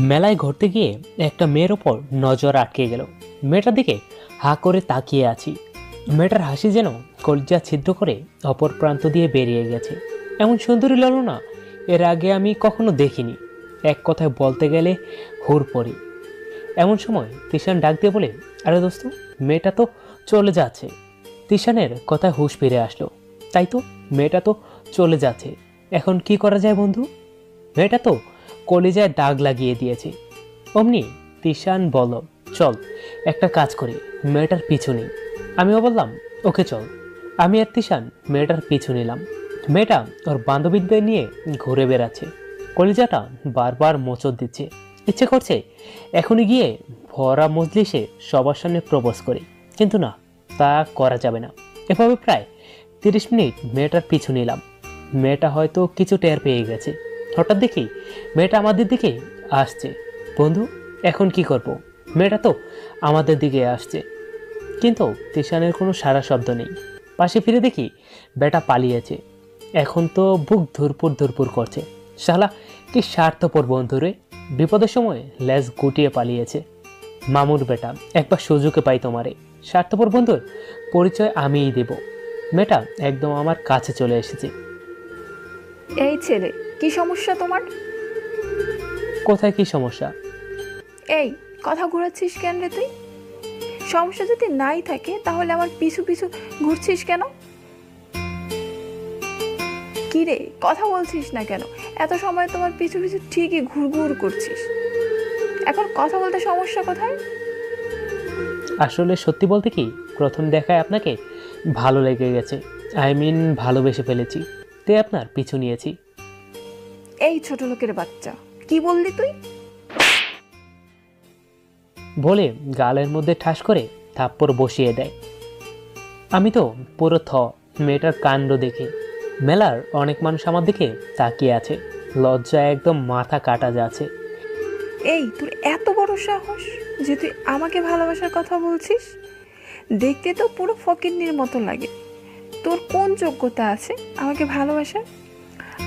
মেলায় ঘুরতে গিয়ে একটা মেয়ের ওপর নজর আটকে গেল। মেয়েটার দিকে হা করে তাকিয়ে আছি। মেয়েটার হাসি যেন কলজা ছিদ্র করে অপর প্রান্ত দিয়ে বেরিয়ে গেছে। এমন সুন্দরী ললনা এর আগে আমি কখনো দেখিনি। এক কথায় বলতে গেলে হুর পড়ি। এমন সময় তিশান ডাক দিয়ে বলে, আরে দোস্ত, মেয়েটা তো চলে যাচ্ছে। তিশানের কথায় হুঁশ ফিরে আসলো। তাই তো, মেয়েটা তো চলে যাচ্ছে, এখন কি করা যায় বন্ধু? মেয়েটা তো কলিজায় দাগ লাগিয়ে দিয়েছে। অমনি তিশান বলল, চল একটা কাজ করি, মেয়েটার পিছু নেই। আমিও বললাম, ওকে চল। আমি আর তিশান মেয়েটার পিছু নিলাম। মেয়েটা ওর বান্ধবীদের নিয়ে ঘুরে বেড়াচ্ছে। কলিজাটা বারবার মোচড় দিচ্ছে। ইচ্ছে করছে এখনই গিয়ে ভরা মজলিসে সবার সামনে প্রপোজ করি, কিন্তু না, তা করা যাবে না। এভাবে প্রায় 30 মিনিট মেয়েটার পিছু নিলাম। মেয়েটা হয়তো কিছু টের পেয়ে গেছে। হঠাৎ দেখি মেয়েটা আমাদের দিকে আসছে। বন্ধু, এখন কি করব? মেয়েটা তো আমাদের দিকে আসছে, কিন্তু তিশানের কোনো সারা শব্দ নেই। পাশে ফিরে দেখি বেটা পালিয়েছে। এখন তো বুক ধুরপুর ধুরপুর করছে। শালা কি স্বার্থপর বন্ধুরে, বিপদের সময় লেজ গুটিয়ে পালিয়েছে। মামুর বেটা, একবার সুযোগে পাই তোমারে। স্বার্থপর বন্ধুর পরিচয় আমিই দেব। মেয়েটা একদম আমার কাছে চলে এসেছে। এই ছেলে, কি সমস্যা তোমার? কোথায় কি সমস্যা? এই কথা ঘোরাচ্ছিস কেন রে তুই? সমস্যা যদি নাই থাকে তাহলে আমার পিছু পিছু ঘুরছিস কেন? কি রে, কথা বলছিস না কেন? এত সময় তোমার পিছু পিছু ঠিকই ঘুরঘুর করছিস। এখন কথা বলতে সমস্যা কোথায়? আসলে সত্যি বলতে কি, প্রথম দেখায় আপনাকে ভালো লেগে গেছে। ভালোবেসে ফেলেছি, তাই আপনার পিছু নিয়েছি। এই ছোট লোকের বাচ্চা, কি বললি তুই? বলে গালের মধ্যে ঠাস করে থাপ্পড় বসিয়ে দেয়। আমি তো পুরো মেয়েটার কাণ্ড দেখে। মেলার অনেক মানুষ আমার দিকে তাকিয়ে আছে। লজ্জায় একদম মাথা কাটা যাচ্ছে। এই তোর এত বড় সাহস যে তুই আমাকে ভালোবাসার কথা বলছিস? দেখতে তো পুরো ফকিন্নির মতো লাগে। তোর কোন যোগ্যতা আছে আমাকে ভালোবাসার?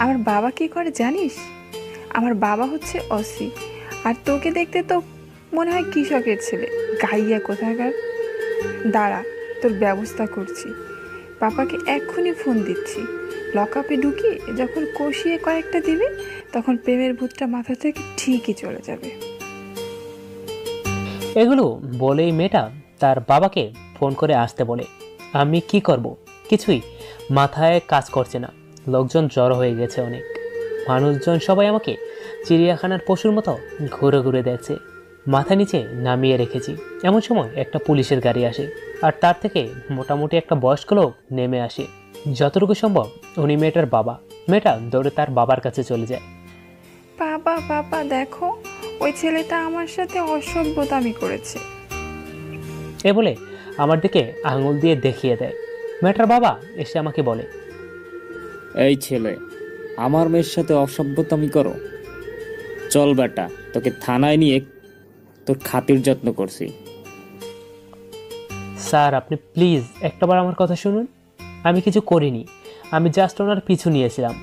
আমার বাবা কি করে জানিস? আমার বাবা হচ্ছে অসি, আর তোকে দেখতে তো মনে হয় কৃষকের ছেলে। গাইয়া কোথাকার! দাঁড়া, তোর ব্যবস্থা করছি। পাপাকে এক্ষুনি ফোন দিচ্ছি। লকআপে ঢুকিয়ে যখন কষিয়ে কয়েকটা দিবে, তখন প্রেমের ভূতটা মাথা থেকে ঠিকই চলে যাবে। এগুলো বলেই মেয়েটা তার বাবাকে ফোন করে আসতে বলে। আমি কি করব? কিছুই মাথায় কাজ করছে না। লোকজন জড়ো হয়ে গেছে অনেক। মানুষজন সবাই আমাকে চিড়িয়াখানার পশুর মতো ঘুরে ঘুরে দেখছে। মাথা নিচে নামিয়ে রেখেছি। এমন সময় একটা পুলিশের গাড়ি আসে, আর তার থেকে মোটামুটি একটা বয়স্ক লোক নেমে আসে। যতটুকু সম্ভব উনি মেয়েটার বাবা। মেয়েটা দৌড়ে তার বাবার কাছে চলে যায়। বাবা বাবা, দেখো, ওই ছেলেটা আমার সাথে অসভ্যতামি করেছে। এ বলে আমার দিকে আঙুল দিয়ে দেখিয়ে দেয়। মেয়েটার বাবা এসে আমাকে বলে, এই ছেলে, আমার মেয়ের সাথে অসভ্যতামি করো? চল বেটা, তোকে থানায় নিয়ে তোর খাতির যত্ন করছি। স্যার, আপনি প্লিজ একটাবার আমার কথা শুনুন। আমি কিছু করিনি, আমি জাস্ট ওনার পিছু নিয়েছিলাম।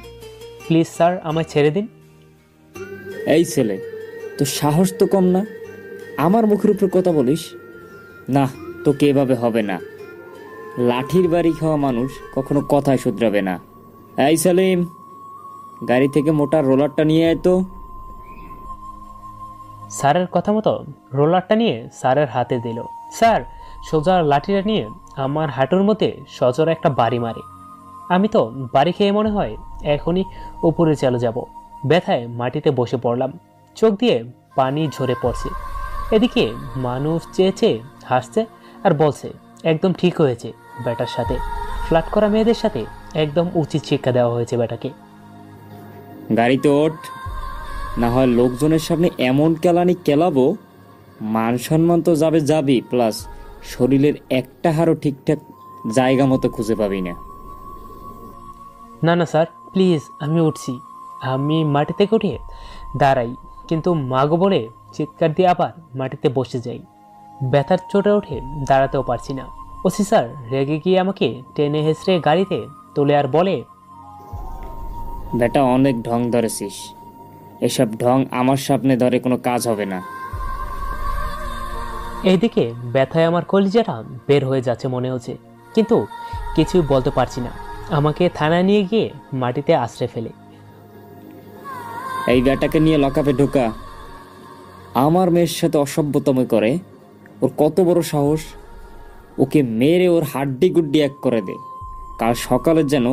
প্লিজ স্যার, আমায় ছেড়ে দিন। এই ছেলে, তোর সাহস তো কম না, আমার মুখের উপর কথা বলিস? না, তোকে এভাবে হবে না। লাঠির বাড়ি খাওয়া মানুষ কখনো কথায় শুধরাবে না। এই সালিম, গাড়ি থেকে মোটা রোলারটা নিয়ে আয় তো। স্যারের কথা মতো রোলারটা নিয়ে স্যারের হাতে দিল। স্যার সোজা লাঠিটা নিয়ে আমার হাঁটুর মধ্যে সজোর একটা বাড়ি মারে। আমি তো বাড়ি খেয়ে মনে হয় এখনই উপরে চলে যাব। ব্যথায় মাটিতে বসে পড়লাম। চোখ দিয়ে পানি ঝরে পড়ছে। এদিকে মানুষ চেয়ে চেয়ে হাসছে আর বলছে, একদম ঠিক হয়েছে বেটার সাথে। ফ্ল্যাট করা মেয়েদের সাথে একদম উচিত শিক্ষা দেওয়া হয়েছে বেটাকে। গাড়িতে ওঠ, না হয় লোকজনের সামনে এমন কেলানি কেলাবো, মান সম্মান তো যাবে যাবি, প্লাস শরীরের একটা হাড়ও ঠিকঠাক জায়গা মতো খুঁজে পাবি না। না না স্যার, প্লিজ, আমি উঠছি। আমি মাটি থেকে উঠে দাঁড়াই, কিন্তু মাগো বলে চিৎকার দিয়ে আবার মাটিতে বসে যাই। ব্যথার চোটে উঠে দাঁড়াতেও পারছি না। ওসি স্যার রেগে গিয়ে আমাকে টেনে হেঁচড়ে গাড়িতে তোলে আর বলে, বেটা, অনেক ঢং ধরেছিস, এসব ঢং আমার সামনে ধরে কোনো কাজ হবে না। এইদিকে ব্যথায় আমার কলিজাটা বের হয়ে যাচ্ছে মনে হচ্ছে, কিন্তু কিছুই বলতে পারছি না। আমাকে থানায় নিয়ে গিয়ে মাটিতে আশ্রে ফেলে। এই ব্যাটাকে নিয়ে লকআপে ঢোকা। আমার মেয়ের সাথে অসভ্যতম করে, ওর কত বড় সাহস! ওকে মেরে ওর হাড্ডি গুড্ডি এক করে দে। কাল সকালে যেন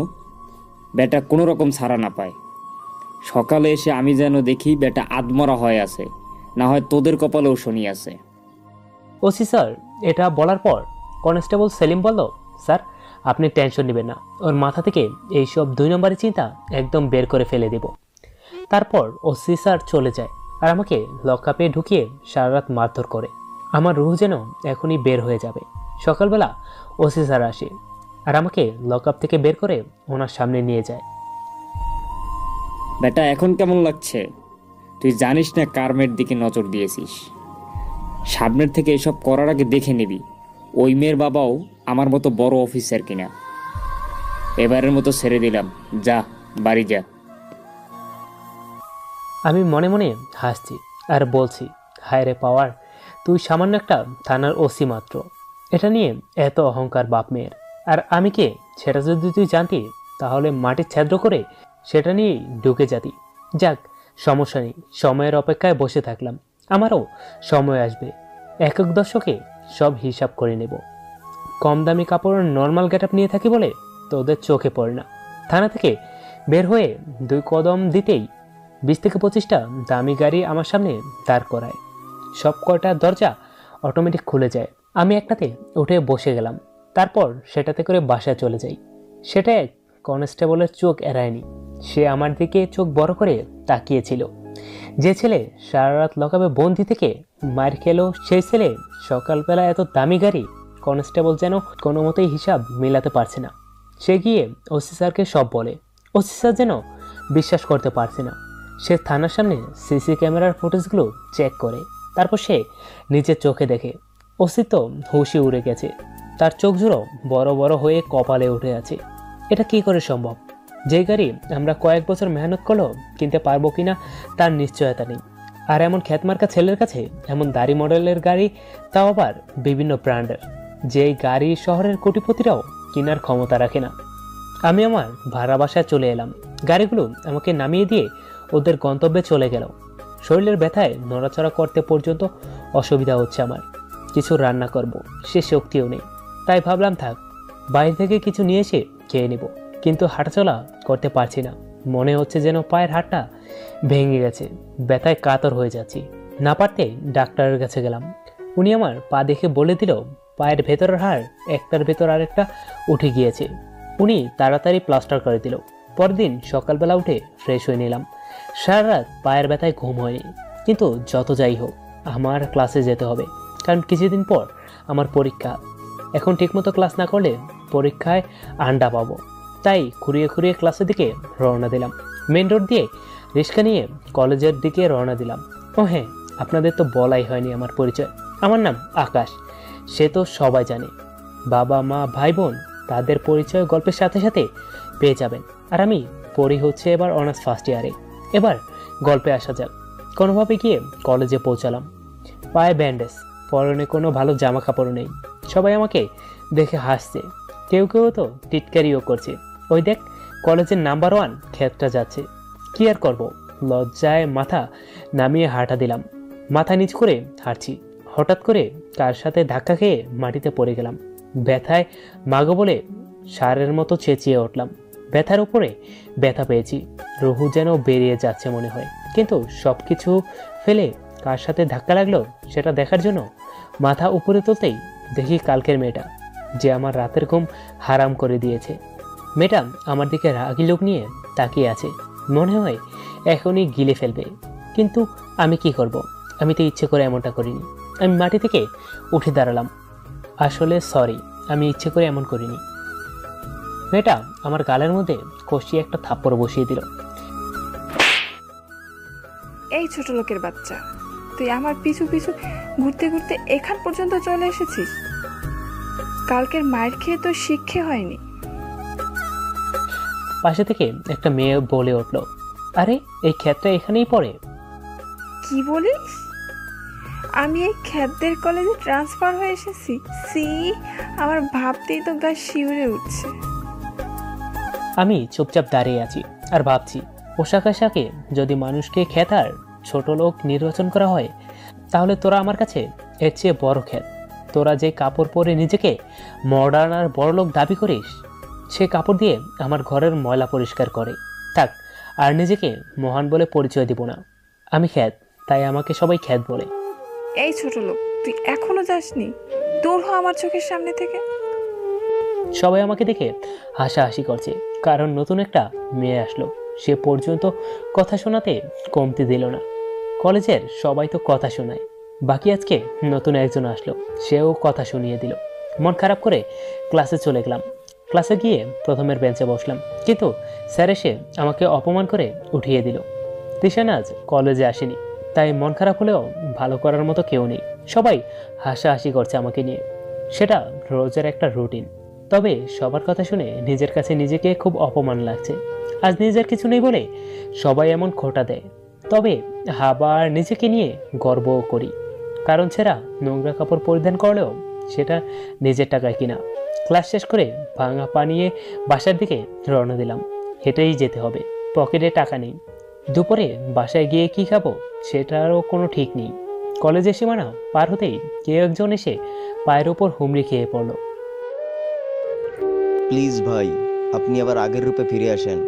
ব্যাটা কোনো রকম ছাড়া না পায়। সকালে এসে আমি যেন দেখি ব্যাটা আদমরা হয়ে আছে, না হয় তোদের কপালেও শনি আছে। ওসি স্যার এটা বলার পর কনস্টেবল সেলিম বলল, স্যার আপনি টেনশন নেবেন না, ওর মাথা থেকে এইসব 2 নম্বরের চিন্তা একদম বের করে ফেলে দেব। তারপর ওসি স্যার চলে যায় আর আমাকে লকআপে ঢুকিয়ে সারা রাত মারধর করে। আমার রুহ যেন এখনই বের হয়ে যাবে। সকালবেলা ওসি স্যার আসে আর আমাকে লকআপ থেকে বের করে ওনার সামনে নিয়ে যায়। ব্যাটা এখন কেমন লাগছে? তুই জানিস না কার মেয়ের দিকে নজর দিয়েছিস। সামনের থেকে এসব করার আগে দেখে নিবি ওই মেয়ের বাবাও আমার মতো বড় অফিসার কিনা। এবারের মতো ছেড়ে দিলাম, যা বাড়ি যা। আমি মনে মনে হাসছি আর বলছি, হায় রে পাওয়ার, তুই সামান্য একটা থানার ওসি মাত্র, এটা নিয়ে এত অহংকার বাপ মেয়ের। আর আমি কে সেটা যদি তুই জানতি তাহলে মাটির ছিদ্র করে সেটা নিয়েই ঢুকে যাতি। যাক, সমস্যা নেই, সময়ের অপেক্ষায় বসে থাকলাম। আমারও সময় আসবে, 1 দশকে সব হিসাব করে নেব। কম দামি কাপড়ের নর্মাল গেটআপ নিয়ে থাকি বলে তোদের চোখে পড়ে না। থানা থেকে বের হয়ে 2 কদম দিতেই 20 থেকে 25টা দামি গাড়ি আমার সামনে দাঁড় করায়। সব কয়টা দরজা অটোমেটিক খুলে যায়। আমি একটাতে উঠে বসে গেলাম, তারপর সেটাতে করে বাসায় চলে যাই। সেটা এক কনস্টেবলের চোখ এড়ায়নি। সে আমার দিকে চোখ বড় করে তাকিয়েছিল। যে ছেলে সারা রাত লকআপে বন্দি থেকে মার খেলো, সেই ছেলে সকালবেলা এত দামি গাড়ি। কনস্টেবল যেন কোনো মতেই হিসাব মেলাতে পারছে না। সে গিয়ে ওসি স্যারকে সব বলে। ওসি স্যার যেন বিশ্বাস করতে পারছে না। সে থানার সামনে সিসি ক্যামেরার ফুটেজগুলো চেক করে, তারপর সে নিজের চোখে দেখে ওসি তো হুঁশি উড়ে গেছে। তার চোখ জোড়ো বড় বড় হয়ে কপালে উঠে আছে। এটা কি করে সম্ভব? যে গাড়ি আমরা কয়েক বছর মেহনত করলেও কিনতে পারবো কিনা তার নিশ্চয়তা নেই। আর এমন খ্যাতমার্কা ছেলের কাছে এমন দাড়ি মডেলের গাড়ি, তাও আবার বিভিন্ন ব্র্যান্ডের, যেই গাড়ি শহরের কোটিপতিরাও কেনার ক্ষমতা রাখে না। আমি আমার ভাড়া বাসায় চলে এলাম। গাড়িগুলো আমাকে নামিয়ে দিয়ে ওদের গন্তব্যে চলে গেল। শরীরের ব্যথায় নড়াচড়া করতে পর্যন্ত অসুবিধা হচ্ছে আমার। কিছু রান্না করব, সে শক্তিও নেই। তাই ভাবলাম থাক, বাইরে থেকে কিছু নিয়ে এসে খেয়ে নেব। কিন্তু হাঁটাচলা করতে পারছি না। মনে হচ্ছে যেন পায়ের হাড়টা ভেঙে গেছে, ব্যথায় কাতর হয়ে যাচ্ছি। না পারতে ডাক্তারের কাছে গেলাম। উনি আমার পা দেখে বলে দিল পায়ের ভেতরের হাড় একটার ভেতর আরেকটা উঠে গিয়েছে। উনি তাড়াতাড়ি প্লাস্টার করে দিল। পরদিন সকালবেলা উঠে ফ্রেশ হয়ে নিলাম। সারা রাত পায়ের ব্যথায় ঘুম হয়নি। কিন্তু যত যাই হোক, আমার ক্লাসে যেতে হবে, কারণ কিছুদিন পর আমার পরীক্ষা। এখন ঠিকমতো ক্লাস না করলে পরীক্ষায় আন্ডা পাবো। তাই খুঁড়িয়ে খুঁড়িয়ে ক্লাসের দিকে রওনা দিলাম। মেন রোড দিয়ে রিক্সা নিয়ে কলেজের দিকে রওনা দিলাম। ও হ্যাঁ, আপনাদের তো বলাই হয়নি আমার পরিচয়। আমার নাম আকাশ, সে তো সবাই জানে। বাবা মা ভাই বোন তাদের পরিচয় গল্পের সাথে সাথে পেয়ে যাবেন। আর আমি পড়ি হচ্ছে এবার অনার্স ফার্স্ট ইয়ারে। এবার গল্পে আসা যাক। কোনোভাবে গিয়ে কলেজে পৌঁছালাম। পায়ে ব্যান্ডেজ, পরনে কোনো ভালো জামা কাপড় নেই। সবাই আমাকে দেখে হাসছে, কেউ কেউ তো টিটকারিও করছে। ওই দেখ, কলেজের নাম্বার 1 ক্ষেতটা যাচ্ছে। কি আর করব, লজ্জায় মাথা নামিয়ে হাঁটা দিলাম। মাথা নিচ করে হাঁটছি। হঠাৎ করে কার সাথে ধাক্কা খেয়ে মাটিতে পড়ে গেলাম। ব্যথায় মাগো বলে সারের মতো চেঁচিয়ে উঠলাম। ব্যথার উপরে ব্যথা পেয়েছি, রুহু যেন বেরিয়ে যাচ্ছে মনে হয়। কিন্তু সব কিছু ফেলে কার সাথে ধাক্কা লাগলো সেটা দেখার জন্য মাথা উপরে তুলতেই দেখি কালকের মেয়েটা, যে আমার রাতের ঘুম হারাম করে দিয়েছে। মেয়েটা আমার দিকে রাগি লোক নিয়ে তাকিয়ে আছে, মনে হয় এখনই গিলে ফেলবে। কিন্তু আমি কি করব? আমি তো ইচ্ছে করে এমনটা করিনি। আমি মাটি থেকে উঠে দাঁড়ালাম। আসলে সরি, আমি ইচ্ছে করে এমন করিনি। মেয়েটা আমার গালের মধ্যে কষিয়ে একটা থাপ্পড় বসিয়ে দিল। এই ছোট লোকের বাচ্চা, তুই আমার পিছু পিছু ঘুরতে ঘুরতে এখান পর্যন্ত চলে এসেছিস। কালকের মায়ের খেয়ে তো শিক্ষে হয়নি। পাশে থেকে একটা মেয়ে বলে উঠল, আরে এই ক্ষেতটা এখানেই পড়ে। কি বলিস? আমি এই খ্যাতদের কলেজে ট্রান্সফার হয়ে এসেছি? সি, আমার ভাবতেই তো গা শিউরে উঠছে। আমি চুপচাপ দাঁড়িয়ে আছি আর ভাবছি, পোশাক আশাকে যদি মানুষকে খ্যাত আর ছোট লোক নির্বাচন করা হয়, তাহলে তোরা আমার কাছে এর চেয়ে বড় খ্যাত। তোরা যে কাপড় পরে নিজেকে মডার্ন আর বড়লোক দাবি করিস, সে কাপড় দিয়ে আমার ঘরের ময়লা পরিষ্কার করে থাক, আর নিজেকে মহান বলে পরিচয় দিব না। আমি খ্যাত, তাই আমাকে সবাই খ্যাত বলে। এই ছোট লোক, তুই এখনো যাসনি? দূর হ আমার চোখের সামনে থেকে। সবাই আমাকে দেখে হাসাহাসি করছে, কারণ নতুন একটা মেয়ে আসলো। সে পর্যন্ত কথা শোনাতে কমতি দিল না। কলেজের সবাই তো কথা শোনায়, বাকি আজকে নতুন একজন আসলো, সেও কথা শুনিয়ে দিল। মন খারাপ করে ক্লাসে চলে গেলাম। ক্লাসে গিয়ে প্রথমের বেঞ্চে বসলাম, কিন্তু স্যার এসে আমাকে অপমান করে উঠিয়ে দিল। তিশান আজ কলেজে আসেনি, তাই মন খারাপ হলেও ভালো করার মতো কেউ নেই। সবাই হাসাহাসি করছে আমাকে নিয়ে, সেটা রোজের একটা রুটিন। তবে সবার কথা শুনে নিজের কাছে নিজেকে খুব অপমান লাগছে। আজ নিজের কিছু নেই বলে সবাই এমন খোঁটা দেয়, তবে আবার নিজেকে নিয়ে গর্বও করি। কারণ ছেঁড়া নোংরা কাপড় পরিধান করলেও সেটা নিজের টাকায় কিনা। ক্লাস শেষ করে ভাঙা পা নিয়ে বাসার দিকে রওনা দিলাম। হেঁটেই যেতে হবে, পকেটে টাকা নেই। দুপুরে বাসায় গিয়ে কি খাবো সেটারও কোনো ঠিক নেই। কলেজের সীমানা পার হতেই কেউ একজন এসে পায়ের ওপর হুমড়ি খেয়ে পড়ল। প্লিজ ভাই, আপনি আবার আগের রূপে ফিরে আসেন।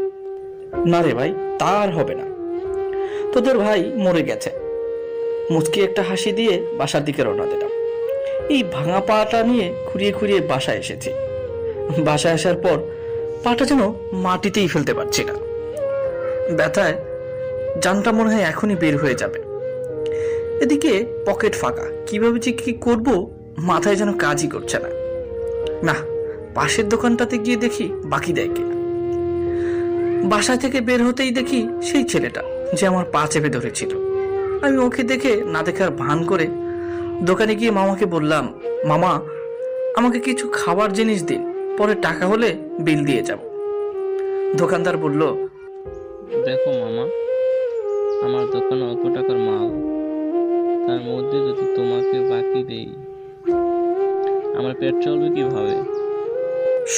না রে ভাই, তা আর হবে না। তোদের ভাই মরে গেছে। মুচকি একটা হাসি দিয়ে বাসার দিকে রওনা দিলাম। এই ভাঙা পাটা নিয়ে খুঁড়িয়ে খুঁড়িয়ে বাসায় এসেছি। বাসায় আসার পর পাটা যেন মাটিতেই ফেলতে পারছি না। ব্যথায় জানটা মনে হয় এখনই বের হয়ে যাবে। এদিকে পকেট ফাঁকা, কিভাবে যে কি করবো মাথায় যেন কাজই করছে না। না, পাশের দোকানটাতে গিয়ে দেখি বাকি দেয় কিনা। বাসা থেকে বের হতেই দেখি সেই ছেলেটা যে আমার পা চেপে ধরেছিল। আমি ওকে দেখে না দেখার ভান করে দোকানে গিয়ে মামাকে বললাম, মামা আমাকে কিছু খাবার জিনিস দিন, পরে টাকা হলে বিল দিয়ে যাব। দোকানদার বলল, দেখো মামা, আমার দোকানে অল্প টাকার মাল, তার মধ্যে যদি তোমাকে বাকি দেই আমার পেট চলবে কিভাবে?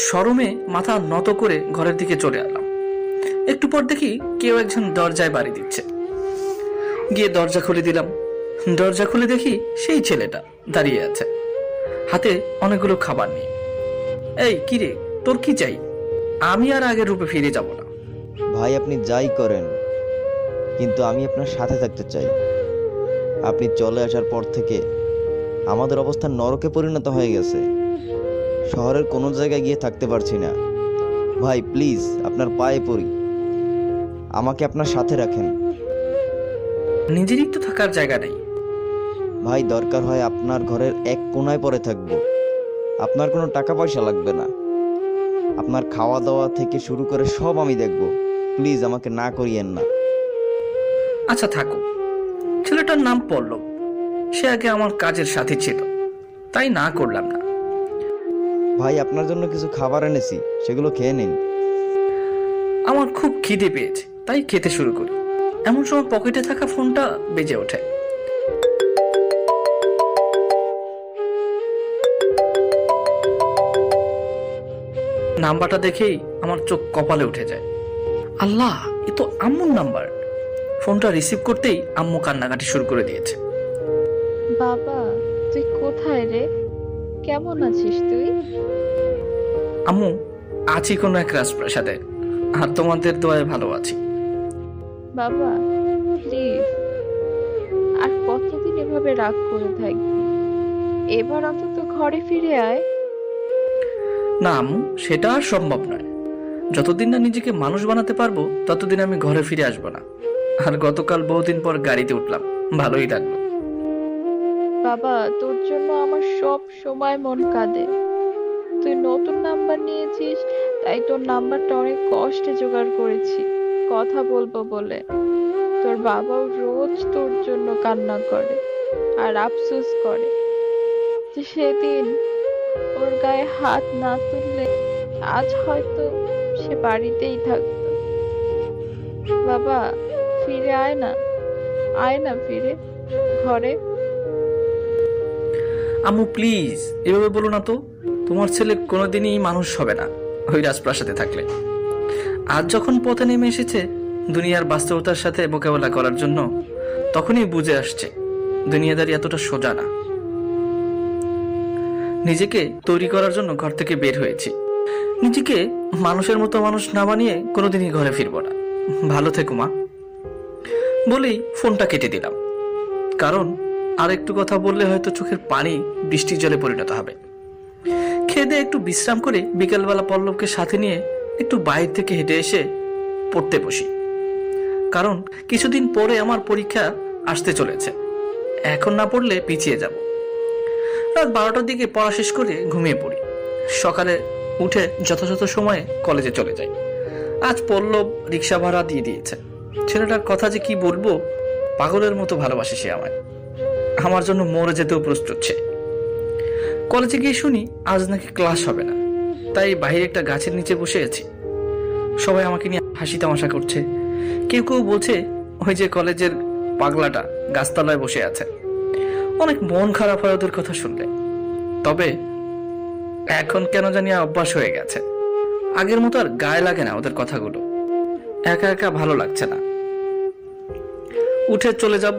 শরমে মাথা নত করে ঘরের দিকে চলে এলাম। একটু পর দেখি কেউ একজন দরজায় বাড়ি দিচ্ছে। গিয়ে দরজা খুলে দিলাম। দরজা খুলে দেখি সেই ছেলেটা দাঁড়িয়ে আছে, হাতে অনেকগুলো খাবার নিয়ে। এই কিরে, তোর কি চাই? আমি আর আগের রূপে ফিরে যাব না। ভাই আপনি যাই করেন, কিন্তু আমি আপনার সাথে থাকতে চাই। আপনি চলে আসার পর থেকে আমাদের অবস্থা নরকে পরিণত হয়ে গেছে। শহরের কোনো জায়গায় গিয়ে থাকতে পারছি না। ভাই প্লিজ আপনার পায়ে পড়ি, আমাকে আপনার সাথে রাখেন। নিজেরই তো থাকার জায়গা নেই। ভাই দরকার হয় আপনার ঘরের এক কোনায় পড়ে থাকবো, আপনার কোনো টাকা পয়সা লাগবে না। আপনার খাওয়া দাওয়া থেকে শুরু করে সব আমি দেখব। প্লিজ আমাকে না করিয়েন না। আচ্ছা থাকো। ছেলেটার নাম পল্লব। সে আগে আমার কাজের সাথী ছিল, তাই না করলাম না। ভাই আপনার জন্য কিছু খাবার এনেছি, সেগুলো খেয়ে নিন। আমার খুব খিদে পেয়েছে, তাই খেতে শুরু করি। এমন সময় পকেটে থাকা ফোনটা বেজে ওঠে। নাম্বারটা দেখেই আমার চোখ কপালে উঠে যায়। আল্লাহ, এ তো আম্মুর নাম্বার। ফোনটা রিসিভ করতেই আম্মু কান্নাকাটি শুরু করে দিয়েছে। বাবা, তুই কোথায় রে? কেমন আছিস তুই? আম্মু, আছি কোনো এক রাজপ্রাসাদে, আর তোমাদের দোয়ায় ভালো আছি। বাবা প্লিজ, আর কতদিন এভাবে রাগ করে থাকবি? এবার অন্তত ঘরে ফিরে আয়। না আম্মু, সেটা আর সম্ভব নয়। যতদিন না নিজেকে মানুষ বানাতে পারবো ততদিন আমি ঘরে ফিরে আসবো না। আর গতকাল বহুদিন পর গাড়িতে উঠলাম, ভালোই লাগলো। বাবা, তোর জন্য আমার সব সময় মন কাঁদে। তুই নতুন নাম্বার নিয়েছিস, তাই তোর নাম্বারটা অনেক কষ্টে জোগাড় করেছি কথা বলবো বলে। তোর বাবাও রোজ তোর জন্য কান্না করে আর আফসোস করে যে সেদিন ওর গায়ে হাত না তুললে আজ হয়তো সে বাড়িতেই থাকতো। বাবা ফিরে আয় না। আয় না ফিরে ঘরে। আম্মু প্লিজ এভাবে বলো না তো, তোমার ছেলে কোনোদিনই মানুষ হবে না ওই রাজপ্রাসাদে থাকলে। আজ যখন পথে নেমে এসেছে দুনিয়ার বাস্তবতার সাথে মোকাবেলা করার জন্য, তখনই বুঝে আসছে দুনিয়াদারি এতটা সোজা না। নিজেকে তৈরি করার জন্য ঘর থেকে বের হয়েছি। নিজেকে মানুষের মতো মানুষ না বানিয়ে কোনোদিনই ঘরে ফিরবো না। ভালো থেকো মা বলেই ফোনটা কেটে দিলাম, কারণ আর একটু কথা বললে হয়তো চোখের পানি বৃষ্টির জলে পরিণত হবে। খেয়ে দিয়ে একটু বিশ্রাম করে বিকেলবেলা পল্লবকে সাথে নিয়ে একটু বাইরে থেকে হেঁটে এসে পড়তে বসি, কারণ কিছুদিন পরে আমার পরীক্ষা আসতে চলেছে। এখন না পড়লে পিছিয়ে যাব। রাত 12টার দিকে পড়া শেষ করে ঘুমিয়ে পড়ি। সকালে উঠে যথাযথ সময়ে কলেজে চলে যাই। আজ পল্লব রিক্সা ভাড়া দিয়ে দিয়েছে। ছেলেটার কথা যে কি বলবো, পাগলের মতো ভালোবাসে সে আমায়। আমার জন্য মরে যেতেও প্রস্তুত সে। কলেজে গিয়ে শুনি আজ নাকি ক্লাস হবে না, তাই বাইরে একটা গাছের নিচে বসে আছি। সবাই আমাকে নিয়ে হাসি তামাশা করছে। কেউ কেউ বলছে ওই যে কলেজের পাগলাটা গাছতলায় বসে আছে। অনেক মন খারাপ হয় ওদের কথা শুনলে। তবে এখন কেন জানি অভ্যাস হয়ে গেছে। আগের মতো আর গায়ে লাগে না ওদের কথাগুলো। একা একা ভালো লাগছে না। উঠে চলে যাব,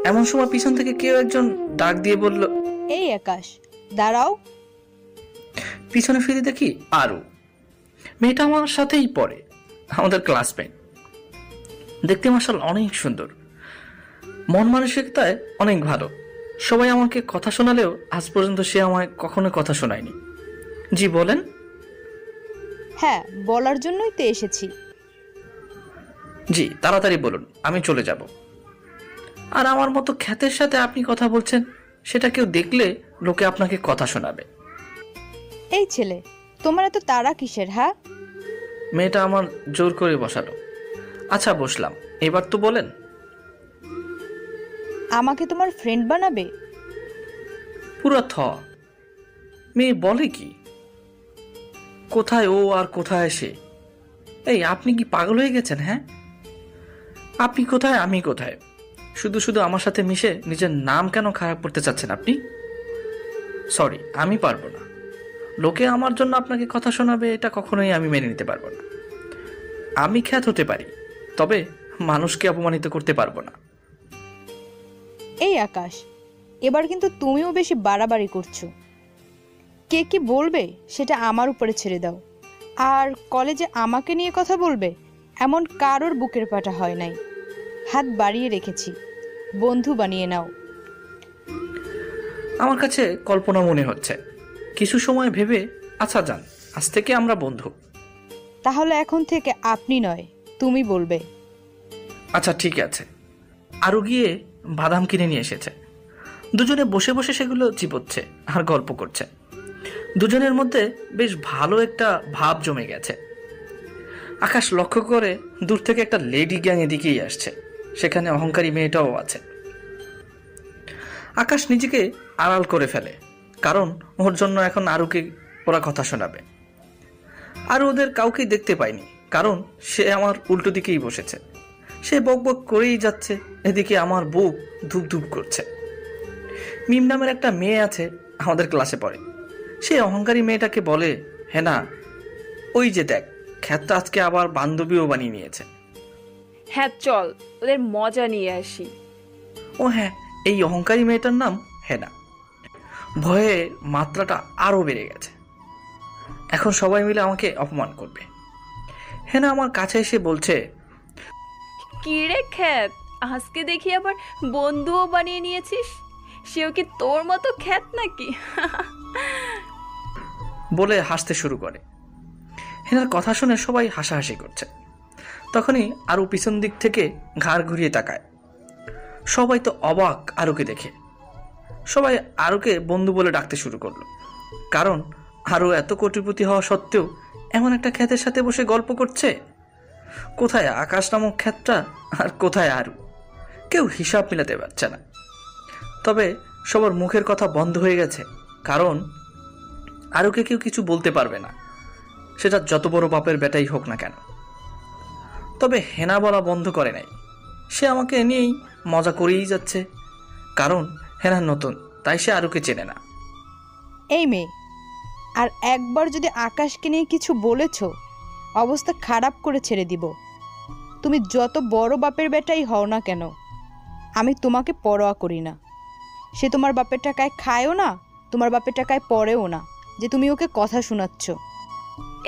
এমন সময় পিছন থেকে কেউ একজন ডাক দিয়ে বলল, এই আকাশ দাঁড়াও। পিছনে ফিরে দেখি আরু। মেয়েটা আমার সাথেই পড়ে, আমাদের ক্লাসমেট। দেখতে মাশাআল্লাহ অনেক সুন্দর, মন মানসিকতায় অনেক ভালো। সবাই আমাকে কথা শোনালেও আজ পর্যন্ত সে আমায় কখনো কথা শোনায়নি। জি বলেন। হ্যাঁ, বলার জন্যই তো এসেছি। জি তাড়াতাড়ি বলুন, আমি চলে যাব। আর আমার মতো খ্যাতের সাথে আপনি কথা বলছেন, সেটা কেউ দেখলে লোকে আপনাকে কথা শোনাবে। এই ছেলে, তোমার এত তাড়া কিসের? হ্যাঁ, মেয়েটা আমার জোর করে বসালো। আচ্ছা বসলাম, এবার তো বলেন। আমাকে তোমার ফ্রেন্ড বানাবে? পুরো মেয়ে বলে কি? কোথায় ও আর কোথায় সে? এই আপনি কি পাগল হয়ে গেছেন? হ্যাঁ, আপনি কোথায় আমি কোথায়? শুধু শুধু আমার সাথে মিশে নিজের নাম কেন খারাপ করতে চাচ্ছেন আপনি? সরি, আমি পারবো না। লোকে আমার জন্য আপনাকে কথা শোনাবে, এটা কখনোই আমি মেনে নিতে পারবো না। আমি খ্যাত হতে পারি, তবে মানুষকে অপমানিত করতে পারবো না। এই আকাশ, এবার কিন্তু তুমিও বেশি বাড়াবাড়ি করছো। কে কি বলবে সেটা আমার উপরে ছেড়ে দাও। আর কলেজে আমাকে নিয়ে কথা বলবে, এমন কারোর বুকের পাটা হয় নাই। হাত বাড়িয়ে রেখেছি, বন্ধু বানিয়ে নাও। আমার কাছে কল্পনা মনে হচ্ছে। কিছু সময় ভেবে, আচ্ছা যান, আজ থেকে আমরা বন্ধু। তাহলে এখন থেকে আপনি নয়, তুমি বলবে। আচ্ছা ঠিক আছে। আরও গিয়ে বাদাম কিনে নিয়ে এসেছে। দুজনে বসে বসে সেগুলো চিবোচ্ছে আর গল্প করছে। দুজনের মধ্যে বেশ ভালো একটা ভাব জমে গেছে। আকাশ লক্ষ্য করে দূর থেকে একটা লেডি গ্যাং এদিকেই আসছে। সেখানে অহংকারী মেয়েটাও আছে। আকাশ নিজেকে আড়াল করে ফেলে, কারণ ওর জন্য এখন আরুকে ওরা কথা শোনাবে। আর ওদের কাউকেই দেখতে পায়নি, কারণ সে আমার উল্টো দিকেই বসেছে। সে বক বক করেই যাচ্ছে, এদিকে আমার বুক ধুপ ধুপ করছে। মিম নামের একটা মেয়ে আছে, আমাদের ক্লাসে পড়ে। সে অহংকারী মেয়েটাকে বলে, হ্যাঁ না, ওই যে দেখ, খ্যাতটা আজকে আবার বান্ধবীও বানিয়ে নিয়েছে। হ্যাঁ চল, ওদের মজা নিয়ে আসি। ও হ্যাঁ, এই অহংকারী মেয়েটার নাম হেনা। ভয়ে মাত্রাটা আরও বেড়ে গেছে। এখন সবাই মিলে আমাকে অপমান করবে। হেনা আমার কাছে এসে বলছে, কি রে খ্যাত, আজকে দেখি আবার বন্ধুও বানিয়ে নিয়েছিস। সেও কি তোর মতো খ্যাত নাকি? বলে হাসতে শুরু করে। হেনার কথা শুনে সবাই হাসাহাসি করছে। তখনই আরও পিছন দিক থেকে ঘাড় ঘুরিয়ে তাকায়। সবাই তো অবাক আরুকে দেখে। সবাই আরুকে বন্ধু বলে ডাকতে শুরু করলো, কারণ আরু এত কোটিপতি হওয়া সত্ত্বেও এমন একটা খ্যাতের সাথে বসে গল্প করছে। কোথায় আকাশ নামক খ্যাতটা আর কোথায় আরু? কেউ হিসাব মিলাতে পারছে না। তবে সবার মুখের কথা বন্ধ হয়ে গেছে, কারণ আরুকে কেউ কিছু বলতে পারবে না, সেটা যত বড় বাপের বেটাই হোক না কেন। তবে হেনা বলা বন্ধ করে নাই। সে আমাকে নিয়েই মজা করেই যাচ্ছে, কারণ হেনা নতুন, তাই সে আরুকে চেনে না। এই মেয়ে, আর একবার যদি আকাশকে নিয়ে কিছু বলেছ, অবস্থা খারাপ করে ছেড়ে দিব। তুমি যত বড় বাপের বেটাই হও না কেন, আমি তোমাকে পরোয়া করি না। সে তোমার বাপের টাকায় খায়ও না, তোমার বাপের টাকায় পড়েও না যে তুমি ওকে কথা শোনাচ্ছ।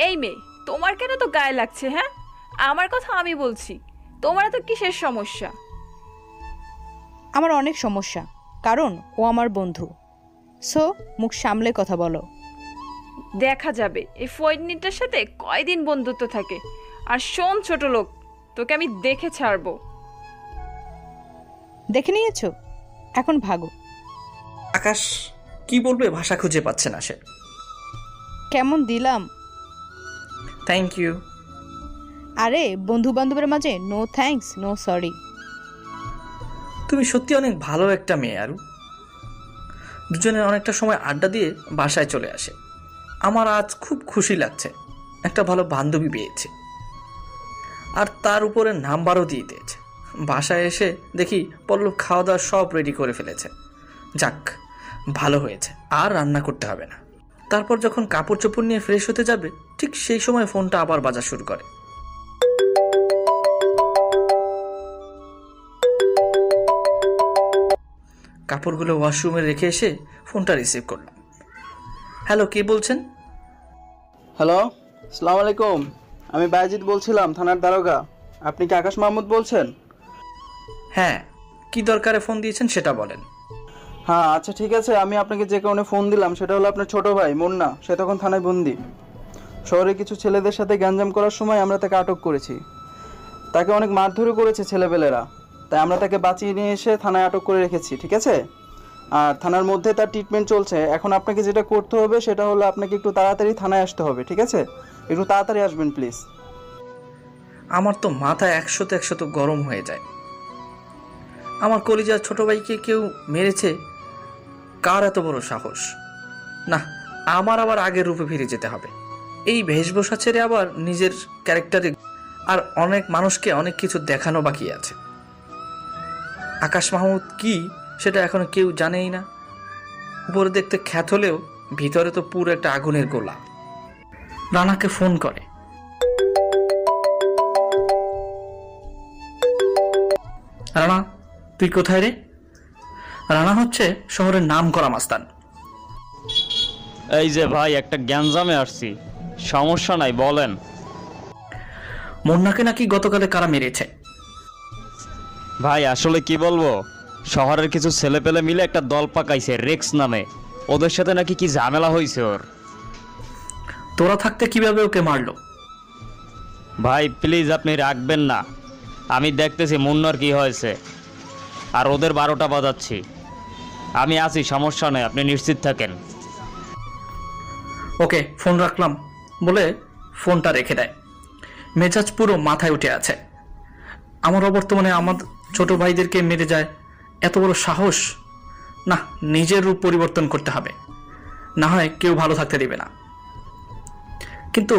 এই মেয়ে, তোমার কেন তো গায়ে লাগছে? হ্যাঁ, আমার কথা আমি বলছি, তোমার তো কিসের সমস্যা? আমার অনেক সমস্যা, কারণ ও আমার বন্ধু। সো মুখ সামলে কথা বলো। দেখা যাবে এই ফয়নিটার সাথে কয়দিন বন্ধুত্ব থাকে। আর শোন ছোট লোক, তোকে আমি দেখে ছাড়বো। দেখে নিয়েছো, এখন ভাগো। আকাশ কি বলবে ভাষা খুঁজে পাচ্ছে না সে। কেমন দিলাম? Thank you. আরে বন্ধু বান্ধবের মাঝে নো থ্যাঙ্কস, নো সরি। তুমি সত্যি অনেক ভালো একটা মেয়ে আরু। দুজনে অনেকটা সময় আড্ডা দিয়ে বাসায় চলে আসে। আমার আজ খুব খুশি লাগছে, একটা ভালো বান্ধবী পেয়েছে, আর তার উপরে নাম্বারও দিয়ে দিয়েছে। বাসায় এসে দেখি পল্লব খাওয়া দাওয়া সব রেডি করে ফেলেছে। যাক, ভালো হয়েছে, আর রান্না করতে হবে না। তারপর যখন কাপড় চোপড় নিয়ে ফ্রেশ হতে যাবে, ঠিক সেই সময় ফোনটা আবার বাজা শুরু করে। কাপড়গুলো ওয়াশরুমে রেখে এসে ফোনটা রিসিভ করলাম। হ্যালো, কে বলছেন? হ্যালো, আসসালামু আলাইকুম। আমি বায়েজিৎ বলছিলাম, থানার দারোগা। আপনি কি আকাশ মাহমুদ বলছেন? হ্যাঁ, কি দরকারে ফোন দিয়েছেন সেটা বলেন। হ্যাঁ, আচ্ছা ঠিক আছে। আমি আপনাকে যে কারণে ফোন দিলাম সেটা হলো আপনার ছোট ভাই মুন্না, সে তখন থানায় বন্দি। শহরে কিছু ছেলেদের সাথে গ্যাঞ্জাম করার সময় আমরা তাকে আটক করেছি। তাকে অনেক মারধরও করেছে ছেলেপেলেরা, তাই আমরা তাকে বাঁচিয়ে নিয়ে এসে থানায় আটক করে রেখেছি, ঠিক আছে? আর থানার মধ্যে তার ট্রিটমেন্ট চলছে। এখন আপনাকে যেটা করতে হবে সেটা হলো আপনাকে একটু তাড়াতাড়ি থানায় আসতে হবে, ঠিক আছে? একটু তাড়াতাড়ি আসবেন প্লিজ। আমার তো মাথা 100-100 গরম হয়ে যায়। আমার কলিজার ছোট ভাইকে কেউ মেরেছে, কার এত বড় সাহস? না, আমার আবার আগের রূপে ফিরে যেতে হবে। এই বেশভূষা ছেড়ে আবার নিজের ক্যারেক্টারে, আর অনেক মানুষকে অনেক কিছু দেখানো বাকি আছে। আকাশ মাহমুদ কি সেটা এখনো কেউ জানেই না। উপরে দেখতে খ্যাত হলেও ভিতরে তো পুরো একটা আগুনের গোলা। রানাকে ফোন করে। রানা, তুই কোথায় রে? রানা হচ্ছে শহরের নাম করা মাস্তান। এই যে ভাই, একটা গ্যাঞ্জামে আসছি, সমস্যা নাই, বলেন। মুন্নাকে নাকি গতকালে কারা মেরেছে? ভাই আসলে কি বলবো, শহরের কিছু ছেলেপেলে মিলে একটা দল পাকাইছে রেক্স নামে। ওদের সাথে নাকি কি ঝামেলা হয়েছে ওর। তোরা থাকতে কিভাবে ওকে মারলো? ভাই প্লিজ আপনি রাখবেন না, আমি দেখতেছি মুন্নার কি হয়েছে, আর ওদের 12টা বাজাচ্ছি। আমি আছি, সমস্যা নেই, আপনি নিশ্চিত থাকেন। ওকে, ফোন রাখলাম বলে ফোনটা রেখে দেয়। মেজাজ পুরো মাথায় উঠে আছে। আমার অবর্তমানে আমার ছোট ভাইদেরকে মেরে যায়, এত বড় সাহস! না, নিজের রূপ পরিবর্তন করতে হবে, না হয় কেউ ভালো থাকতে দেবে না। কিন্তু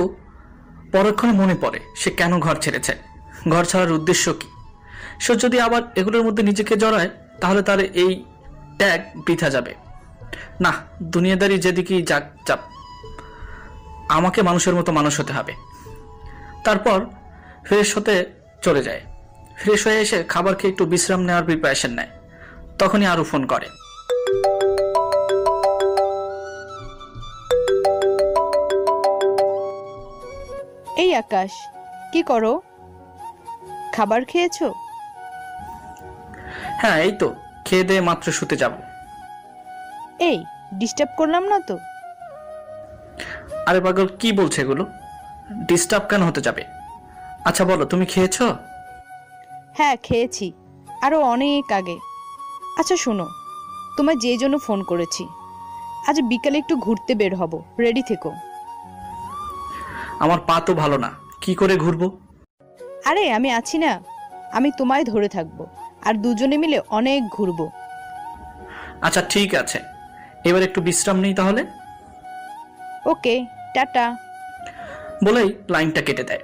পরক্ষণে মনে পড়ে সে কেন ঘর ছেড়েছে, ঘর ছাড়ার উদ্দেশ্য কি। সে যদি আবার এগুলোর মধ্যে নিজেকে জড়ায়, তাহলে তার এই ট্যাগ বৃথা যাবে। না, দুনিয়াদারি যেদিকেই যাক যাক, আমাকে মানুষের মতো মানুষ হতে হবে। তারপর ফ্রেশ হতে চলে যায়। ফ্রেশ হয়ে এসে খাবার খেয়ে একটু বিশ্রাম নেওয়ার প্রিপারেশন নেয়। তখনই আরও ফোন করে। এই আকাশ, কি করো? খাবার খেয়েছো? হ্যাঁ, এই তো খেয়ে দিয়ে মাত্র শুতে যাব। এই, ডিস্টার্ব করলাম না তো? আরে পাগল, কি বলছে এগুলো? ডিস্টার্ব কেন হতে যাবে? আচ্ছা বলো, তুমি খেয়েছো? হ্যাঁ খেয়েছি, আরও অনেক আগে। আচ্ছা শোনো, তোমায় যেই জন্য ফোন করেছি, আজ বিকালে একটু ঘুরতে বের হব, রেডি থেকো। আমার পা তো ভালো না, কি করে ঘুরবো? আরে আমি আছি না, আমি তোমায় ধরে থাকবো, আর দুজনে মিলে অনেক ঘুরবো। আচ্ছা ঠিক আছে, এবার একটু বিশ্রাম নেই তাহলে। ওকে, টাটা। বলেই লাইনটা কেটে দেয়।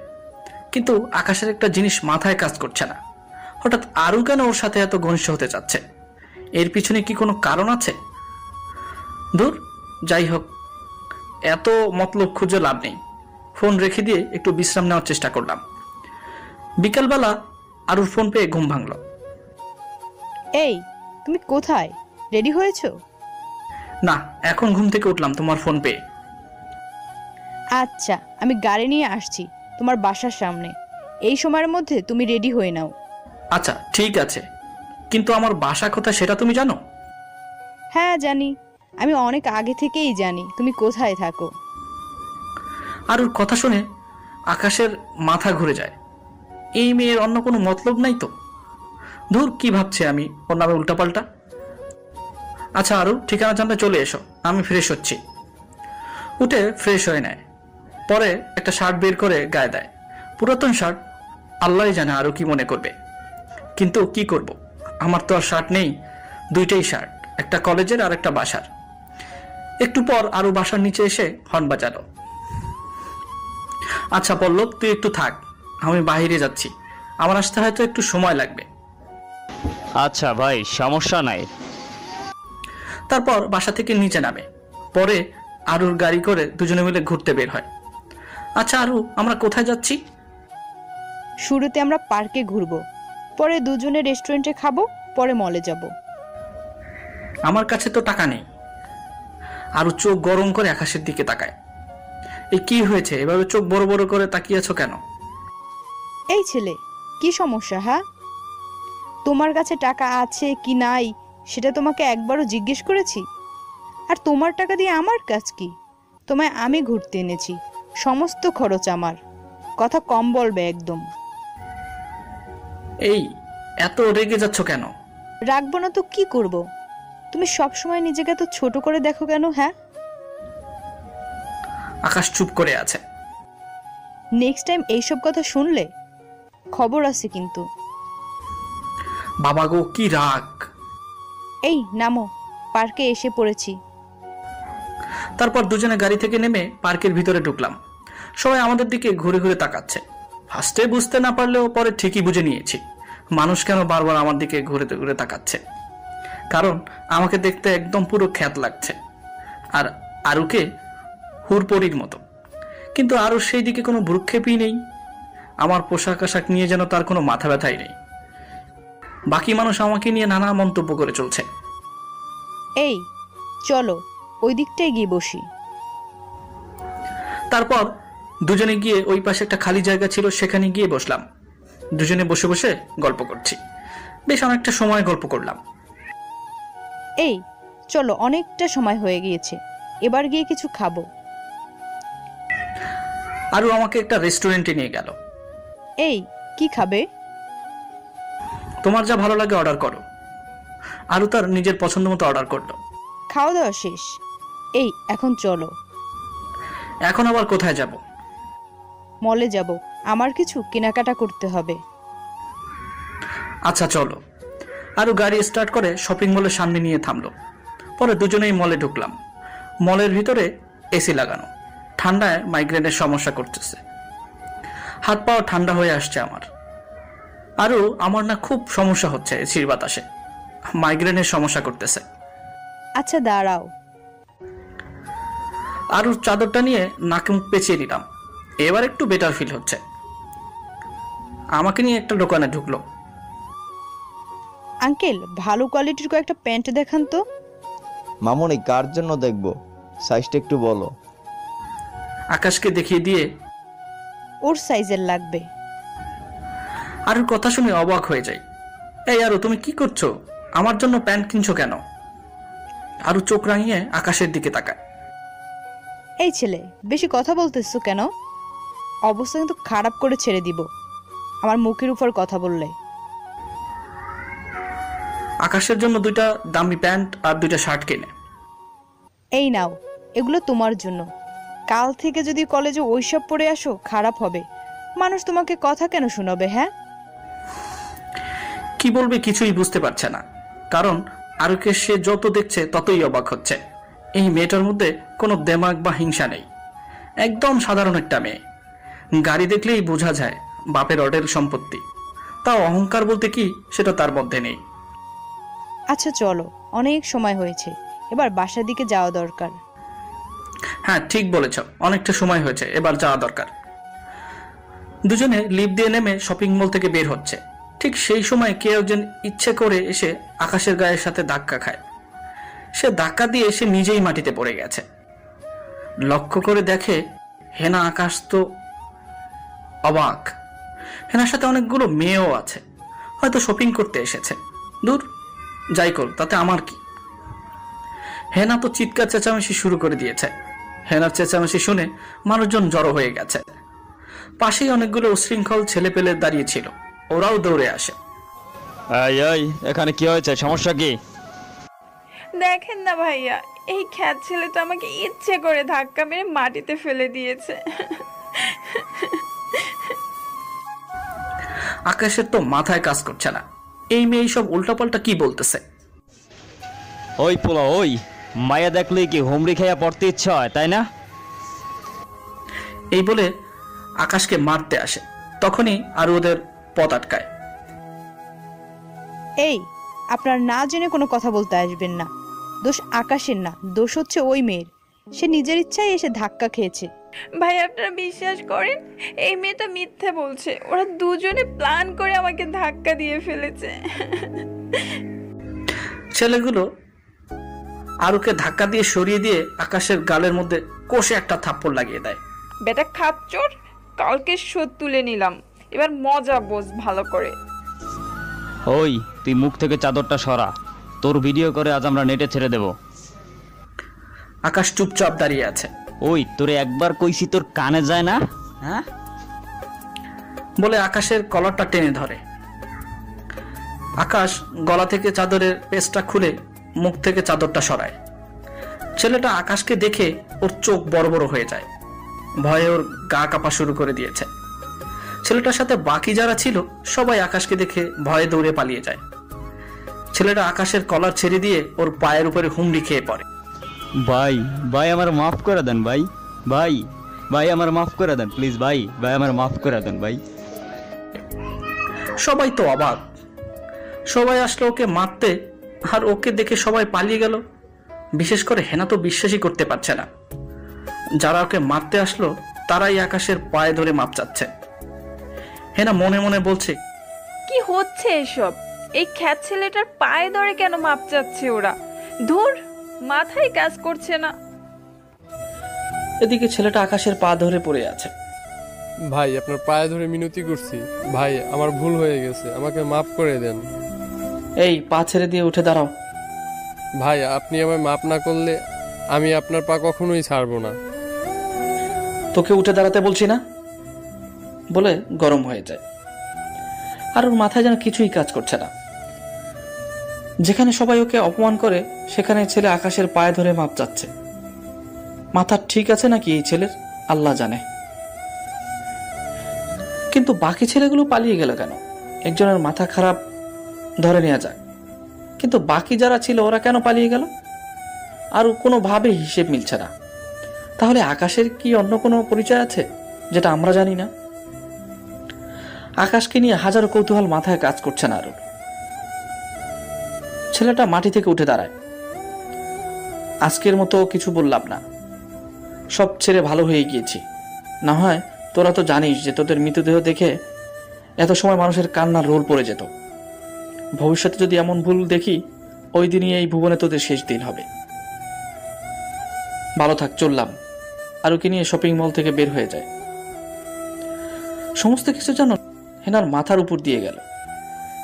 কিন্তু আকাশের একটা জিনিস মাথায় কাজ করছে না। হঠাৎ আরও কেন ওর সাথে এত ঘনিষ্ঠ হতে চাচ্ছে? এর পিছনে কি কোনো কারণ আছে? দূর, যাই হোক, এত মতলব খুঁজে লাভ নেই। ফোন রেখে দিয়ে একটু বিশ্রাম নেওয়ার চেষ্টা করলাম। বিকালবেলা আরুর ফোন পেয়ে ঘুম ভাঙল। এই, তুমি কোথায়? রেডি হয়েছো? না, এখন ঘুম থেকে উঠলাম তোমার ফোন পেয়ে। আচ্ছা, আমি গাড়ি নিয়ে আসছি তোমার বাসার সামনে। এই সময়ের মধ্যে তুমি রেডি হয়ে নাও। আচ্ছা ঠিক আছে, কিন্তু আমার বাসা কোথায় সেটা তুমি জানো? হ্যাঁ জানি, আমি অনেক আগে থেকেই জানি তুমি কোথায় থাকো। আরুর কথা শুনে আকাশের মাথা ঘুরে যায়। এই মেয়ের অন্য কোনো মতলব নাই তো? ধুর, কি ভাবছে আমি ওর নামে উল্টাপাল্টা। আচ্ছা আরু, ঠিকানা জানতে চলে এসো, আমি ফ্রেশ হচ্ছি। উঠে ফ্রেশ হয়ে নেয়, পরে একটা শার্ট বের করে গায়ে দেয়। পুরাতন শার্ট, আল্লাহই জানে আরু কি মনে করবে। কিন্তু কি করব, আমার তো আর শার্ট নেই, দুইটাই শার্ট, একটা কলেজের আর একটা বাসার। একটু পর আরু বাসার নিচে এসে হর্ন বাজালো। আচ্ছা পল্লব, তুই একটু থাক, আমি বাইরে যাচ্ছি, আমার আসতে হয়তো একটু সময় লাগবে। আচ্ছা ভাই, সমস্যা নাই। তারপর বাসা থেকে নিচে নামে, পরে আরুর গাড়ি করে দুজনে মিলে ঘুরতে বের হয়। আচ্ছা আরু, আমরা কোথায় যাচ্ছি? শুরুতে আমরা পার্কে ঘুরবো, পরে দুজনে রেস্টুরেন্টে খাবো, পরে মলে যাব। আমার কাছে তো টাকা নেই। আরু চোখ গরম করে আকাশের দিকে তাকায়। এই কি হয়েছে, এভাবে চোখ বড় বড় করে তাকিয়ে আছো কেন? এই ছেলে, কি সমস্যা? হ্যাঁ, তোমার কাছে টাকা আছে কি নাই সেটা তোমাকে একবারও জিজ্ঞেস করেছি? আর তোমার টাকা দিয়ে আমার কাজ কি? তোমায় আমি ঘুরতে এনেছি, সমস্ত খরচ আমার। কথা কম বলবে একদম। এই এত রেগে যাচ্ছ কেন? রাখবো না তো কি করব? তুমি সব সময় নিজেকে এত ছোট করে দেখো কেন? হ্যাঁ, আকাশ চুপ করে আছে। নেক্সট টাইম এইসব কথা শুনলে খবর আছে কিন্তু। বাবা গো, কি রাগ! এই নামো, পার্কে এসে পড়েছি। তারপর দুজনে গাড়ি থেকে নেমে পার্কের ভিতরে ঢুকলাম। সবাই আমাদের দিকে ঘুরে ঘুরে তাকাচ্ছে। ফার্স্টে বুঝতে না পারলেও পরে ঠিকই বুঝে নিয়েছি মানুষ কেন বারবার আমার দিকে ঘুরে ঘুরে তাকাচ্ছে। কারণ আমাকে দেখতে একদম পুরো খ্যাত লাগছে, আর আরুকে হুড়পড়ির মতো। কিন্তু আরও সেই দিকে কোনো ভ্রুক্ষেপই নেই। আমার পোশাক আশাক নিয়ে যেন তার কোনো মাথা ব্যথাই নেই। বাকি মানুষ আমাকে নিয়ে নানা মন্তব্য করে চলছে। এই চলো, ওই দিকটায় গিয়ে বসি। তারপর দুজনে গিয়ে ওই পাশে একটা খালি জায়গা ছিল, সেখানে গিয়ে বসলাম। দুজনে বসে বসে গল্প করছি। বেশ অনেকটা সময় গল্প করলাম। এই চলো, অনেকটা সময় হয়ে গিয়েছে, এবার গিয়ে কিছু খাবো। আরও আমাকে একটা রেস্টুরেন্টে নিয়ে গেল। এই কি খাবে? তোমার যা ভালো লাগে অর্ডার করো। আরও তার নিজের পছন্দ মতো অর্ডার করলো। খাওয়া দাওয়া শেষ, এই এখন চলো। এখন আবার কোথায় যাব? মলে যাব, আমার কিছু কেনাকাটা করতে হবে। আচ্ছা চলো। আরও গাড়ি স্টার্ট করে শপিং মলের সামনে নিয়ে থামলো। পরে দুজনেই মলে ঢুকলাম। মলের ভিতরে এসি লাগানো, ঠান্ডায় মাইগ্রেনের সমস্যা করতেছে। হাত পাও ঠান্ডা হয়ে আসছে আমার। আরও আমার না খুব সমস্যা হচ্ছে এসির বাতাসে, মাইগ্রেনের সমস্যা করতেছে। আচ্ছা দাঁড়াও। আরও চাদরটা নিয়ে নাকে মুখ পেঁচিয়ে নিলাম। এবার একটু বেটার ফিল হচ্ছে। আমাকে নিয়ে একটা দোকানে ঢুকলো। আঙ্কেল, ভালো কোয়ালিটির কয়েকটা প্যান্ট দেখান তো। মামুনি, কার জন্য দেখবো? সাইজটা একটু বলো। আকাশকে দেখিয়ে দিয়ে, ওর সাইজের লাগবে। আরুর কথা শুনে অবাক হয়ে যাই। এই আরু, তুমি কি করছো? আমার জন্য প্যান্ট কিনছো কেন? আরু চোখ রাঙিয়ে আকাশের দিকে তাকায়। এই ছেলে, বেশি কথা বলতেছো কেন? অবস্থা কিন্তু খারাপ করে ছেড়ে দিব আমার মুখের উপর কথা বললে। আকাশের জন্য দুইটা দামি প্যান্ট আর দুইটা শার্ট কিনে। এই নাও, এগুলো তোমার জন্য। কাল থেকে যদি কলেজে ওইসব পরে আসো খারাপ হবে। মানুষ তোমাকে কথা কেন শোনাবে? হ্যাঁ, কি বলবে কিছুই বুঝতে পারছে না। কারণ আরুকে সে যত দেখছে ততই অবাক হচ্ছে। এই মেয়েটার মধ্যে কোনো দেমাগ বা হিংসা নেই, একদম সাধারণ একটা মেয়ে। গাড়ি দেখলেই বোঝা যায় বাপের অডেল সম্পত্তি। তাও অহংকার বলতে কি সেটা তার মধ্যে নেই। আচ্ছা চলো, অনেক সময় হয়েছে, এবার বাসার দিকে যাওয়া দরকার। হ্যাঁ ঠিক বলেছ, অনেকটা সময় হয়েছে, এবার যাওয়া দরকার। দুজনে লিফট দিয়ে নেমে শপিং মল থেকে বের হচ্ছে। ঠিক সেই সময় কেউ একজন ইচ্ছে করে এসে আকাশের গায়ের সাথে ধাক্কা খায়। সে ধাক্কা দিয়ে সে নিজেই মাটিতে পড়ে গেছে। লক্ষ্য করে দেখে হেনা আকাশ তো অবাক। হেনার সাথে অনেকগুলো মেয়েও আছে, হয়তো শপিং করতে এসেছে। দূর, যাই কর, তাতে আমার কি। হেনা তো চিৎকার চেঁচামেচি শুরু করে দিয়েছে। হেনার চেঁচামেচি শুনে মানুষজন জড়ো হয়ে গেছে। পাশেই অনেকগুলো উশৃঙ্খল ছেলে পেলে দাঁড়িয়েছিল, ওরাও দৌড়ে আসে। এই এখানে কি হয়েছে, সমস্যা কি? দেখেন না ভাইয়া, এই খ্যাত ছেলে তো আমাকে ইচ্ছে করে ধাক্কা মেরে মাটিতে ফেলে দিয়েছে। আকাশের তো মাথায় কাজ করছে না, এই মেয়ে সব উল্টাপাল্টা কি বলতেছে। ওই পোলা, ওই মায়া দেখলেই কি হুমড়ি খাইয়া পড়তে ইচ্ছা হয়, তাই না? এই বলে আকাশকে মারতে আসে, তখনই আর ওদের পথ আটকায়। এই, আপনার না জেনে কোনো কথা বলতে আসবেন না। দোষ আকাশের না, দোষ হচ্ছে ওই মেয়ের। সে নিজের ইচ্ছায় এসে ধাক্কা খেয়েছে। ভাই আপনারা বিশ্বাস করেন, এই মেয়েটা মিথ্যে বলছে। ওরা দুজনে প্ল্যান করে আমাকে ধাক্কা দিয়ে ফেলেছে। ছেলেগুলো আরুকে ধাক্কা দিয়ে সরিয়ে দিয়ে আকাশের গালের মধ্যে কষে একটা থাপ্পড় লাগিয়ে দেয়। বেটা খাচ্চর, কালকে শোধ তুলে নিলাম, এবার মজা বোঝ ভালো করে। ওই তুই মুখ থেকে চাদরটা সরা, তোর ভিডিও করে আজ আমরা নেটে ছেড়ে দেব। আকাশ চুপচাপ দাঁড়িয়ে আছে। ওই তোরে একবার কইছি তোর কানে যায় না, হ্যাঁ? বলে আকাশের কলারটা টেনে ধরে। আকাশ গলা থেকে চাদরের পেস্টটা খুলে মুখ থেকে চাদরটা সরায়। ছেলেটা আকাশকে দেখে ওর চোখ বড় বড় হয়ে যায়, ভয়ে ওর গা কাঁপা শুরু করে দিয়েছে। ছেলেটার সাথে বাকি যারা ছিল সবাই আকাশকে দেখে ভয়ে দৌড়ে পালিয়ে যায়। ছেলেটা আকাশের কলার ছেড়ে দিয়ে ওর পায়ের উপরে হুমড়ি খেয়ে পড়ে। ভাই ভাই আমার মাফ করে দেন ভাই, ভাই ভাই আমার মাফ করে দেন প্লিজ, ভাই ভাই আমার মাফ করে দেন ভাই। সবাই তো অবাক, সবাই আসলো ওকে মারতে, আর ওকে দেখে সবাই পালিয়ে গেল। বিশেষ করে হেনা তো বিশ্বাসই করতে পারছে না। যারা ওকে মারতে আসলো তারাই আকাশের পায়ে ধরে মাপ চাচ্ছে। হেনা মনে মনে বলছে, কি হচ্ছে এসব? এই খ্যাত ছেলেটার পায়ে ধরে কেন মাপ চাচ্ছে ওরা? ধুর, মাথায় কাজ করছে না। এদিকে ছেলেটা আকাশের পা ধরে পড়ে আছে। ভাই আপনার পায়ে ধরে মিনতি করছি, ভাই আমার ভুল হয়ে গেছে, আমাকে মাফ করে দেন। এই পা ছেড়ে দিয়ে উঠে দাঁড়াও। ভাই আপনি আমায় মাফ না করলে আমি আপনার পা কখনোই ছাড়বো না। তোকে উঠে দাঁড়াতে বলছি না, বলে গরম হয়ে যায়। আর ওর মাথায় যেন কিছুই কাজ করছে না। যেখানে সবাই ওকে অপমান করে সেখানে ছেলে আকাশের পায়ে ধরে মাপ চাচ্ছে। মাথা ঠিক আছে নাকি এই ছেলের, আল্লাহ জানে। কিন্তু বাকি ছেলেগুলো পালিয়ে গেল কেন? একজনের মাথা খারাপ ধরে নেওয়া যায়, কিন্তু বাকি যারা ছিল ওরা কেন পালিয়ে গেল? আর কোনোভাবে হিসেব মিলছে না। তাহলে আকাশের কি অন্য কোনো পরিচয় আছে যেটা আমরা জানি না? আকাশকে নিয়ে হাজারো কৌতূহল মাথায় কাজ করছে না। আরো ছেলেটা মাটি থেকে উঠে দাঁড়ায়। আজকের মতো কিছু বললাম না, সব ছেড়ে ভালো হয়ে গিয়েছি। না হয় তোরা তো জানিস যে তোদের মৃতদেহ দেখে এত সময় মানুষের কান্নার রোল পড়ে যেত। ভবিষ্যতে যদি এমন ভুল দেখি, ওই দিনই এই ভুবনে তোদের শেষ দিন হবে। ভালো থাক, চললাম। আরুকে নিয়ে শপিং মল থেকে বের হয়ে যায়। সমস্ত কিছু যেন হেনার মাথার উপর দিয়ে গেল।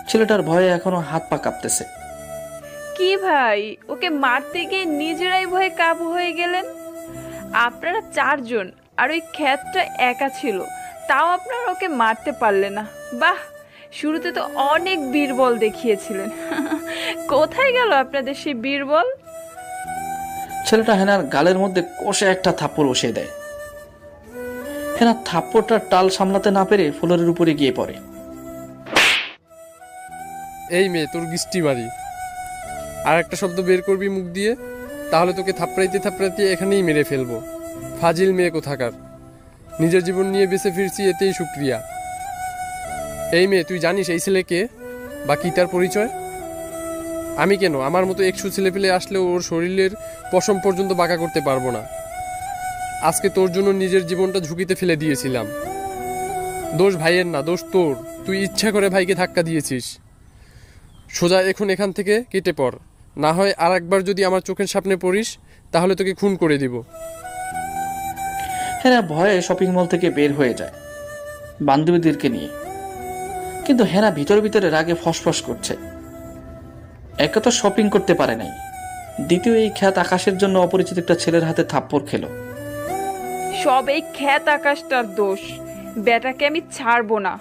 ছেলেটার ভয়ে এখনো হাত পা কাঁপতেছে। কি ভাই, ওকে মারতে গিয়ে নিজেরাই ভয়ে কাবু হয়ে গেলেন? আপনারা চারজন আর ওই খ্যাতটা একা ছিল, তাও আপনারা ওকে মারতে পারলেন না। বাহ, শুরুতে তো অনেক বীরবল দেখিয়েছিলেন। কোথায় গেল আপনাদের সেই বীরবল? ছেলেটা হেনার গালের মধ্যে কষে একটা থাপ্পড় বসিয়ে দেয়। হেনা থাপ্পড়টার টাল সামলাতে না পেরে ফ্লোরের উপরে গিয়ে পড়ে। এই মেয়ে, তোর গিষ্টি মারি। আর একটা শব্দ বের করবি মুখ দিয়ে, তাহলে তোকে থাপড়াইতে থাপড়াইতে এখানেই মেরে ফেলবো। ফাজিল মেয়ে কোথাকার, নিজের জীবন নিয়ে বেঁচে ফিরছি এতেই শুক্রিয়া। এই মেয়ে, তুই জানিস এই ছেলে কে বা কি তার পরিচয়? আমি কেন, আমার মতো 100 ছেলে পেলে আসলে ওর শরীরের পশম পর্যন্ত বাঁকা করতে পারবো না। আজকে তোর জন্য নিজের জীবনটা ঝুঁকিতে ফেলে দিয়েছিলাম। দোষ ভাইয়ের না, দোষ তোর। তুই ইচ্ছা করে ভাইকে ধাক্কা দিয়েছিস। সোজা এখন এখান থেকে কেটে পড়, না হয় আর একবার যদি আমার চোখের সামনে পড়িস তাহলে তোকে খুন করে দিব। হেনা ভয়ে শপিং মল থেকে বের হয়ে যায় বান্ধবীদেরকে নিয়ে। কিন্তু হেনা ভিতরে ভিতরে রাগে ফসফস করছে। একে তো শপিং করতে পারে নাই, দ্বিতীয় এই খ্যাত আকাশের জন্য অপরিচিত একটা ছেলের হাতে থাপ্পড় খেলো। সব এই খ্যাত আকাশটার দোষ। বেটাকে আমি ছাড়বো না,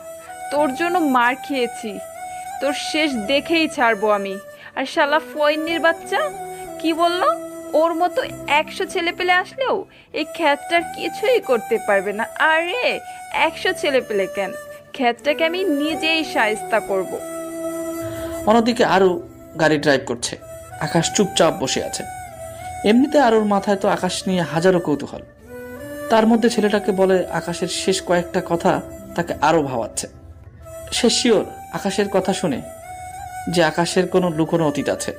তোর জন্য মার খেয়েছি, তোর শেষ দেখেই ছাড়বো আমি। আর শালা ফয়নির বাচ্চা কি বললো, ওর মতো 100 ছেলে পেলে আসলেও এই খ্যাতটার কিছুই করতে পারবে না। আরে 100 ছেলে পেলে কেন, খ্যাতটাকে আমি নিজেই শায়েস্তা করব। অন্যদিকে আরও গাড়ি ড্রাইভ করছে, আকাশ চুপচাপ বসে আছে। এমনিতে আরোর মাথায় তো আকাশ নিয়ে হাজারো কৌতূহল। তার মধ্যে ছেলেটাকে বলে আকাশের শেষ কয়েকটা কথা তাকে আরো ভাবাচ্ছে। সে শিওর আকাশের কথা শুনে যে আকাশের কোনো লুকোনো অতীত আছে।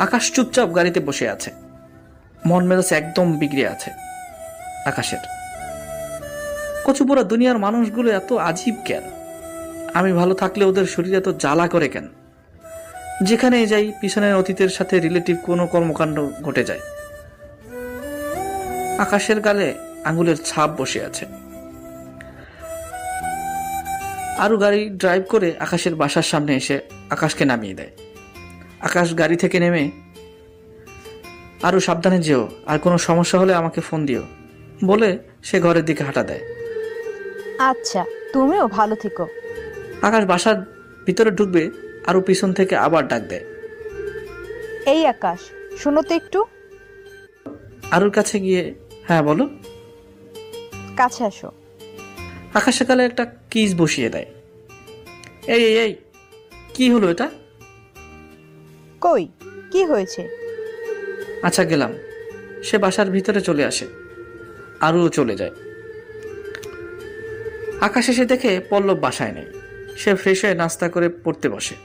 আকাশ চুপচাপ গাড়িতে বসে আছে, মন মেজাজ একদম বিগড়ে আছে আকাশের। কচুপোড়া দুনিয়ার মানুষগুলো এত আজীব কেন? আমি ভালো থাকলে ওদের শরীরে এত জ্বালা করে কেন? যেখানে যাই পিছনের অতীতের সাথে রিলেটিভ কোনো কর্মকাণ্ড ঘটে যায়। আকাশের গালে আঙুলের ছাপ বসে আছে। আরও গাড়ি ড্রাইভ করে আকাশের বাসার সামনে এসে আকাশকে নামিয়ে দেয়। আকাশ গাড়ি থেকে নেমে, আরও সাবধানে যেও, আর কোনো সমস্যা হলে আমাকে ফোন দিও বলে সে ঘরের দিকে হাঁটা দেয়। আচ্ছা, তুমিও ভালো থেকো। আকাশ বাসার ভিতরে ঢুকবে, আরও পিছন থেকে আবার ডাক দেয়, এই আকাশ, শোনো তো একটু। আরুর কাছে গিয়ে, হ্যাঁ বলো। কাছে আসো। আকাশের গালে একটা কিস বসিয়ে দেয়। এই এই এই, কি হলো এটা? কই, কি হয়েছে? আচ্ছা গেলাম। সে বাসার ভিতরে চলে আসে, আরুও চলে যায়। আকাশ এসে দেখে পল্লব বাসায় নেই। সে ফ্রেশ হয়ে নাস্তা করে পড়তে বসে।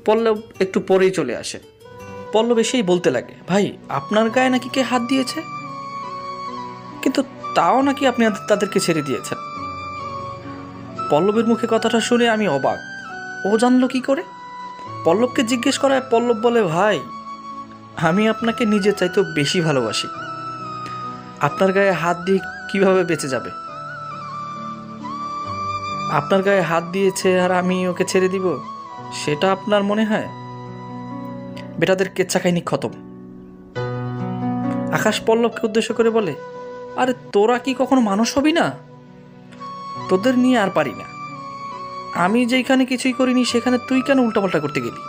পল্লব একটু পরেই চলে আসে। পল্লব এসেই বলতে লাগে, ভাই আপনার গায়ে নাকি কে হাত দিয়েছে, কিন্তু তাও নাকি আপনি তাদেরকে ছেড়ে দিয়েছেন। পল্লবের মুখে কথাটা শুনে আমি অবাক। ও জানলো কি করে? পল্লবকে জিজ্ঞেস করায় পল্লব বলে, ভাই আমি আপনাকে নিজের চাইতেও বেশি ভালোবাসি। আপনার গায়ে হাত দিয়ে কিভাবে বেঁচে যাবে? আপনার গায়ে হাত দিয়েছে আর আমি ওকে ছেড়ে দিব, সেটা আপনার মনে হয়? বেটাদের কেচ্ছা কাহিনী খতম। আকাশ পল্লবকে উদ্দেশ্য করে বলে, আরে তোরা কি কখনো মানুষ হবি না? তোদের নিয়ে আর পারি না। আমি যেখানে কিছুই করিনি সেখানে তুই কেন উল্টাপাল্টা করতে গেলি?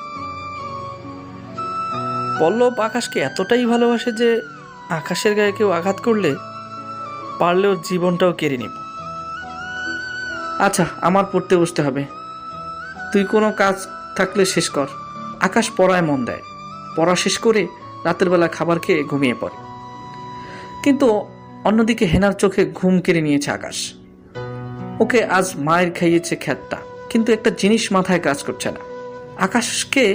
পল্লব আকাশকে এতটাই ভালোবাসে যে আকাশের গায়ে কেউ আঘাত করলে পারলেও জীবনটাও কেড়ে নিব। আচ্ছা, আমার পড়তে বসতে হবে, তুই কোনো কাজ থাকলে শেষ কর। আকাশ পড়ায় মন দেয়। পড়া শেষ করে রাতের বেলা খাবার খেয়ে ঘুমিয়ে পড়ে। কিন্তু অন্যদিকে হেনার চোখে ঘুম কেড়ে নিয়েছে আকাশ। ওকে আজ মায়ের খাইয়েছে খ্যাতটা, কিন্তু একটা জিনিস মাথায় কাজ করছে না। আকাশকে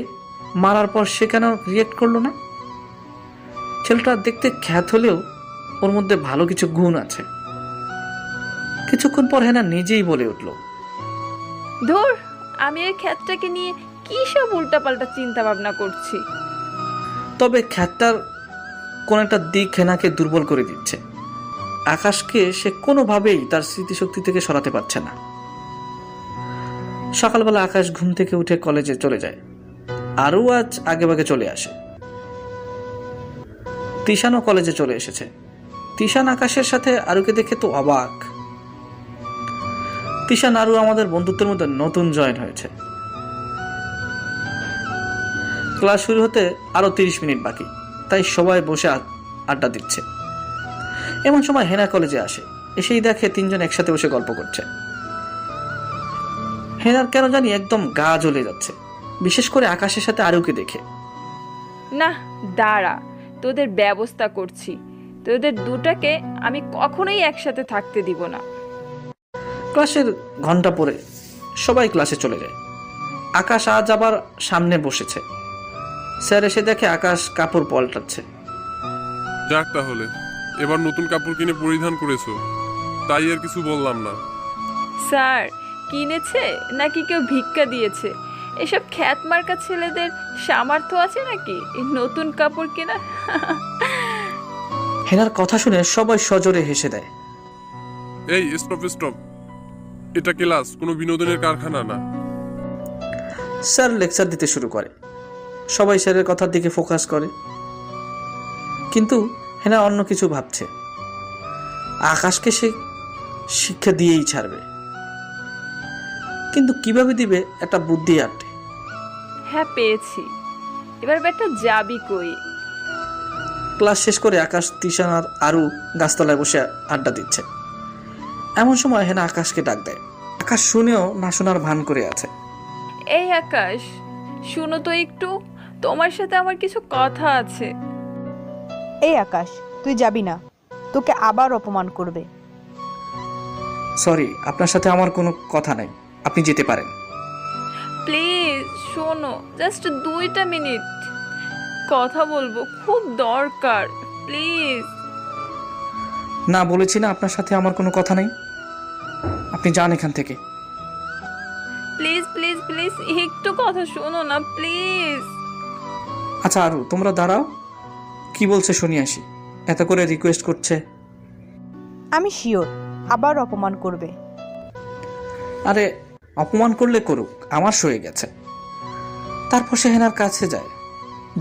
মারার পর সে কেন রিয়েক্ট করলো না? ছেলেটা দেখতে খ্যাত হলেও ওর মধ্যে ভালো কিছু গুণ আছে। কিছুক্ষণ পর হেনা নিজেই বলে উঠল, ধুর, আমি ওই খ্যাতটাকে নিয়ে কি সব উল্টাপাল্টা চিন্তা ভাবনা করছি। তবে খ্যাতটার কোন একটা দিক হেনাকে দুর্বল করে দিচ্ছে। আকাশকে সে কোনোভাবেই তার স্মৃতিশক্তি থেকে সরাতে পারছে না। সকালবেলা আকাশ ঘুম থেকে উঠে কলেজে চলে যায়। আরও আজ আগেভাগে চলে আসে। তিশানও কলেজে চলে এসেছে। তিশান আকাশের সাথে আরুকে দেখে তো অবাক। তিশান আরু আমাদের বন্ধুত্বের মধ্যে নতুন জয়েন হয়েছে। ক্লাস শুরু হতে আরো 30 মিনিট বাকি, তাই সবাই বসে আড্ডা দিচ্ছে। এমন সময় হেনা কলেজে আসে। এসেই দেখে তিনজন একসাথে বসে গল্প করছে। হেনার কেন জানি একদম গা জ্বলে যাচ্ছে, বিশেষ করে আকাশের সাথে আরুকে দেখে। না দাঁড়া, তোদের ব্যবস্থা করছি। তোদের দুটাকে আমি কখনোই একসাথে থাকতে দিব না। ক্লাসের ঘন্টা পরে সবাই ক্লাসে চলে যায়। আকাশ আজ আবার সামনে বসেছে। স্যার এসে দেখে আকাশ কাপড় পাল্টাচ্ছে। যাক, তাহলে এবার নতুন কাপড় কিনে পরিধান করেছো, তাই আর কিছু বললাম না। স্যার কিনেছে নাকি কেউ ভিক্ষা দিয়েছে? এসব খ্যাত মার্কা ছেলেদের সামর্থ্য আছে নাকি এই নতুন কাপড় কেনা? হেনার কথা শুনে সবাই সজোরে হেসে দেয়। এই স্টপ স্টপ, এটা ক্লাস, কোনো বিনোদনের কারখানা না। স্যার লেকচার দিতে শুরু করে। সবাই স্যারের কথার দিকে ফোকাস করে, কিন্তু হেনা অন্য কিছু ভাবছে। আকাশকে সে শিক্ষা দিয়েই ছাড়বে, কিন্তু কিভাবে দিবে একটা বুদ্ধি আটে। হ্যাঁ পেয়েছি, এবার ব্যাটা যাবি কই? ক্লাস শেষ করে আকাশ, তিশান আর আরু গাছতলায় বসে আড্ডা দিচ্ছে। এমন সময় হেনা আকাশকে ডাক দেয়। আকাশ শুনেও না শোনার ভান করে আছে। এই আকাশ, শুনো তো একটু, তোমার সাথে আমার কিছু কথা আছে। এই আকাশ, তুই যাবি না, তোকে আবার অপমান করবে। সরি, আপনার সাথে আমার কোনো কথা নাই, আপনি যেতে পারেন। প্লিজ শোনো, জাস্ট 2টা মিনিট কথা বলবো, খুব দরকার, প্লিজ। না, বলেছি না আপনার সাথে আমার কোনো কথা নেই, আপনি যান এখান থেকে। প্লিজ প্লিজ প্লিজ একটু কথা শোনো না, প্লিজ। আচ্ছা আরু, তোমরা দাঁড়াও, কি বলছে শুনি আসি। এত করে রিকোয়েস্ট করছে। আমি শিওর আবার অপমান করবে। আরে অপমান করলে করুক, আমার সয়ে গেছে। তারপর সে হেনার কাছে যায়।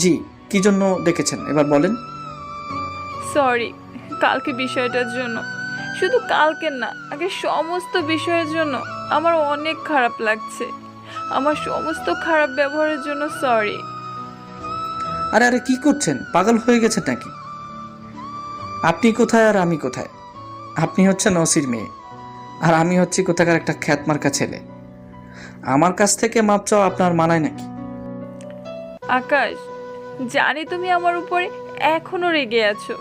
জি, কি জন্য ডেকেছেন এবার বলেন। সরি কালকে বিষয়টার জন্য, শুধু কালকে না, আগে সমস্ত বিষয়ের জন্য আমার অনেক খারাপ লাগছে। আমার সমস্ত খারাপ ব্যবহারের জন্য সরি। আরে আরে কি করছেন, পাগল হয়ে গেছেন নাকি? আপনি কোথায় আর আমি কোথায়? আপনি হচ্ছেন নসির মেয়ে, আর আমি হচ্ছি কোথাকার একটা খ্যাতমার্কা ছেলে। আমার কাছ থেকে মাপ চাওয়া আপনার মানায় নাকি? আকাশ, জানি তুমি আমার উপরে এখনো রেগে আছো,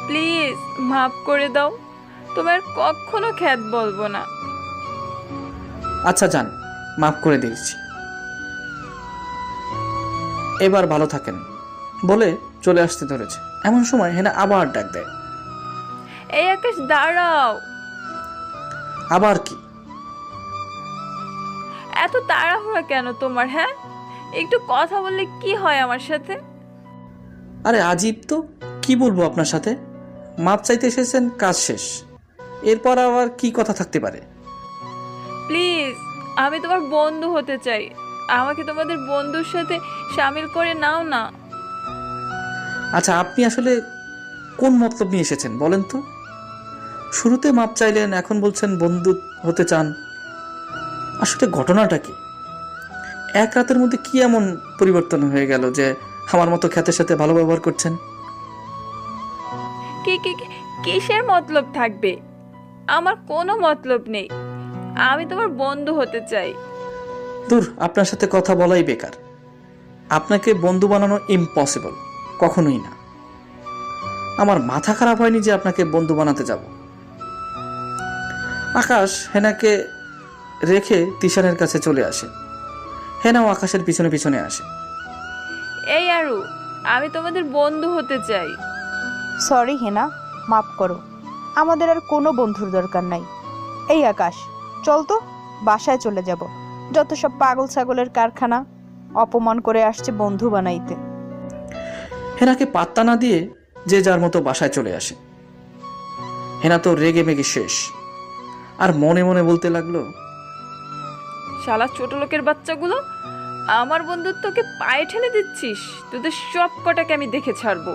প্লিজ মাফ করে দাও, তোমার কখনো খ্যাত বলবো না। আচ্ছা যান, মাফ করে দিয়েছি, এবার ভালো থাকেন বলে চলে আসতে ধরেছে। এমন সময় হেনা আবার ডাক দেয়। এই আকাশ দাঁড়াও। আবার কি? এত তাড়াহুড়া কেন তোমার? হ্যাঁ, একটু কথা বললে কি হয় আমার সাথে? আরে আজীব তো, কি বলবো আপনার সাথে? মাপ চাইতে এসেছেন, কাজ শেষ, এরপর আবার কি কথা থাকতে পারে? প্লিজ, আমি তোমার বন্ধু হতে চাই, আমাকে তোমাদের বন্ধুর সাথে শামিল করে নাও না। আচ্ছা, আপনি আসলে কোন মতলব নিয়ে এসেছেন বলেন তো? শুরুতে মাপ চাইলেন, এখন বলছেন বন্ধু হতে চান। আসলে ঘটনাটা কি? এক রাতের মধ্যে কি এমন পরিবর্তন হয়ে গেল যে আমার মতো খ্যাতের সাথে ভালো ব্যবহার করছেন? কিসের মতলব থাকবে? আমার কোনো মতলব নেই, আমি তোমার বন্ধু হতে চাই। দূর, আপনার সাথে কথা বলাই বেকার। আপনাকে বন্ধু বানানো ইম্পসিবল, কখনোই না। আমার মাথা খারাপ হয়নি যে আপনাকে বন্ধু বানাতে যাব। আকাশ হেনাকে রেখে তিশানের কাছে চলে আসে। হেনাও আকাশের পিছনে পিছনে আসে। এই আরু, আমি তোমাদের বন্ধু হতে চাই। সরি হেনা, মাফ করো, আমাদের আর কোনো বন্ধুর দরকার নাই। এই আকাশ, চল তো, বাসায় চলে যাব। যত সব পাগল ছাগলের কারখানা, অপমান করে আসছে বন্ধু বানাইতে। হেনাকে পাত্তা না দিয়ে যে যার মতো বাসায় চলে আসে। হেনা তো রেগে মেগে শেষ, আর মনে মনে বলতে লাগলো, শালা ছোট লোকের বাচ্চাগুলো, আমার বন্ধুত্বকে পায়ে ঠেলে দিচ্ছিস। তোদের সব কটাকে আমি দেখে ছাড়বো।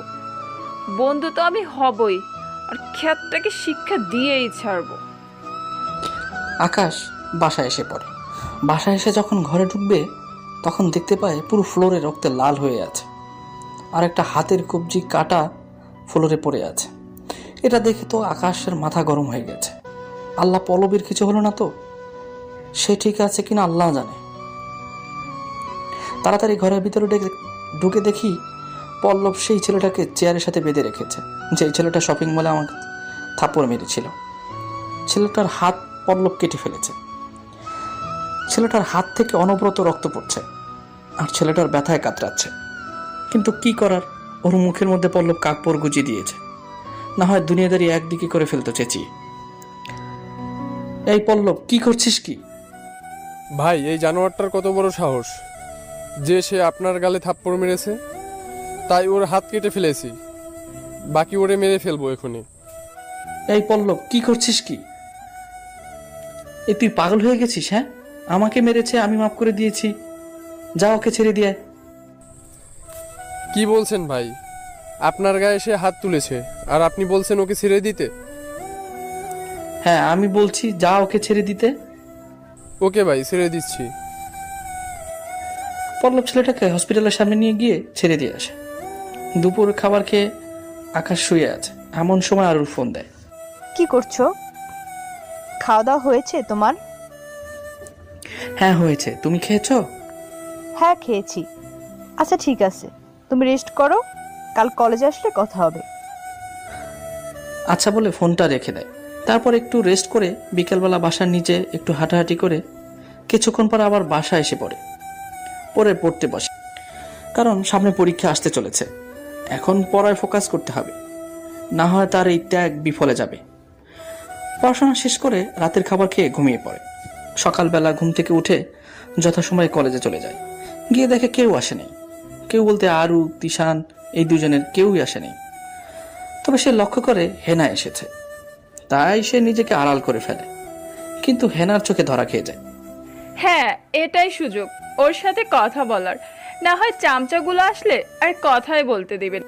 বন্ধু তো আমি হবই, আর খ্যাতটাকে শিক্ষা দিয়েই ছাড়বো। আকাশ বাসায় এসে পড়ে। বাসায় এসে যখন ঘরে ঢুকবে, তখন দেখতে পায় পুরো ফ্লোরে রক্তে লাল হয়ে আছে, আর একটা হাতের কবজি কাটা ফ্লোরে পড়ে আছে। এটা দেখে তো আকাশের মাথা গরম হয়ে গেছে। আল্লাহ, পল্লবীর কিছু হলো না তো? সে ঠিক আছে কিনা আল্লাহ জানে। তাড়াতাড়ি ঘরের ভিতরে ঢুকে দেখি পল্লব সেই ছেলেটাকে চেয়ারের সাথে বেঁধে রেখেছে, যে ছেলেটা শপিং মলে আমাকে থাপ্পড় মেরেছিল। ছেলেটার হাত পল্লব কেটে ফেলেছে। ছেলেটার হাত থেকে অনবরত রক্ত পড়ছে আর ছেলেটার ব্যথায় কাতরাচ্ছে। কিন্তু কি করার, ওর মুখের মধ্যে পল্লব কাপড় গুজিয়ে দিয়েছে, না হয় দুনিয়াদারি একদিকে করে ফেলতো চেঁচিয়ে। এই পল্লব, কি করছিস কি? ভাই, এই জানোয়ারটার কত বড় সাহস যে সে আপনার গালে থাপ্পড় মেরেছে, তাই ওর হাত কেটে ফেলেছি, বাকি ওরে মেরে ফেলবো এখনই। এই পল্লব, কি করছিস কি? তুই পাগল হয়ে গেছিস? হ্যাঁ, আমাকে মেরেছে, আমি মাফ করে দিয়েছি, যা ওকে ছেড়ে দিয়ে। কি বলছেন ভাই? আপনার গায়ে সে হাত তুলেছে আর আপনি বলছেন ওকে ছেড়ে দিতে? হ্যাঁ, আমি বলছি যা ওকে ছেড়ে দিতে। ওকে ভাই, ছেড়ে দিচ্ছি। পল্লব ছেলেটাকে হসপিটালের সামনে নিয়ে গিয়ে ছেড়ে দিয়ে আসে। দুপুর খাবার খেয়ে আকাশ শুয়ে আছে, এমন সময় আরুর ফোন দেয়। কি করছো? খাওয়া দাওয়া হয়েছে তোমার? হ্যাঁ হয়েছে, তুমি খেয়েছো? হ্যাঁ খেয়েছি। আচ্ছা ঠিক আছে, তুমি রেস্ট করো, কাল কলেজে আসলে কথা হবে। আচ্ছা বলে ফোনটা রেখে দেয়। তারপর একটু রেস্ট করে বিকেলবেলা বাসার নিচে একটু হাঁটাহাঁটি করে কিছুক্ষণ পর আবার বাসা এসে পড়তে বসে। কারণ সামনে পরীক্ষা আসতে চলেছে, এখন পড়ায় ফোকাস করতে হবে, না হয় তার এই ত্যাগ বিফলে যাবে। পড়াশোনা শেষ করে রাতের খাবার খেয়ে ঘুমিয়ে পড়ে। সকালবেলা ঘুম থেকে উঠে যথাসময়ে কলেজে চলে যায়। গিয়ে দেখে কেউ আসেনি। কেউ বলতে আরু, তিশান, এই দুজনের কেউই আসেনি। তবে সে লক্ষ্য করে হেনা এসেছে, তাই সে নিজেকে আড়াল করে ফেলে, কিন্তু হেনার চোখে ধরা খেয়ে যায়। হ্যাঁ, এটাই সুযোগ ওর সাথে কথা বলার, না হয় চামচাগুলো আসলে আর কথাই বলতে দিবেন।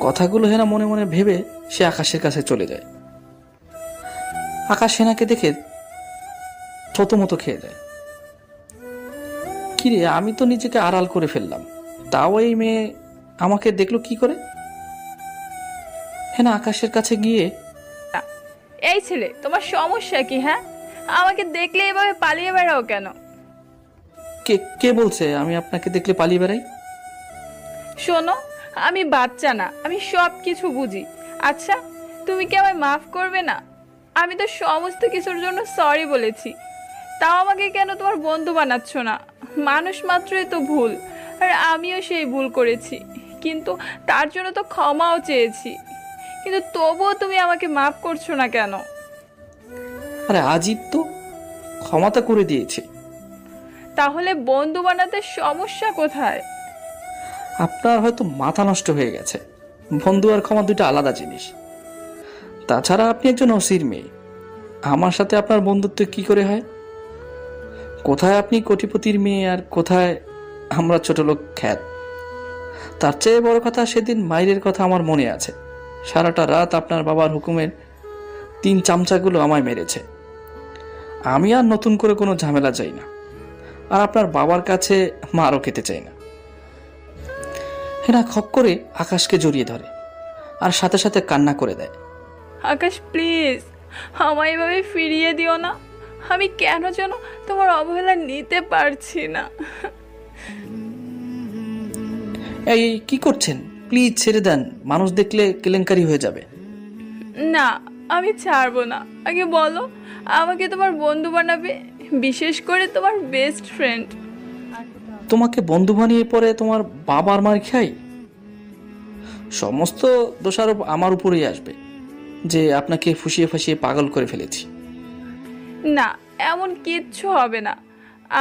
কথাগুলো হেনা মনে মনে ভেবে সে আকাশের কাছে চলে যায়। আকাশ হেনাকে দেখে থতমতো খেয়ে যায়। কিরে, আমি তো নিজেকে আড়াল করে ফেললাম, তাও এই মেয়ে আমাকে দেখলো কি করে? হেনা আকাশের কাছে গিয়ে, এই ছেলে, তোমার সমস্যা কি? হ্যাঁ, আমাকে দেখলে এভাবে পালিয়ে বেড়াও কেন? কে বলছে আমি আপনাকে দেখলে পালিয়ে বেড়াই? শোনো, আমি বাচ্চা না, আমি সব কিছু বুঝি। আচ্ছা, তুমি কি আমায় মাফ করবে না? আমি তো সমস্ত কিছুর জন্য সরি বলেছি, তাও আমাকে কেন তোমার বন্ধু বানাচ্ছ না? মানুষ মাত্রই তো ভুল, আর আমিও সেই ভুল করেছি, কিন্তু তার জন্য তো ক্ষমাও চেয়েছি, কিন্তু তবুও তুমি আমাকে মাফ করছো না কেন? আরে আজীব তো, ক্ষমা তো করে দিয়েছি। তাহলে বন্ধু বানাতে সমস্যা কোথায়? আপনার হয়তো মাথা নষ্ট হয়ে গেছে। বন্ধু আর ক্ষমা দুটো আলাদা জিনিস। তাছাড়া আপনি একজন অসির মেয়ে, আমার সাথে আপনার বন্ধুত্ব কি করে হয়? কোথায় আপনি কোটিপতির মেয়ে আর কোথায় আমরা ছোট লোক খ্যাত। তার চেয়ে বড় কথা, সেদিন মায়ের কথা আমার মনে আছে। সারাটা রাত আপনার বাবার হুকুমের 3 চামচাগুলো আমায় মেরেছে। আমি আর নতুন করে কোনো ঝামেলা চাই না, আর আপনার বাবার কাছে মারও খেতে চাই না। হেনা খপ করে আকাশকে জড়িয়ে ধরে আর সাথে সাথে কান্না করে দেয়। আকাশ, প্লিজ আমায় এভাবে ফিরিয়ে দিও না। আমি কেন যেন তোমার অবহেলা নিতে পারছি না। এই কি করছেন? প্লিজ ছেড়ে দেন, মানুষ দেখলে কেলেঙ্কারি হয়ে যাবে। না, আমি ছাড়বো না। আগে বলো, আমাকে তোমার বন্ধু বানাবে, বিশেষ করে তোমার বেস্ট ফ্রেন্ড। তোমাকে বন্ধু বানিয়ে পরে তোমার বাবার মার খাই? সমস্ত দোষারোপ আমার উপরেই আসবে যে আপনাকে ফুসিয়ে ফাঁসিয়ে পাগল করে ফেলেছি। না, এমন কিচ্ছু হবে না।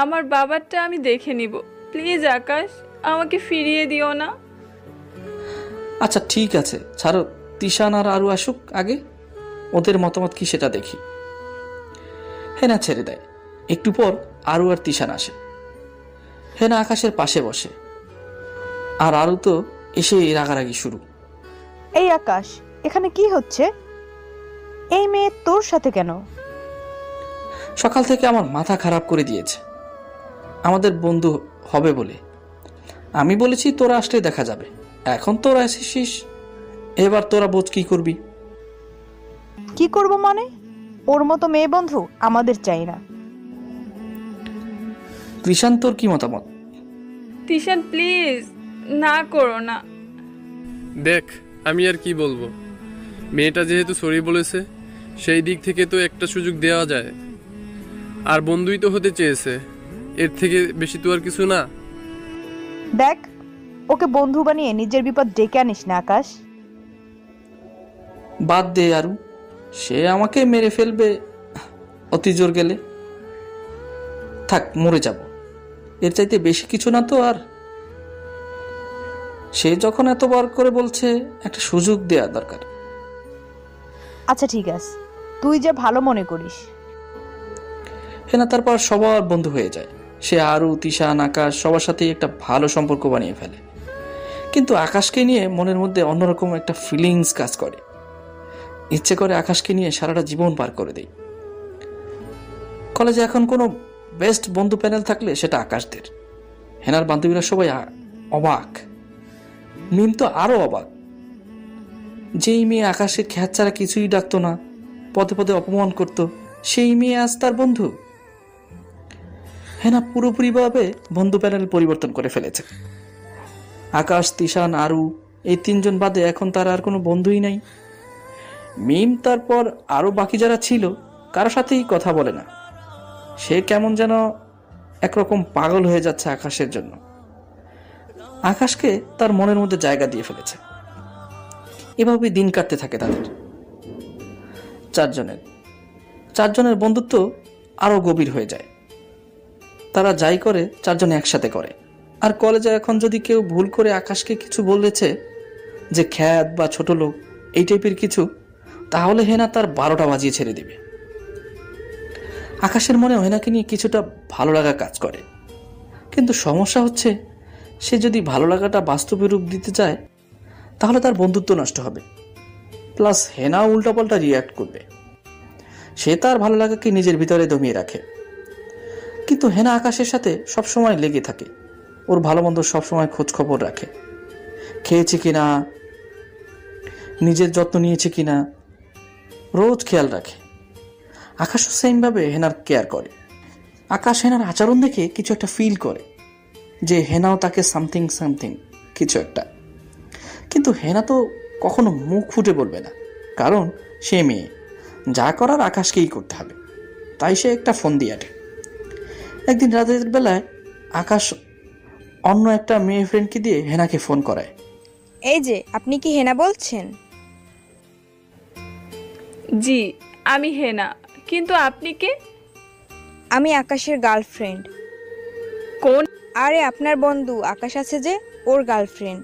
আমার বাবারটা আমি দেখে নিব। প্লিজ আকাশ, আমাকে ফিরিয়ে দিও না। আচ্ছা ঠিক আছে, ছাড়ো, তিশান আর আরু আসুক আগে, ওদের মতামত কি সেটা দেখি। হেনা ছেড়ে দেয়। একটু পর আরু আর তিশান আসে। হেনা আকাশের পাশে বসে, আর আরু তো এসে রাগারাগি শুরু। এই আকাশ, এখানে কি হচ্ছে? এই মেয়ে তোর সাথে কেন? সকাল থেকে আমার মাথা খারাপ করে দিয়েছে আমাদের বন্ধু হবে বলে। আমি বলেছি তোরা আসলে দেখা যাবে, এখন তোরা এসেছিস, এবার তোরা বোঝ কি করবি। কি করব মানে? ওর মতো মেয়ে বন্ধু আমাদের চাই না। কৃষাণ, তোর কি মতামত? তিশান, প্লিজ না করো না। দেখ, আমি আর কি বলবো, মেয়েটা যেহেতু সরি বলেছে, সেই দিক থেকে তো একটা সুযোগ দেওয়া যায়। আর বন্ধুই তো হতে চেয়েছে, এর থেকে বেশি তো আর কিছু না। দেখ, ওকে বন্ধু বানিয়ে নিজের বিপদ ডেকে আনিস না আকাশ। বাদ দে আরু, সে আমাকে মেরে ফেলবে অতি জোর গেলে। থাক, মরে যাব, এর চাইতে বেশি কিছু না তো আর। সে যখন এতবার করে বলছে, একটা সুযোগ দেয়া দরকার। আচ্ছা ঠিক আছে, তুই যা ভালো মনে করিস। হেনা তারপর সবার বন্ধু হয়ে যায়। সে আরু, তিশান, আকাশ সবার সাথেই একটা ভালো সম্পর্ক বানিয়ে ফেলে। কিন্তু আকাশকে নিয়ে মনের মধ্যে অন্যরকম একটা ফিলিংস কাজ করে। ইচ্ছে করে আকাশকে নিয়ে সারাটা জীবন পার করে দেয়। কলেজে এখন কোনো বেস্ট বন্ধু প্যানেল থাকলে সেটা আকাশদের। হেনার বান্ধবীরা সবাই অবাক, মিম তো আরো অবাক। যেই মেয়ে আকাশের খ্যাত ছাড়া কিছুই ডাকতো না, পদে পদে অপমান করত, সেই মেয়ে আজ তার বন্ধু। হেনা পুরোপুরিভাবে বন্ধু প্যানেল পরিবর্তন করে ফেলেছে। আকাশ, তিশান, আরু এই তিনজন বাদে এখন তার আর কোনো বন্ধুই নাই। মিম তারপর আরো বাকি যারা ছিল কারো সাথেই কথা বলে না। সে কেমন যেন একরকম পাগল হয়ে যাচ্ছে আকাশের জন্য। আকাশকে তার মনের মধ্যে জায়গা দিয়ে ফেলেছে। এভাবে দিন কাটতে থাকে তাদের চারজনের বন্ধুত্ব আরো গভীর হয়ে যায়। তারা যাই করে চারজনে একসাথে করে। আর কলেজে এখন যদি কেউ ভুল করে আকাশকে কিছু বলেছে, যে খ্যাত বা ছোট লোক এই টাইপের কিছু, তাহলে হেনা তার 12টা বাজিয়ে ছেড়ে দিবে। আকাশের মনে হেনাকে নিয়ে কিছুটা ভালো লাগা কাজ করে, কিন্তু সমস্যা হচ্ছে সে যদি ভালো লাগাটা বাস্তবে রূপ দিতে চায় তাহলে তার বন্ধুত্ব নষ্ট হবে, প্লাস হেনা উল্টাপাল্টা রিয়াক্ট করবে। সে তার ভালো লাগাকে নিজের ভিতরে দমিয়ে রাখে। কিন্তু হেনা আকাশের সাথে সবসময় লেগে থাকে, ওর ভালো মন্দ সবসময় খোঁজ খবর রাখে। খেয়েছে কিনা, নিজের যত্ন নিয়েছে কিনা, রোজ খেয়াল রাখে। আকাশও সেমভাবে হেনার কেয়ার করে। আকাশ হেনার আচরণ দেখে কিছু একটা ফিল করে যে হেনাও তাকে সামথিং কিছু একটা। কিন্তু হেনা তো কখনো মুখ ফুটে বলবে না, কারণ সে মেয়ে, যা করার আকাশকেই করতে হবে। তাই সে একটা ফোন দিয়ে আটে। একদিন রাতের বেলায় আকাশ অন্য একটা মেয়ে ফ্রেন্ডকে দিয়ে হেনাকে ফোন করায়। এই যে, আপনি কি হেনা বলছেন? জি, আমি হেনা, কিন্তু আপনি কে? আমি আকাশের গার্লফ্রেন্ড। কোন? আরে আপনার বন্ধু আকাশ আছে যে, ওর গার্লফ্রেন্ড।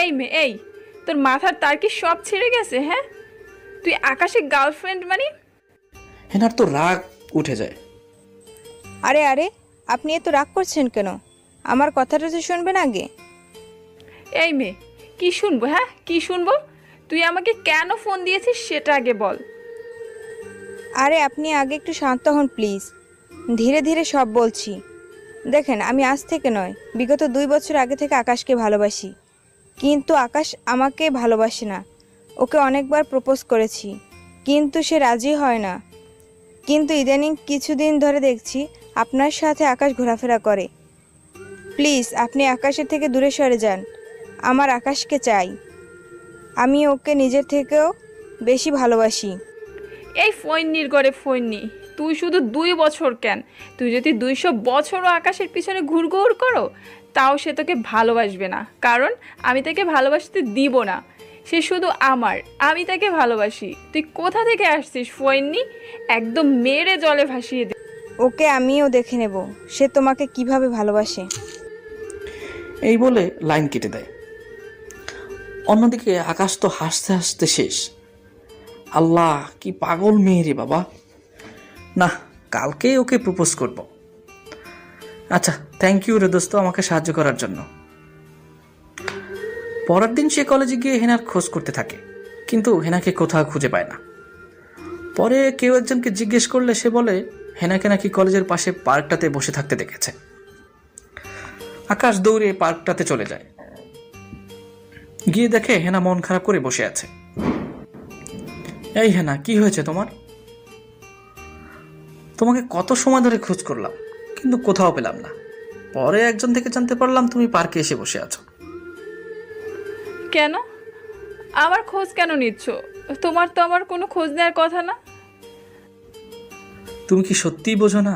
এই মেয়ে, এই তোর মাথার তার কি সব ছিঁড়ে গেছে? হ্যাঁ, তুই আকাশের গার্লফ্রেন্ড মানে? হেনার তো রাগ উঠে যায়। আরে আরে, আপনি এত রাগ করছেন কেন? আমার কথাটা তো শুনবেন আগে। এই মেয়ে, কি শুনবো? হ্যাঁ, কি শুনবো? তুই আমাকে কেন ফোন দিয়েছিস সেটা আগে বল। আরে আপনি আগে একটু শান্ত হন প্লিজ, ধীরে ধীরে সব বলছি। দেখেন, আমি আজ থেকে নয়, বিগত 2 বছর আগে থেকে আকাশকে ভালোবাসি। কিন্তু আকাশ আমাকে ভালোবাসে না। ওকে অনেকবার প্রপোজ করেছি, কিন্তু সে রাজি হয় না। কিন্তু ইদানিং কিছুদিন ধরে দেখছি আপনার সাথে আকাশ ঘোরাফেরা করে। প্লিজ আপনি আকাশের থেকে দূরে সরে যান। আমার আকাশকে চাই। আমি ওকে নিজের থেকেও বেশি ভালোবাসি। এই ফৈন্নির ঘরে ফৈন্নি, তুই শুধু 2 বছর কেন, তুই যদি 200 বছরও আকাশের পিছনে ঘুরঘুর করো তাও সে তোকে ভালোবাসবে না, কারণ আমি তাকে ভালোবাসতে দিব না। সে শুধু আমার, আমি তাকে ভালোবাসি। তুই কোথা থেকে আসছিস ফৈন্নি? একদম মেরে জলে ভাসিয়ে দে। ওকে আমিও দেখে নেব সে তোমাকে কিভাবে ভালোবাসে। এই বলে লাইন কেটে দেয়। অন্যদিকে আকাশ তো হাসতে হাসতে শেষ। আল্লাহ, কি পাগল মেয়ে রে বাবা। না, কালকে ওকে প্রপোজ করব। আচ্ছা, থ্যাংক ইউ রে দোস্ত আমাকে সাহায্য করার জন্য। পরের দিন সে কলেজে গিয়ে হেনার খোঁজ করতে থাকে, কিন্তু হেনাকে কোথাও খুঁজে পায় না। পরে কেউ একজনকে জিজ্ঞেস করলে সে বলে হেনাকে নাকি কলেজের পাশে পার্কটাতে বসে থাকতে দেখেছে। আকাশ দৌড়ে পার্কটাতে চলে যায়। গিয়ে দেখে হেনা মন খারাপ করে বসে আছে। এই হেনা, কি হয়েছে তোমার? তোমাকে কত সময় ধরে খোঁজ করলাম, কিন্তু কোথাও পেলাম না। পরে একজন থেকে জানতে পারলাম তুমি পার্কে এসে বসে আছো। কেন? আমার খোঁজ কেন নিচ্ছ? তোমার তো আমার কোনো খোঁজ নেওয়ার কথা না। তুমি কি সত্যিই বোঝো না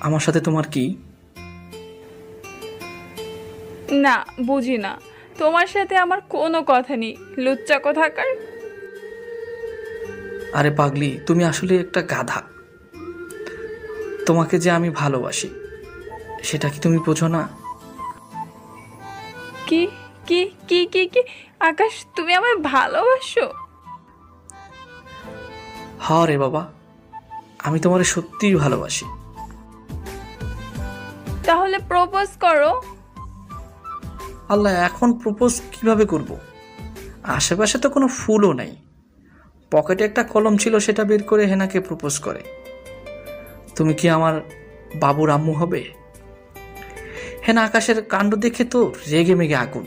আমার সাথে তোমার কি? না, বুঝি না। তোমার সাথে আমার কোনো কথা নেই, লুচ্চা কোথাকার। আরে পাগলি, তুমি আসলে একটা গাধা। তোমাকে যে আমি ভালোবাসি সেটা কি তুমি বোঝো না? কি কি কি কি কি আকাশ, তুমি আমায় ভালোবাসো? হ্যাঁ রে বাবা, আমি তোমারে সত্যিই ভালোবাসি। তাহলে প্রপোজ করো। আল্লাহ, এখন প্রপোজ কিভাবে করব? আশেপাশে তো কোনো ফুলও নাই। পকেটে একটা কলম ছিল, সেটা বের করে হেনাকে প্রপোজ করে। তুমি কি আমার বাবুর আম্মু হবে? হেনা আকাশের কাণ্ড দেখে তো রেগে মেগে আগুন।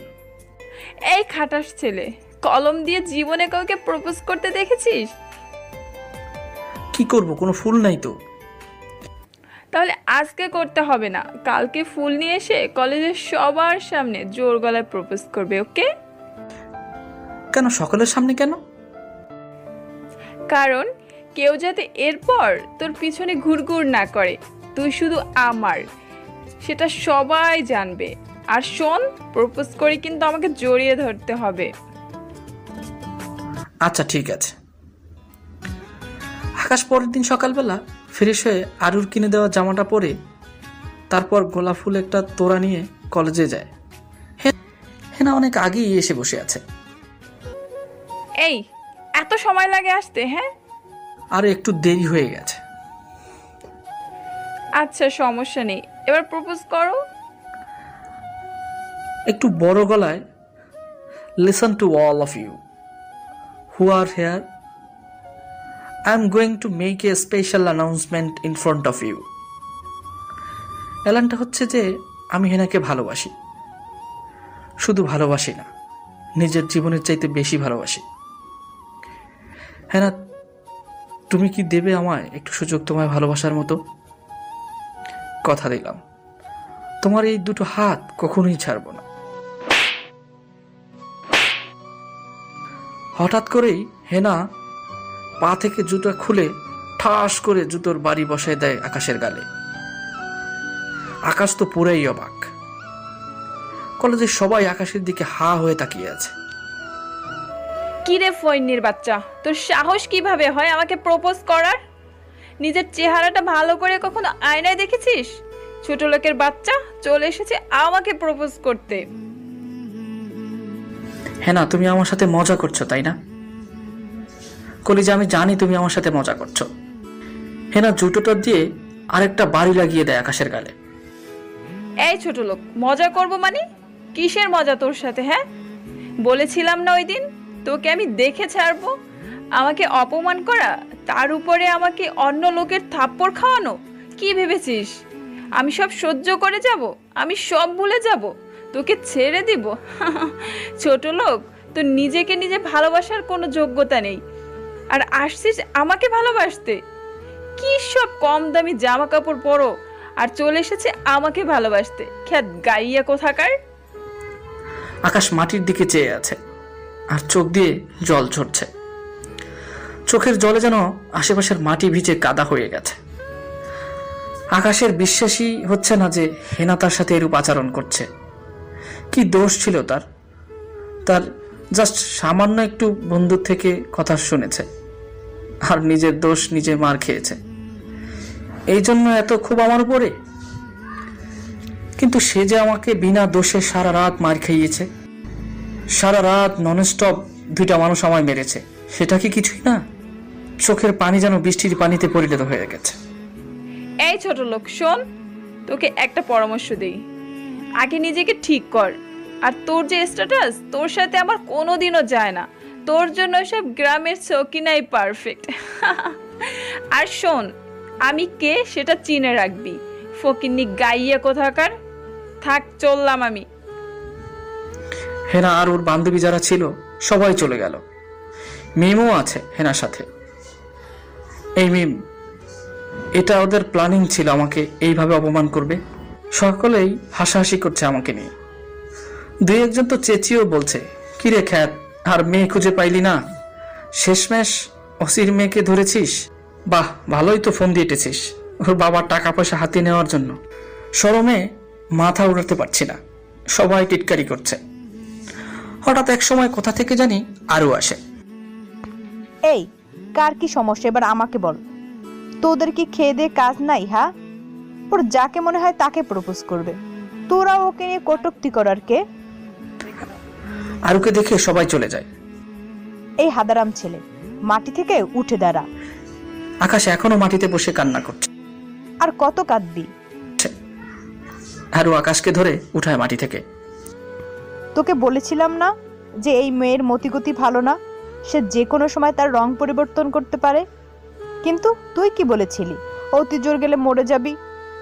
এই খাটাস ছেলে, কলম দিয়ে জীবনে কাউকে প্রপোজ করতে দেখেছিস? কি করব, কোনো ফুল নাই তো। তাহলে আজকে করতে হবে না, কালকে ফুল নিয়ে এসে কলেজের সবার সামনে জোর গলায় প্রপোজ করবে, ওকে? কেন সকলের সামনে কেন? কারণ কেউ যাতে এরপর তোর পিছনে ঘুরঘুর না করে, তুই শুধু আমার, সেটা সবাই জানবে। আর শোন, প্রপোজ করে কিন্তু আমাকে জড়িয়ে ধরতে হবে। আচ্ছা ঠিক আছে। আকাশ পরের দিন সকালবেলা ফ্রেশ হয়ে আরুর কিনে দেওয়া জামাটা পরে তারপর গোলাপ ফুল একটা তোড়া নিয়ে কলেজে যায়। হেনা অনেক আগেই এসে বসে আছে। এই, এত সময় লাগে আসতে? হ্যাঁ, আর একটু দেরি হয়ে গেছে। আচ্ছা সমস্যা নেই, এবার প্রপোজ করো। একটু বড় গলায়, listen to all of you who are here. I am going to make a special announcement in front of you. এলানটা হচ্ছে যে আমি হেনাকে ভালোবাসি। শুধু ভালোবাসি না, নিজের জীবনের চাইতে বেশি ভালোবাসি। হেনা, তুমি কি দেবে আমায় একটু সুযোগ তোমায় ভালোবাসার মতো? কথা দিলাম, তোমার এই দুটো হাত কখনোই ছাড়বো না। হঠাৎ করেই হেনা পা থেকে জুতো খুলে ঠাস করে জুতোর বাড়ি বসায় দেয় আকাশের গালে। আকাশ তো পুরাই অবাক। কলেজের সবাই আকাশের দিকে হা হয়ে তাকিয়ে আছে। কিরে ফয়নির বাচ্চা, তোর সাহস কিভাবে হয় আমাকে প্রপোজ করার? নিজের চেহারাটা ভালো করে কখনো আয়নায় দেখেছিস? ছোট লোকের বাচ্চা চলে এসেছে আমাকে প্রপোজ করতে। হেনা, তুমি আমার সাথে মজা করছো তাই না? কলিজা, আমি জানি তুমি আমার সাথে মজা করছো। হেনা জুতোটা দিয়ে আরেকটা বাড়ি লাগিয়ে দেয় আকাশের গালে। এই ছোট লোক, মজা করব মানে? কিসের মজা তোর সাথে? হ্যাঁ, বলেছিলাম না ওই দিন তোকে আমি দেখে ছাড়বো। আমাকে অপমান করা, তার উপরে আমাকে অন্য লোকের থাপ্পড় খাওয়ানো। কি ভেবেছিস আমি সব সহ্য করে যাব? আমি সব ভুলে যাব, তোকে ছেড়ে দিব? ছোট লোক, তোর নিজেকে নিজে ভালোবাসার কোনো যোগ্যতা নেই, আর আসছিস আমাকে ভালোবাসতে? কি সব কম দামি জামা কাপড় পরো আর চলে এসেছে আমাকে ভালোবাসতে, খ্যাত গাইয়া কোথাকার। আকাশ মাটির দিকে চেয়ে আছে আর চোখ দিয়ে জল ঝরছে। চোখের জলে যেন আশেপাশের মাটি ভিজে কাদা হয়ে গেছে। আকাশের বিশ্বাসই হচ্ছে না যে হেনা তার সাথে এরূপ আচরণ করছে। কি দোষ ছিল তার? তার জাস্ট সামান্য একটু বন্ধুর থেকে কথা শুনেছে আর নিজের দোষ নিজে মার খেয়েছে। এই জন্য এত ক্ষোভ আমার উপরে? কিন্তু সে যে আমাকে বিনা দোষে সারা রাত মার খাইয়েছে, সারা রাত ননস্টপ দুইটা মানুষ আমায় মেরেছে, সেটা কি কিছুই না? চোখের পানি যেন বৃষ্টির পানিতে পরিণত হয়ে গেছে। এই ছোট লোক, শোন, তোকে একটা পরামর্শ দেই। আগে নিজেকে ঠিক কর। আর তোর যে স্ট্যাটাস, তোর সাথে আমার কোনোদিনও যায় না। তোর জন্য সব গ্রামের সকিনাই পারফেক্ট। আর শোন, আমি কে সেটা চিনে রাখবি, ফকিন্নি গাইয়া কোথাকার। থাক, চললাম আমি। হেনা আর ওর বান্ধবী যারা ছিল সবাই চলে গেল। মিমও আছে হেনার সাথে। এই মিম, এটা ওদের প্ল্যানিং ছিল আমাকে এইভাবে অপমান করবে। সকলেই হাসাহাসি করছে আমাকে নিয়ে। দুই একজন তো চেঁচিয়েও বলছে, কিরে খ্যাত, আর মেয়ে খুঁজে পাইলি না? শেষমেশ অসির মেয়েকে ধরেছিস? বাহ, ভালোই তো ফোন দিয়ে এটেছিস ওর বাবার টাকা পয়সা হাতিয়ে নেওয়ার জন্য। শরমে মাথা উড়াতে পারছি না, সবাই টিটকারি করছে। হঠাৎ এক সময় কোথা থেকে জানি আরও আসে। এই, কার কি সমস্যা এবার আমাকে বল। তোদের কি খেয়ে দিয়ে কাজ নাই? হ্যাঁ, ওর যাকে মনে হয় তাকে প্রপোজ করবে, তোরা ওকে নিয়ে কটূক্তি করার কে? আরুকে দেখে সবাই চলে যায়। এই হাদারাম ছেলে, মাটি থেকে উঠে দাঁড়া। আকাশ এখনো মাটিতে বসে কান্না করছে। আর কত কাঁদবি? আরু আকাশকে ধরে উঠায় মাটি থেকে। তোকে বলেছিলাম না যে এই মেয়ের মতিগতি ভালো না, সে যে কোনো সময় তার রং পরিবর্তন করতে পারে। কিন্তু তুই কি বলেছিলি, অতি জোর গেলে মরে যাবি।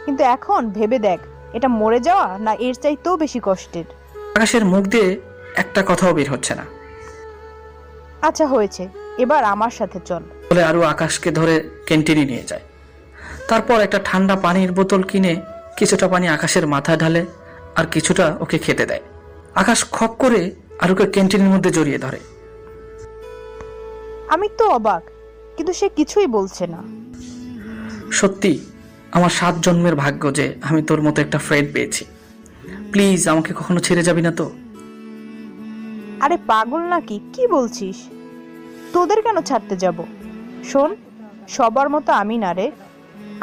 কিন্তু এখন ভেবে দেখ, এটা মরে যাওয়া না এর চাইতেও বেশি কষ্টের। আকাশের মুখ দিয়ে একটা কথাও বের হচ্ছে না। আচ্ছা হয়েছে, এবার আমার সাথে চল বলে আরু আকাশকে ধরে ক্যান্টিনে নিয়ে যায়। তারপর একটা ঠান্ডা পানির বোতল কিনে কিছুটা পানি আকাশের মাথায় ঢালে আর কিছুটা ওকে খেতে দেয়। আকাশ খপ করে আরুকে ক্যান্টিনের মধ্যে জড়িয়ে ধরে। আমি তো অবাক, কিন্তু সে কিছুই বলছে না। সত্যি আমার 7 জন্মের ভাগ্য যে আমি তোর মতো একটা ফ্রেন্ড পেয়েছি। প্লিজ আমাকে কখনো ছেড়ে যাবি না তো? আরে পাগল নাকি, কি বলছিস? তোদের কেন ছাড়তে যাব? শোন, সবার মতো আমি না রে,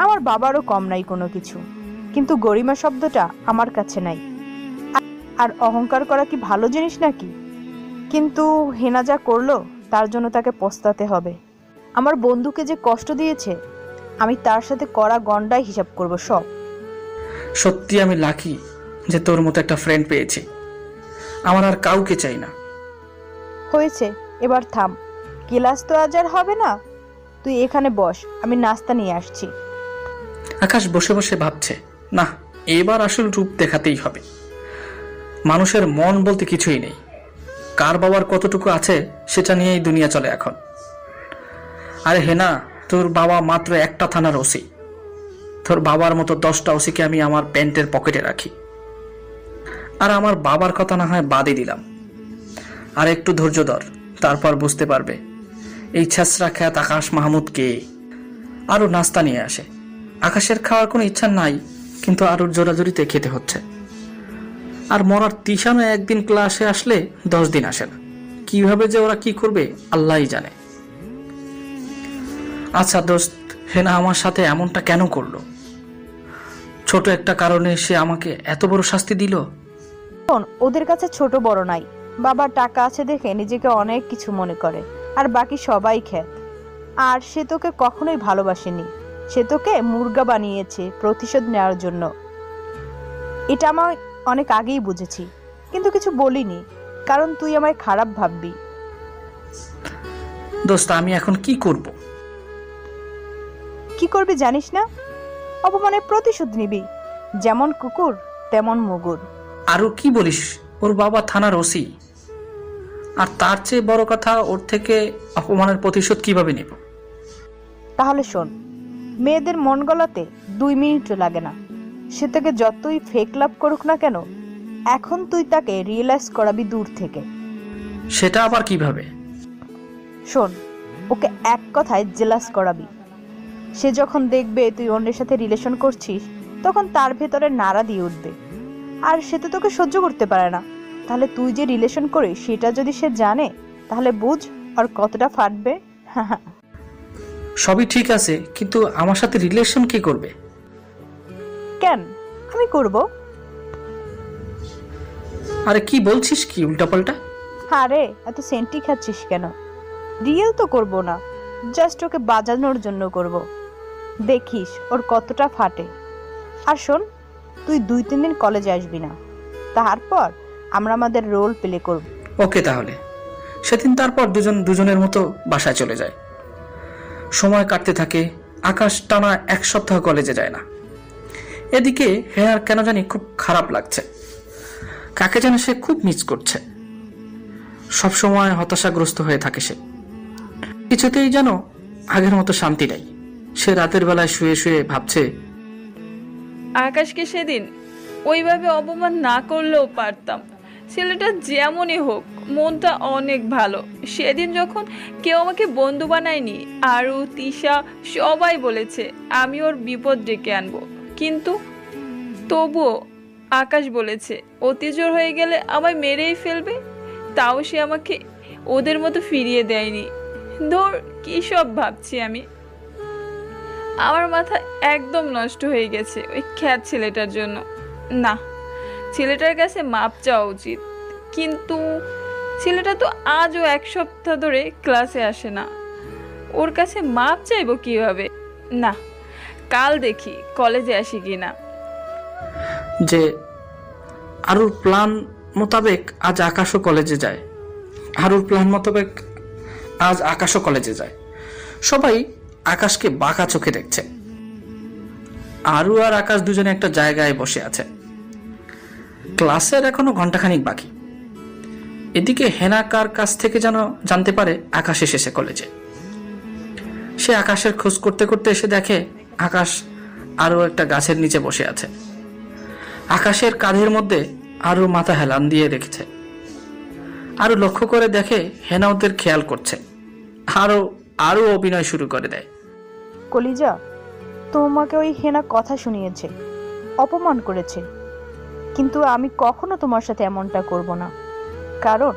আমার বাবারও কম নাই কোনো কিছু, কিন্তু গরিমা শব্দটা আমার কাছে নাই। আর অহংকার করা কি ভালো জিনিস নাকি? কিন্তু হেনা যা করলো তার জন্য তাকে পস্তাতে হবে। আমার বন্ধুকে যে কষ্ট দিয়েছে, আমি তার সাথে করা গন্ডায় হিসাব করব সব। সত্যি আমি লাকি যে তোর মতো একটা ফ্রেন্ড পেয়েছি। আমার আর কাউকে চাই না। হয়েছে, এবার থাম। ক্লাস তো আজ আর হবে না, তুই এখানে বস, আমি নাস্তা নিয়ে আসছি। আকাশ বসে বসে ভাবছে, না এবার আসল রূপ দেখাতেই হবে। মানুষের মন বলতে কিছুই নেই, কার বাবার কতটুকু আছে সেটা নিয়েই দুনিয়া চলে এখন। আরে হেনা, তোর বাবা মাত্র একটা থানার ওসি, তোর বাবার মতো 10টা ওসিকে আমি আমার প্যান্টের পকেটে রাখি। আর আমার বাবার কথা না হয় বাদই দিলাম, আর একটু ধৈর্য ধর, তারপর বুঝতে পারবে এই ছেঁচড়া খ্যাত আকাশ মাহমুদ কে। আরও নাস্তা নিয়ে আসে। আকাশের খাওয়ার কোনো ইচ্ছা নাই, কিন্তু আরুর জোরাজুরিতে খেতে হচ্ছে। আর মরার তিশানো একদিন ক্লাসে আসলে 10 দিন আসে না। কিভাবে যে ওরা কি করবে আল্লাহই জানে। আচ্ছা দোস্ত, হেনা আমার সাথে এমনটা কেন করলো? ছোট একটা কারণে সে আমাকে এত বড় শাস্তি দিল? ওদের কাছে ছোট বড় নাই, বাবার টাকা আছে দেখে নিজেকে অনেক কিছু মনে করে, আর বাকি সবাই খ্যাত। আর সে তোকে কখনোই ভালোবাসেনি, সে তোকে মুর্গা বানিয়েছে প্রতিশোধ নেওয়ার জন্য। এটা আমি অনেক আগেই বুঝেছি, কিন্তু কিছু বলিনি, কারণ তুই আমায় খারাপ ভাববি। দোস্ত, আমি এখন কি করব? কি করবি জানিস না? অপমানের প্রতিশোধ নিবি, যেমন কুকুর তেমন মুগুর। আরও কি বলিস? ওর বাবা থানার ওসি, আর তার চেয়ে বড় কথা ওর থেকে অপমানের প্রতিশোধ কিভাবে নেব? তাহলে শোন, মেয়েদের মন গলাতে 2 মিনিটও লাগে না। সে তোকে যতই ফেক লাভ করুক না কেন, এখন তুই তাকে রিয়েলাইজ করাবি দূর থেকে। সেটা আবার কিভাবে? শোন, ওকে এক কথায় জেলাস করাবি। সে যখন দেখবে তুই অন্যের সাথে রিলেশন করছিস, তখন তার ভেতরে নাড়া দিয়ে উঠবে। আর সে তো তোকে সহ্য করতে পারে না। তাহলে তুই যে রিলেশন করিস সেটা যদি সে জানে, তাহলে বুঝ আর কতটা ফাটবে। সবই ঠিক আছে, কিন্তু আমার সাথে রিলেশন কে করবে? কেন, আমি করব। আরে কি বলছিস, কি উল্টাপাল্টা? আরে এত সেন্টি খাচ্ছিস কেন? রিয়েল তো করব না, জাস্ট ওকে বাজানোর জন্য করব। দেখিস ওর কতটা ফাটে। আর শোন, তুই 2-3 দিন কলেজে আসবি না, তারপর আমরা আমাদের রোল প্লে করব। ওকে, তাহলে সেদিন তারপর দুজনের মতো বাসায় চলে যায়। সময় কাটতে থাকে। আকাশ টানা 1 সপ্তাহ কলেজে যায় না। এদিকে হেনার কেন জানি খুব খারাপ লাগছে। কাকে যেন সে খুব মিস করছে। সবসময় হতাশাগ্রস্ত হয়ে থাকে সে। কিছুতেই যেন আগের মতো শান্তি নেই। সে রাতের বেলায় শুয়ে শুয়ে ভাবছে, আকাশকে সেদিন ওইভাবে অপমান না করলেও পারতাম। ছেলেটা যেমনই হোক মনটা অনেক ভালো। সেদিন যখন কেউ আমাকে বন্ধু বানায়নি, আরু, তিশা সবাই বলেছে আমি ওর বিপদ ডেকে আনবো, কিন্তু তবুও আকাশ বলেছে অতিজোর হয়ে গেলে আমায় মেরেই ফেলবে, তাও সে আমাকে ওদের মতো ফিরিয়ে দেয়নি। ধর কী সব ভাবছি আমি। আমার মাথা একদম নষ্ট হয়ে গেছে ওই খ্যাত ছেলেটার জন্য। না, ছেলেটার কাছে মাপ চাওয়া উচিত, কিন্তু ছেলেটা তো আজও 1 সপ্তাহ ধরে ক্লাসে আসে না, ওর কাছে মাপ চাইবো কিভাবে? না, কাল দেখি কলেজে আসি কিনা। যে আরুর প্ল্যান মোতাবেক আজ আকাশও কলেজে যায়। আরুর প্ল্যান মোতাবেক আজ আকাশও কলেজে যায়। সবাই আকাশকে বাঁকা চোখে দেখছে। আরু আর আকাশ দুজনে একটা জায়গায় বসে আছে। ক্লাসের এখনো ঘন্টাখানিক বাকি। এদিকে হেনা কার কাছ থেকে যেন জানতে পারে আকাশ এসেছে কলেজে। সে আকাশের খোঁজ করতে করতে এসে দেখে আকাশ আরো একটা গাছের নিচে বসে আছে। আকাশের কাঁধের মধ্যে আরো মাথা হেলান দিয়ে রেখেছে। আরো লক্ষ্য করে দেখে হেনা ওদের খেয়াল করছে। আরো অভিনয় শুরু করে দেয়। কলিজা, তোমাকে ওই হেনা কথা শুনিয়েছে, অপমান করেছে, কিন্তু আমি কখনো তোমার সাথে এমনটা করব না, কারণ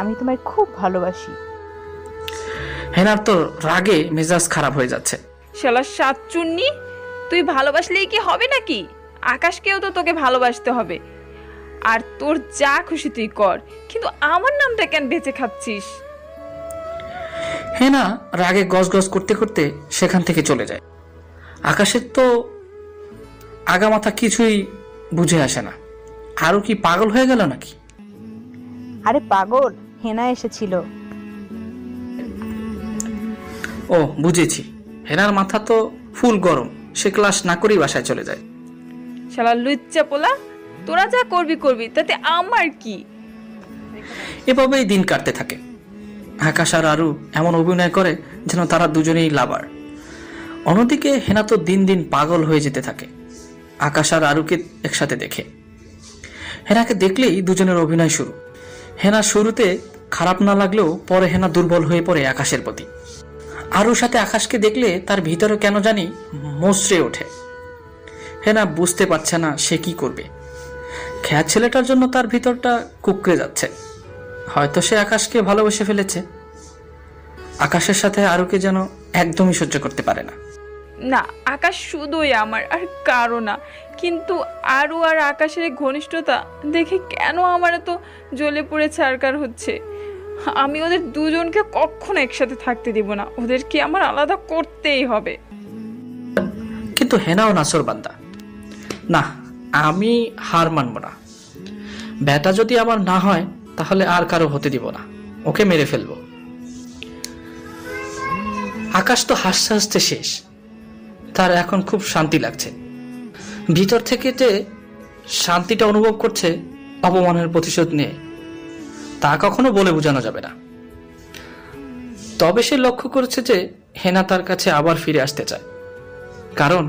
আমি তোমায় খুব ভালোবাসি। হেনার তো রাগে মেজাজ খারাপ হয়ে যাচ্ছে। শালা সাতচুন্নি, তুই ভালোবাসলেই কি হবে নাকি? আকাশকেও তো তোকে ভালোবাসতে হবে, আর তোর যা খুশি তুই কর, কিন্তু আমার নামটা কেন বেঁচে খাচ্ছিস? হেনা রাগে গজগজ করতে করতে সেখান থেকে চলে যায়। আকাশের তো আগামাথা কিছুই বুঝে আসে না। আরো কি পাগল হয়ে গেল নাকি? আরে পাগল, হেনা এসেছিল। ও বুঝেছি, হেনার মাথা তো ফুল গরম, সে ক্লাস না করেই বাসায় চলে যায়। শালা লুচ্চা পোলা, তোরা যা করবি করবি, তাতে আমার কি? এভাবেই দিন কাটতে থাকে। আকাশ আর আরু এমন অভিনয় করে যেন তারা দুজনেই লাভার। অন্যদিকে হেনা তো দিন দিন পাগল হয়ে যেতে থাকে আকাশ আর আরুকে একসাথে দেখে। হেনাকে দেখলেই দুজনের অভিনয় শুরু। হেনা শুরুতে খারাপ না লাগলেও পরে হেনা দুর্বল হয়ে পড়ে আকাশের প্রতি। আরুর সাথে আকাশকে দেখলে তার ভিতরে কেন জানি মচড়ে ওঠে। হেনা বুঝতে পারছে না সে কি করবে। খ্যাত ছেলেটার জন্য তার ভিতরটা কুকড়ে যাচ্ছে। হয়তো সে আকাশকে ভালোবেসে ফেলেছে। আকাশের সাথে আরুকে যেন একদমই সহ্য করতে পারে না। না, আকাশ শুধুই আমার, আর কারো না। কিন্তু আরু আর আকাশের ঘনিষ্ঠতা দেখে কেন আমার এত জ্বলে পড়ে ছারকার হচ্ছে। আমি ওদের দুজনকে কখনো একসাথে থাকতে দিব না, ওদেরকে আমার আলাদা করতেই হবে। কিন্তু হেনাও নাসর বান্দা। না, আমি হার মানব না। ব্যাটা যদি আমার না হয় তাহলে আর কারো হতে দিব না, ওকে মেরে ফেলবো। আকাশ তো হাসতে হাসতে শেষ। তার এখন খুব শান্তি লাগছে। ভিতর থেকে যে শান্তিটা অনুভব করছে অপমানের প্রতিশোধ নিয়ে, তা কখনো বলে বোঝানো যাবে না। তবে সে লক্ষ্য করেছে যে হেনা তার কাছে আবার ফিরে আসতে চায়, কারণ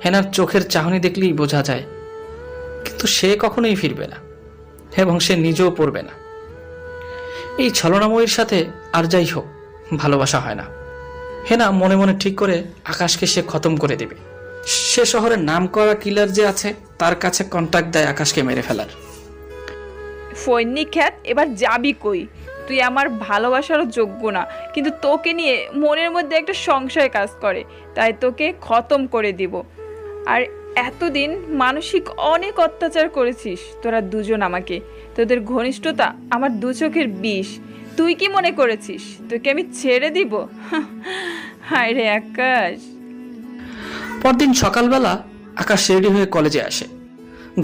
হেনার চোখের চাহনি দেখলেই বোঝা যায়। কিন্তু সে কখনোই ফিরবে না, এবং সে নিজেও পড়বে না। এই ছলনাময়ীর সাথে আর যাই হোক ভালোবাসা হয় না। হেনা মনে মনে ঠিক করে আকাশকে সে খতম করে দেবে। সে শহরের নাম করা কিলার যে আছে তার কাছে কন্ট্যাক্ট দেয় আকাশকে মেরে ফেলার। ফৈনি খ্যাত, এবার যাবি কই? তুই আমার ভালোবাসারও যোগ্য না, কিন্তু তোকে নিয়ে মনের মধ্যে একটা সংশয় কাজ করে, তাই তোকে খতম করে দিব। আর এতদিন মানসিক অনেক অত্যাচার করেছিস তোরা দুজন আমাকে। তোদের ঘনিষ্ঠতা আমার দু চোখের বিষ। তুই কি মনে করেছিস তোকে আমি ছেড়ে দিব? হায় রে আকাশ। পরদিন সকালবেলা আকাশ রেডি হয়ে কলেজে আসে।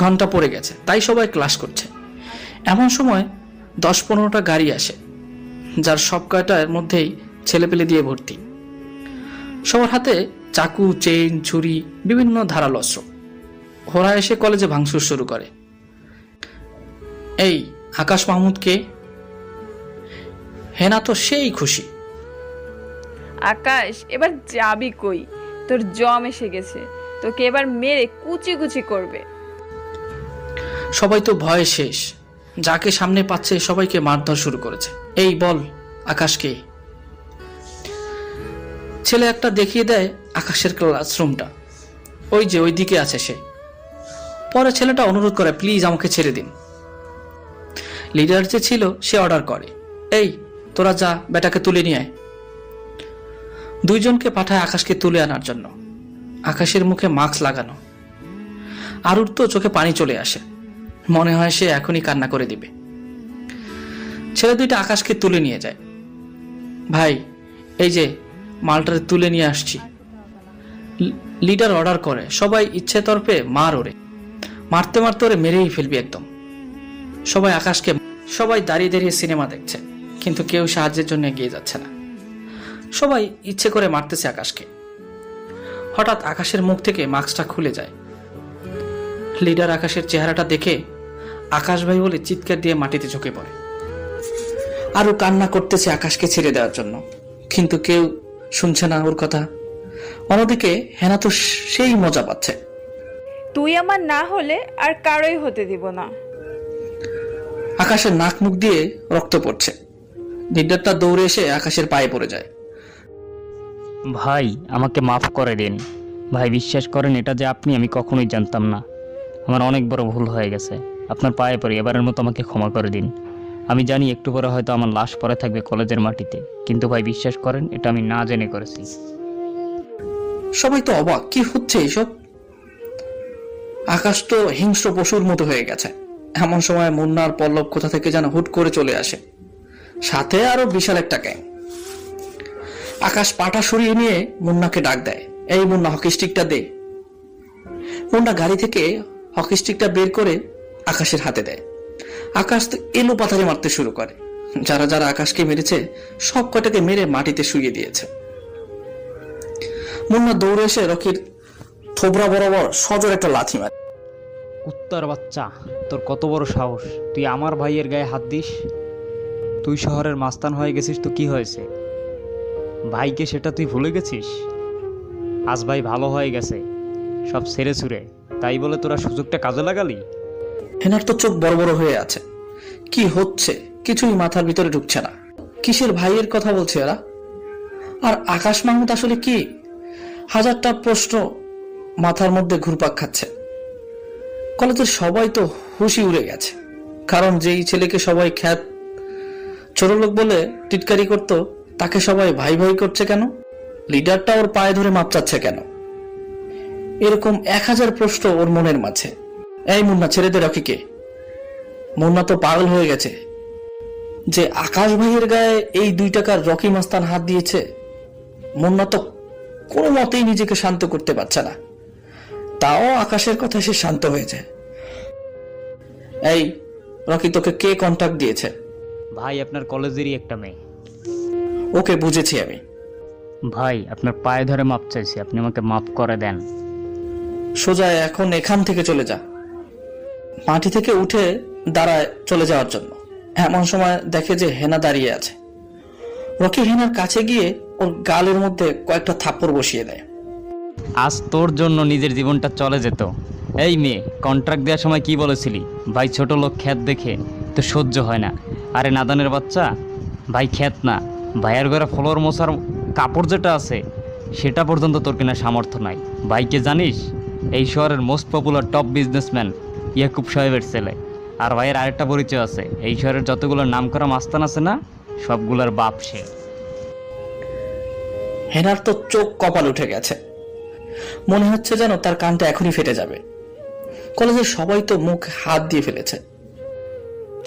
ঘন্টা পড়ে গেছে, তাই সবাই ক্লাস করছে। এমন সময় 10-15টা গাড়ি আসে, যার সব কয়টার মধ্যেই ছেলেপেলে দিয়ে ভর্তি। সবার হাতে চাকু, চেইন, ছুরি, বিভিন্ন ধারালো অস্ত্র। ওরা এসে কলেজে ভাঙচুর শুরু করে। এই আকাশ মাহমুদ কে? হেনা তো সেই খুশি। আকাশ, এবার যাবি কই? তোর জম এসে গেছে, তোকে এবার মেরে কুচি কুচি করবে। সবাই তো ভয়ে শেষ। যাকে সামনে পাচ্ছে সবাইকে মারধর শুরু করেছে। এই বল আকাশকে। ছেলে একটা দেখিয়ে দেয় আকাশের ক্লাসরুমটা, ওই যে ওই দিকে আছে সে। পরে ছেলেটা অনুরোধ করে, প্লিজ আমাকে ছেড়ে দিন। লিডার যে ছিল সে অর্ডার করে, এই তোরা যা বেটাকে তুলে নিয়ে আয়। দুইজনকে পাঠায় আকাশকে তুলে আনার জন্য। আকাশের মুখে মাস্ক লাগানো। আরুর তো চোখে পানি চলে আসে, মনে হয় সে এখনই কান্না করে দিবে। ছেলে দুইটা আকাশকে তুলে নিয়ে যায়। ভাই এই যে মালটারে তুলে নিয়ে আসছি। লিডার অর্ডার করে, সবাই ইচ্ছে তরফে মার ওরে, মারতে মারতে ওরে মেরেই ফেলবি একদম। সবাই দাঁড়িয়ে দাঁড়িয়ে সিনেমা দেখছে, কিন্তু কেউ সাহায্যের জন্য এগিয়ে যাচ্ছে না। সবাই ইচ্ছে করে মারতেছে আকাশকে। হঠাৎ আকাশের মুখ থেকে মাস্কটা খুলে যায়। লিডার আকাশের চেহারাটা দেখে আকাশ ভাই বলে চিৎকার দিয়ে মাটিতে ঝুঁকে পড়ে। আরো কান্না করতেছে আকাশকে ছেড়ে দেওয়ার জন্য, কিন্তু কেউ শুনছে না ওর কথা। অন্যদিকে হেনা তো সেই মজা পাচ্ছে। তুই আমার না হলে আর কারোই হতে দিব না। আকাশের নাক মুখ দিয়ে রক্ত পড়ছে। লিডারটা দৌড়ে এসে আকাশের পায়ে পড়ে যায়। ভাই আমাকে মাফ করে দিন ভাই, বিশ্বাস করেন এটা যে আপনি আমি কখনোই জানতাম না। আমার অনেক বড় ভুল হয়ে গেছে, আপনার পায়ে পড়ে এবারের মতো আমাকে ক্ষমা করে দিন। আমি জানি একটু পরে হয়তো আমার লাশ পড়ে থাকবে কলেজের মাটিতে, কিন্তু ভাই বিশ্বাস করেন এটা আমি না জেনে করেছি। সবাই তো অবাক, কি হচ্ছে এইসব? আকাশ তো হিংস্র পশুর মতো হয়ে গেছে। এমন সময় মুন্না আর পল্লব কোথা থেকে যেন হুট করে চলে আসে, সাথে আরো বিশাল একটা গ্যাং। আকাশ পাটা সরিয়ে নিয়ে মুন্নাকে ডাক দেয়, এই মুন্না হকি স্টিকটা দে। মুন্না গাড়ি থেকে হকি স্টিকটা বের করে আকাশের হাতে দেয়। আকাশ তো এলো পাথারে মারতে শুরু করে। যারা যারা আকাশকে মেরেছে সব কটাকে মেরে মাটিতে শুইয়ে দিয়েছে। মুন্না দৌড়ে এসে রকির থোবরা বরাবর সজোর একটা লাথি মারে। কুত্তার বাচ্চা, তোর কত বড় সাহস, তুই আমার ভাইয়ের গায়ে হাত দিস? তুই শহরের মাস্তান হয়ে গেছিস তো কি হয়েছে? ভাইকে সেটা তুই ভুলে গেছিস? আজ ভাই ভালো হয়ে গেছে, সব ছেড়ে ছুড়ে, তাই বলে তোরা সুযোগটা কাজে লাগালি? হেনার তো চোখ বড় বড় হয়ে আছে। কি হচ্ছে কিছুই মাথার ভিতরে ঢুকছে না। কিসের ভাইয়ের কথা বলছে এরা? আর আকাশ মাহমুদ আসলে কি? হাজারটা প্রশ্ন মাথার মধ্যে ঘুরপাক খাচ্ছে। কলেজের সবাই তো হুশি উড়ে গেছে, কারণ যেই ছেলেকে সবাই খ্যাত ছোট লোক বলে টিটকারি করতো তাকে সবাই ভাই ভাই করছে কেন? লিডারটা ওর পায়ে ধরে মাপ চাচ্ছে কেন? এরকম 1000 প্রশ্ন ওর মনের মাঝে। এই মুন্না ছেড়ে দে রকিকে। মুন্না তো পাগল হয়ে গেছে যে আকাশ ভাইয়ের গায়ে এই 2 টাকার রকি মাস্তান হাত দিয়েছে। মুন্না তো কোনো মতেই নিজেকে শান্ত করতে পারছে না, তাও আকাশের কথা সে শান্ত হয়ে যায়। এই রকি, তোকে কে কন্টাক্ট দিয়েছে? ভাই আপনার কলেজেরই একটা মেয়ে। ওকে বুঝেছি আমি। ভাই আপনার পায়ে ধরে মাপ চাইছি, আপনি আমাকে মাফ করে দেন। সোজা এখন এখান থেকে চলে যা। মাটি থেকে উঠে দাঁড়ায় চলে যাওয়ার জন্য। এমন সময় দেখে যে হেনা দাঁড়িয়ে আছে। রকি হেনার কাছে গিয়ে ওর গালের মধ্যে কয়েকটা থাপ্পড় বসিয়ে দেয়। আজ তোর জন্য নিজের জীবনটা চলে যেত। এই মেয়ে, কন্ট্রাক্ট দেওয়ার সময় কি বলেছিলি? ভাই ছোট লোক খ্যাত দেখে তো সহ্য হয় না। আরে নাদানের বাচ্চা, ভাই খ্যাত না, ভাইয়ের ঘরে ফ্লোর মোছার কাপড় যেটা আছে সেটা পর্যন্ত তোর কেনার সামর্থ্য নাই। ভাইকে জানিস? এই শহরের most popular top businessman Yakub সাহেবের ছেলে। আর ভাইয়ের আরেকটা পরিচয় আছে, এই শহরের যতগুলো নামকরা মাস্তান আছে না, সবগুলোর বাপ সে। হেনার তো চোখ কপাল উঠে গেছে, মনে হচ্ছে যেন তার কানটা এখনই ফেটে যাবে। কলেজের সবাই তো মুখ হাত দিয়ে ফেলেছে।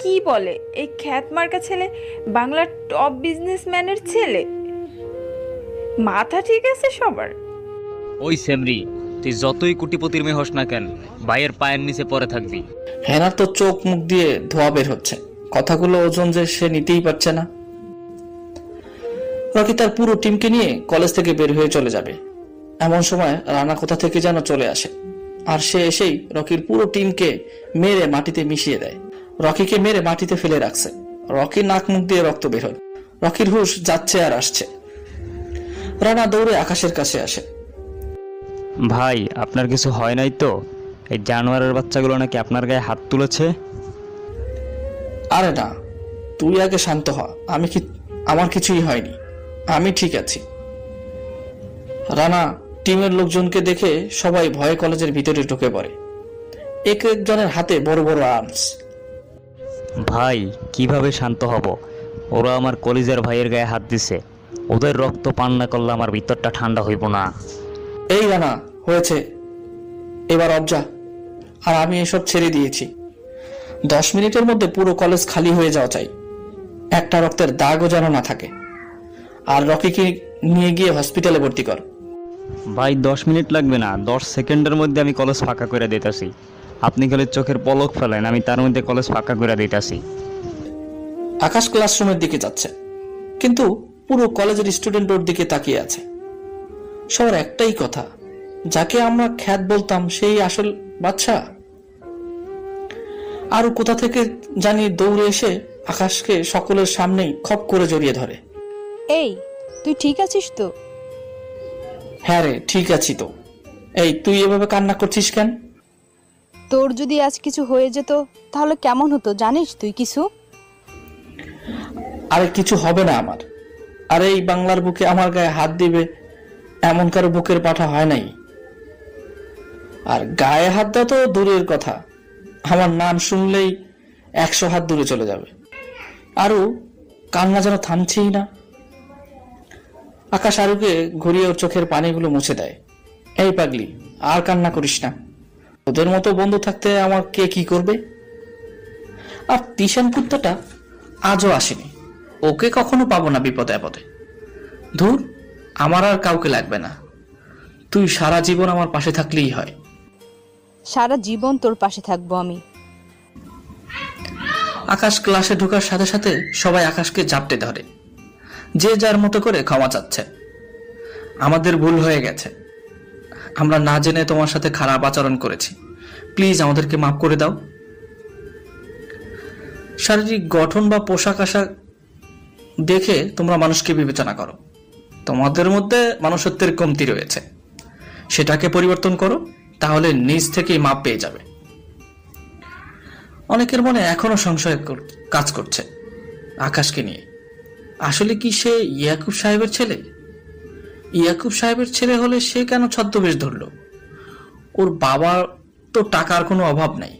কি বলে এই খ্যাত মার্কা ছেলে বাংলার টপ বিজনেসম্যানের ছেলে? মাথা ঠিক আছে সবার? ওই সেমরি, তুই যতই কোটিপতির মেয়ে হস না কেন, ভাইয়ের পায়ের নিচে পড়ে থাকবি। হেনার তো চোখ মুখ দিয়ে ধোয়া বের হচ্ছে, কথাগুলো ওজন যে সে নিতেই পারছে না। রকি তার পুরো টিমকে নিয়ে কলেজ থেকে বের হয়ে চলে যাবে। এমন সময় রানা কোথা থেকে যেন চলে আসে, আর সে এসেই রকির পুরো টিমকে মেরে মাটিতে মিশিয়ে দেয়। রকিকে মেরে মাটিতে ফেলে রাখছে। রকির নাক মুখ দিয়ে রক্ত বের হয়। রকির হুঁশ যাচ্ছে আর আসছে। রানা দৌড়ে আকাশের কাছে আসে। ভাই আপনার কিছু হয় নাই তো? এই জানোয়ারের বাচ্চাগুলো নাকি আপনার গায়ে হাত তুলেছে? আরে না, তুই আগে শান্ত হ। আমার কিছুই হয়নি, আমি ঠিক আছি। রানা টিমের লোকজনকে দেখে সবাই ভয়ে কলেজের ভিতরে ঢুকে পড়ে। এক একজনের হাতে বড় বড় আর্মস। ভাই কিভাবে শান্ত হব? ওরা আমার কলিজার ভাইয়ের গায়ে হাত দিছে, ওদের রক্ত পান না করলে আমার ভিতরটা ঠান্ডা হইব না। এই রানা, হয়েছে, এবার অবজা। আর আমি এসব ছেড়ে দিয়েছি। 10 মিনিটের মধ্যে পুরো কলেজ খালি হয়ে যাওয়া চাই, একটা রক্তের দাগও যেন না থাকে। আর রকিকে নিয়ে গিয়ে হসপিটালে ভর্তি কর। ভাই 10 মিনিট লাগবে না, 10 সেকেন্ডের মধ্যে আমি কলেজ ফাঁকা করে দিতেছি। আপনি খালি চোখের পলক ফেলেন, আমি তার মধ্যে কলেজ ফাঁকা করে দিতেছি। আকাশ ক্লাসরুমের দিকে যাচ্ছে, কিন্তু পুরো কলেজের স্টুডেন্ট ওর দিকে তাকিয়ে আছে। সবার একটাই কথা, যাকে আমরা খ্যাত বলতাম সেই আসল বাচ্চা। আর কোথা থেকে জানি দৌড়ে এসে আকাশকে সকলের সামনেই খপ করে জড়িয়ে ধরে। এই, তুই ঠিক আছিস তো? হ্যাঁ রে, ঠিক আছি তো। এই, তুই এভাবে কান্না করছিস কেন? তোর যদি আজ কিছু হয়ে যেত তাহলে কেমন হতো জানিস তুই কিছু? আরে কিছু হবে না আমার। আরে এই বাংলার বুকে আমার গায়ে হাত দিবে এমন কারো বুকের পাঠা হয় নাই। আর গায়ে হাত দেওয়া তো দূরের কথা, আমার নাম শুনলেই 100 হাত দূরে চলে যাবে। আরু কান্না যেন থামছেই না। আকাশ আরুকে ঘুরিয়ে ওর চোখের পানিগুলো মুছে দেয়। এই পাগলি, আর কান্না করিস না। ওদের মতো বন্ধু থাকতে আমার কে কি করবে? আর তিশান কুত্তাটা আজও আসেনি, ওকে কখনো পাবো না বিপদে আপদে। ধুর, আমার আর কাউকে লাগবে না। তুই সারা জীবন আমার পাশে থাকলেই হয়। সারা জীবন তোর পাশে থাকবো আমি। আকাশ ক্লাসে ঢোকার সাথে সাথে সবাই আকাশকে জাপটে ধরে, যে যার মতো করে ক্ষমা চাচ্ছে। আমাদের ভুল হয়ে গেছে, আমরা না জেনে তোমার সাথে খারাপ আচরণ করেছি, প্লিজ আমাদেরকে মাফ করে দাও। শারীরিক গঠন বা পোশাক আশাক দেখে তোমরা মানুষকে বিবেচনা করো। তোমাদের মধ্যে মানুষত্বের কমতি রয়েছে, সেটাকে পরিবর্তন করো, তাহলে নিজ থেকেই মাপ পেয়ে যাবে। অনেকের মনে এখনো সংশয় কাজ করছে আকাশকে নিয়ে। আসলে কি সে ইয়াকুব সাহেবের ছেলে? ইয়াকুব সাহেবের ছেলে হলে সে কেন ছদ্মবেশ ধরলো? ওর বাবার তো টাকার কোনো অভাব নাই,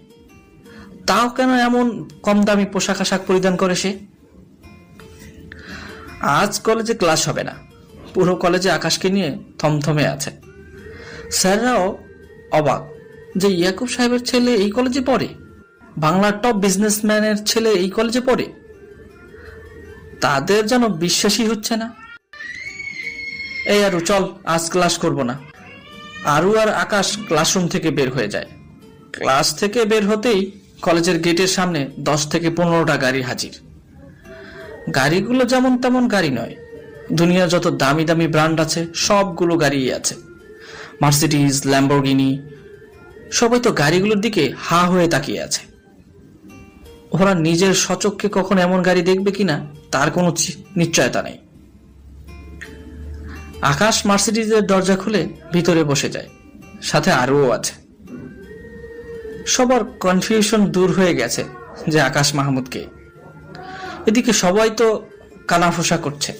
তাও কেন এমন কম দামি পোশাক আশাক পরিধান করে সে? আজ কলেজে ক্লাস হবে না, পুরো কলেজে আকাশকে নিয়ে থমথমে আছে। স্যাররাও অবাক যে ইয়াকুব সাহেবের ছেলে এই কলেজে পড়ে, বাংলার টপ বিজনেসম্যানের ছেলে এই কলেজে পড়ে। তাদের যেন বিশ্বাসই হচ্ছে না। এই আরু চল, আজ ক্লাস করব না। আরু আর আকাশ ক্লাসরুম থেকে বের হয়ে যায়। ক্লাস থেকে বের হতেই কলেজের গেটের সামনে 10 থেকে 15টা গাড়ি হাজির। গাড়িগুলো যেমন তেমন গাড়ি নয়, দুনিয়ার যত দামি দামি ব্র্যান্ড আছে সবগুলো গাড়িই আছে। মার্সিডিজ, ল্যাম্বরগিনি, সবাই তো গাড়িগুলোর দিকে হা হয়ে তাকিয়ে আছে। ওরা নিজের সচক্ষে কখন এমন গাড়ি দেখবে কিনা তার কোনো নিশ্চয়তা নেই। আকাশ মার্সিডিজের দরজা খুলে ভিতরে বসে যায়, সাথে আরও আছে। সবার কনফিউশন দূর হয়ে গেছে যে আকাশ মাহমুদকে। এদিকে সবাই তো কানাফোসা করছে।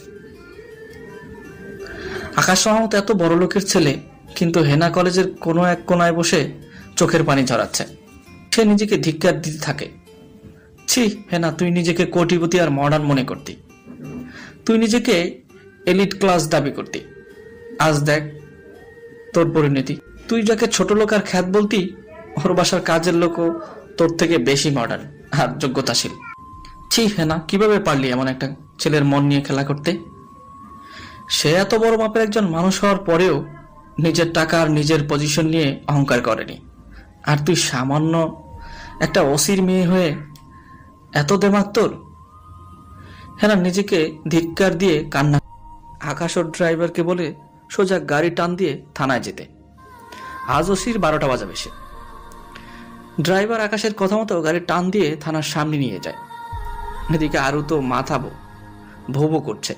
আকাশ মাহমুদ এত বড় লোকের ছেলে, কিন্তু হেনা কলেজের কোনো এক কোনায় বসে চোখের পানি ঝরাচ্ছে। সে নিজেকে ধিক্কার দিতে থাকে। ছি হেনা, তুই নিজেকে কোটিপতি আর মডার্ন মনে করতি, তুই নিজেকে এলিট ক্লাস দাবি করতি। আজ দেখ তোর পরিণতি। তুই যাকে ছোট লোক আর খ্যাত বলতি, ওর বাসার কাজের লোকও তোর থেকে বেশি মডার্ন আর যোগ্যতাশীল। ছি হেনা, কিভাবে পারলি এমন একটা ছেলের মন নিয়ে খেলা করতে? সে এত বড় মাপের একজন মানুষ হওয়ার পরেও নিজের টাকা আর নিজের পজিশন নিয়ে অহংকার করেনি। আর তুই সামান্য একটা ওসির মেয়ে হয়ে এত দেমাগ তোর? হ্যাঁ, নিজেকে ধিক্কার দিয়ে কান্না। আকাশ ওর ড্রাইভারকে বলে সোজা গাড়ি টান দিয়ে থানায় যেতে। আজ ওসির 12টা বাজাবে সে। ড্রাইভার আকাশের কথা মতো গাড়ি টান দিয়ে থানার সামনে নিয়ে যায়। এদিকে আরও তো মাথা ভোবো করছে।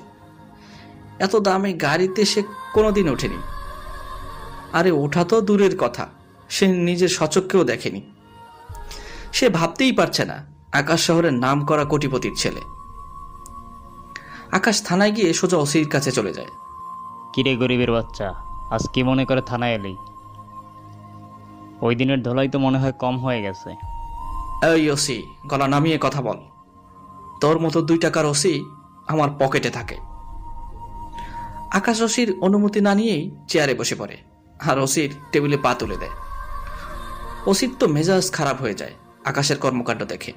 এত দামি গাড়িতে সে কোনোদিন ওঠেনি। আরে ওঠা তো দূরের কথা, সে নিজের সচক্ষেও দেখেনি। সে ভাবতেই পারছে না আকাশ শহরের নাম করা কোটিপতির ছেলে। আকাশ থানায় গিয়ে সোজা ওসির কাছে চলে যায়। কিরে গরিবের বাচ্চা, আজ কি মনে করে থানায় এলি? ওই দিনের ধোলাই তো মনে হয় কম হয়ে গেছে। এই ওসি, গলা নামিয়ে কথা বল। তোর মতো 2 টাকার ওসি আমার পকেটে থাকে। আকাশ ওসির অনুমতি না নিয়েই চেয়ারে বসে পড়ে আর ওসির টেবিলে পা তুলে দেয়। ওসির তো মেজাজ খারাপ হয়ে যায় আকাশের কর্মকাণ্ড দেখে।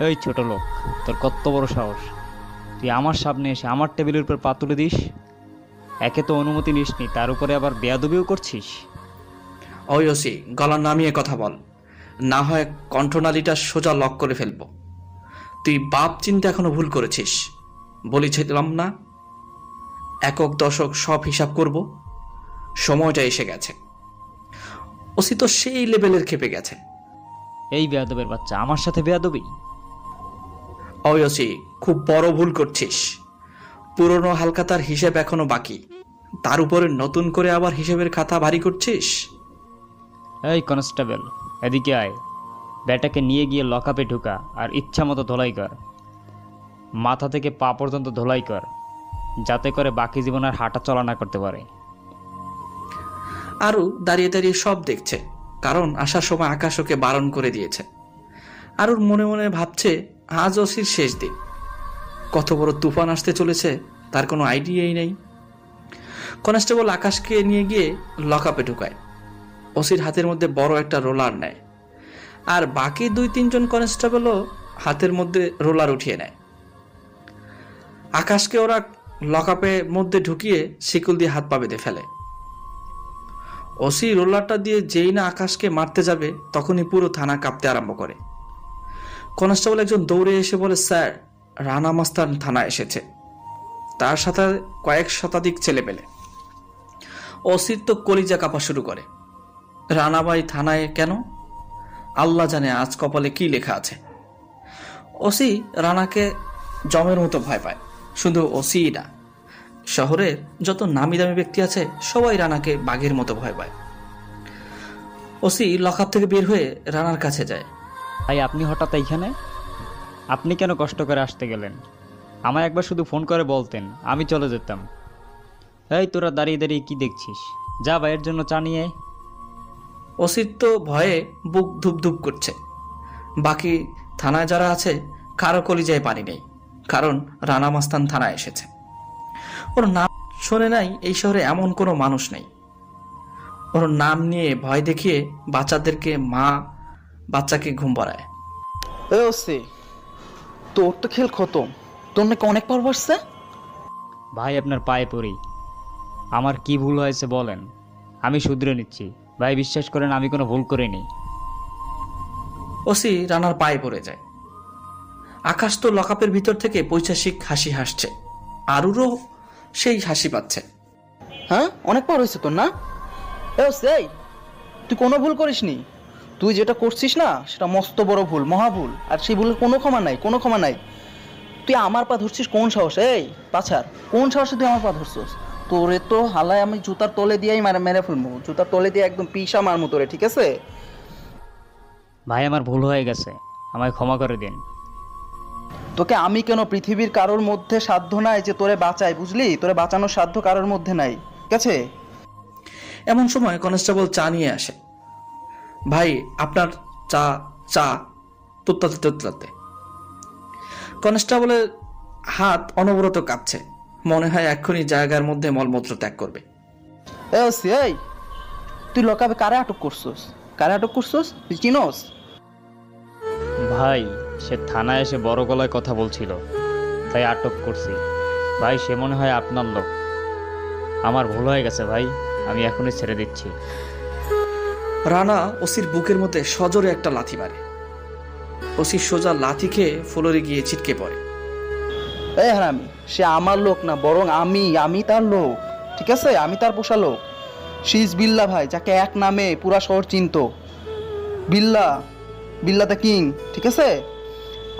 এই ছোট লোক, তোর কত বড় সাহস! তুই আমার সামনে এসে আমার টেবিলের উপর পা তুলে দিস? একে তো অনুমতি নিসনি, তার উপরে আবার বেয়াদবিও করছিস। ওই ওসি, গলা নামিয়ে কথা বল, না হয় কণ্ঠনালীটা সোজা লক করে ফেলবো। তুই বাপ চিন্তা এখনো ভুল করেছিস। বলেছিলাম না একক দশক সব হিসাব করব। সময়টা এসে গেছে। ওসি তো সেই লেভেলের খেপে গেছে। এই বেয়াদবের বাচ্চা, আমার সাথে বেয়াদবি? ওই ওসি, খুব বড় ভুল করছিস। পুরনো হালখাতার হিসেব এখনো বাকি, তার উপরে নতুন করে আবার হিসেবের খাতা ভারী করছিস। এই কনস্টেবল, এদিকে আয়। ব্যাটাকে নিয়ে গিয়ে লকআপে ঢুকা আর ইচ্ছা মতো ধোলাই কর। মাথা থেকে পা পর্যন্ত ধোলাই কর, যাতে করে বাকি জীবন আর হাঁটা চলা না করতে পারে। আরু দাঁড়িয়ে দাঁড়িয়ে সব দেখছে, কারণ আসার সময় আকাশ ওকে বারণ করে দিয়েছে। আরুর মনে মনে ভাবছে আজ ওসির শেষ দিন। কত বড় তুফান আসতে চলেছে তার কোনো আইডিয়াই নেই। কনস্টেবল আকাশকে নিয়ে গিয়ে লকআপে ঢুকায়। ওসির হাতের মধ্যে বড় একটা রোলার নেয়, আর বাকি 2-3 জন কনস্টেবলও হাতের মধ্যে রোলার উঠিয়ে নেয়। আকাশকে ওরা লকআপের মধ্যে ঢুকিয়ে শিকল দিয়ে হাত পা বেঁধে ফেলে। ওসি রোলারটা দিয়ে যেই না আকাশকে মারতে যাবে, তখনই পুরো থানা কাঁপতে আরম্ভ করে। কনস্টেবল একজন দৌড়ে এসে বলে, স্যার, রানা মাস্তান থানা এসেছে, তার সাথে কয়েক শতাধিক ছেলে পেলে। ওসির তো কলিজা কাঁপা শুরু করে। রানাবাই থানায় কেন? আল্লাহ জানে আজ কপালে কি লেখা আছে। ওসি রানাকে জমের মতো ভয় পায়। শুধু ওসিই না, শহরের যত নামি দামি ব্যক্তি আছে সবাই রানাকে বাঘের মতো ভয় পায়। ওসি লকআপ থেকে বের হয়ে রানার কাছে যায়। ভাই, আপনি হঠাৎ এইখানে? আপনি কেন কষ্ট করে আসতে গেলেন? আমায় একবার শুধু ফোন করে বলতেন, আমি চলে যেতাম। এই তোরা দাঁড়িয়ে দাঁড়িয়ে কি দেখছিস? যা ভাইয়ের জন্য চা নিয়ে আয়। ওসির তো ভয়ে বুক ধুপ ধুপ করছে। বাকি থানায় যারা আছে কারো কলিজায় পানি নেই, কারণ রানা মাস্তান থানায় এসেছে। ওর নাম শোনে নাই এই শহরে এমন কোনো মানুষ নেই। ওর নাম নিয়ে ভয় দেখিয়ে বাচ্চাদেরকে মা বাচ্চাকে ঘুম পাড়ায়। ওসি, তোর তো খেল খতম। তোর নাকি অনেক পর বসছে। ভাই, আপনার পায়ে পড়ি, আমার কি ভুল হয়েছে বলেন, আমি শুধরে নিচ্ছি। ভাই, বিশ্বাস করেন আমি কোনো ভুল করিনি। ওসি রানার পায়ে পড়ে যায়। আকাশ তো লকআপের ভিতর থেকে পৈশাসিক হাসি হাসছে, আরুরও সেই হাসি পাচ্ছে। হ্যাঁ, অনেক পর হয়েছে তোর না? ওসি, তুই কোনো ভুল করিসনি। তুই যেটা করছিস না, সেটা মস্ত বড় ভুল, মহাভুল। আর সেই ভুলের কোনো ক্ষমা নাই, কোনো ক্ষমা নাই। তুই আমার পা ধরছিস কোন সাহসে? এই পাছার, কোন সাহসে তুই আমার পা ধরছিস? তোরে তো হালায় আমি জুতার তলে দিয়েই মেরে ফেলবো। জুতার তলে দিয়ে একদম পিসা মারমু তোরে, ঠিক আছে? ভাই, আমার ভুল হয়ে গেছে, আমায় ক্ষমা করে দিন। তোকে আমি কেন? পৃথিবীর কারোর মধ্যে সাধ্য নাই যে তোরে বাঁচাই, বুঝলি? তোরে বাঁচানোর সাধ্য কারোর মধ্যে নাই, ঠিক আছে? এমন সময় কনস্টেবল চা নিয়ে আসে। ভাই, আপনার চা। চা তুতলাতে তুতলাতে কনস্টেবলের হাত অনবরত কাঁপছে, মনে হয় এক্ষুনি জায়গার মধ্যে মলমূত্র ত্যাগ করবে। এই তুই লকআপে কারে আটক করছস? কারে আটক করছস তুই চিনোস? ভাই, সে থানায় এসে বড় গলায় কথা বলছিল, তাই আটক করছি। ভাই, সে মনে হয় আপনার লোক। আমার ভুল হয়ে গেছে ভাই, আমি এখনই ছেড়ে দিচ্ছি। রানা ওসির বুকের মধ্যে সজোরে একটা লাথি মারে। ওসি সোজা লাথি খেয়ে ফ্লোরে গিয়ে ছিটকে পড়ে। এই হারামি, সে আমার লোক না, বরং আমি তার লোক, ঠিক আছে? আমি তার পোষা লোক। শীষ বিল্লা ভাই, যাকে এক নামে পুরা শহর চিনত। বিল্লা দ্য কিং, ঠিক আছে?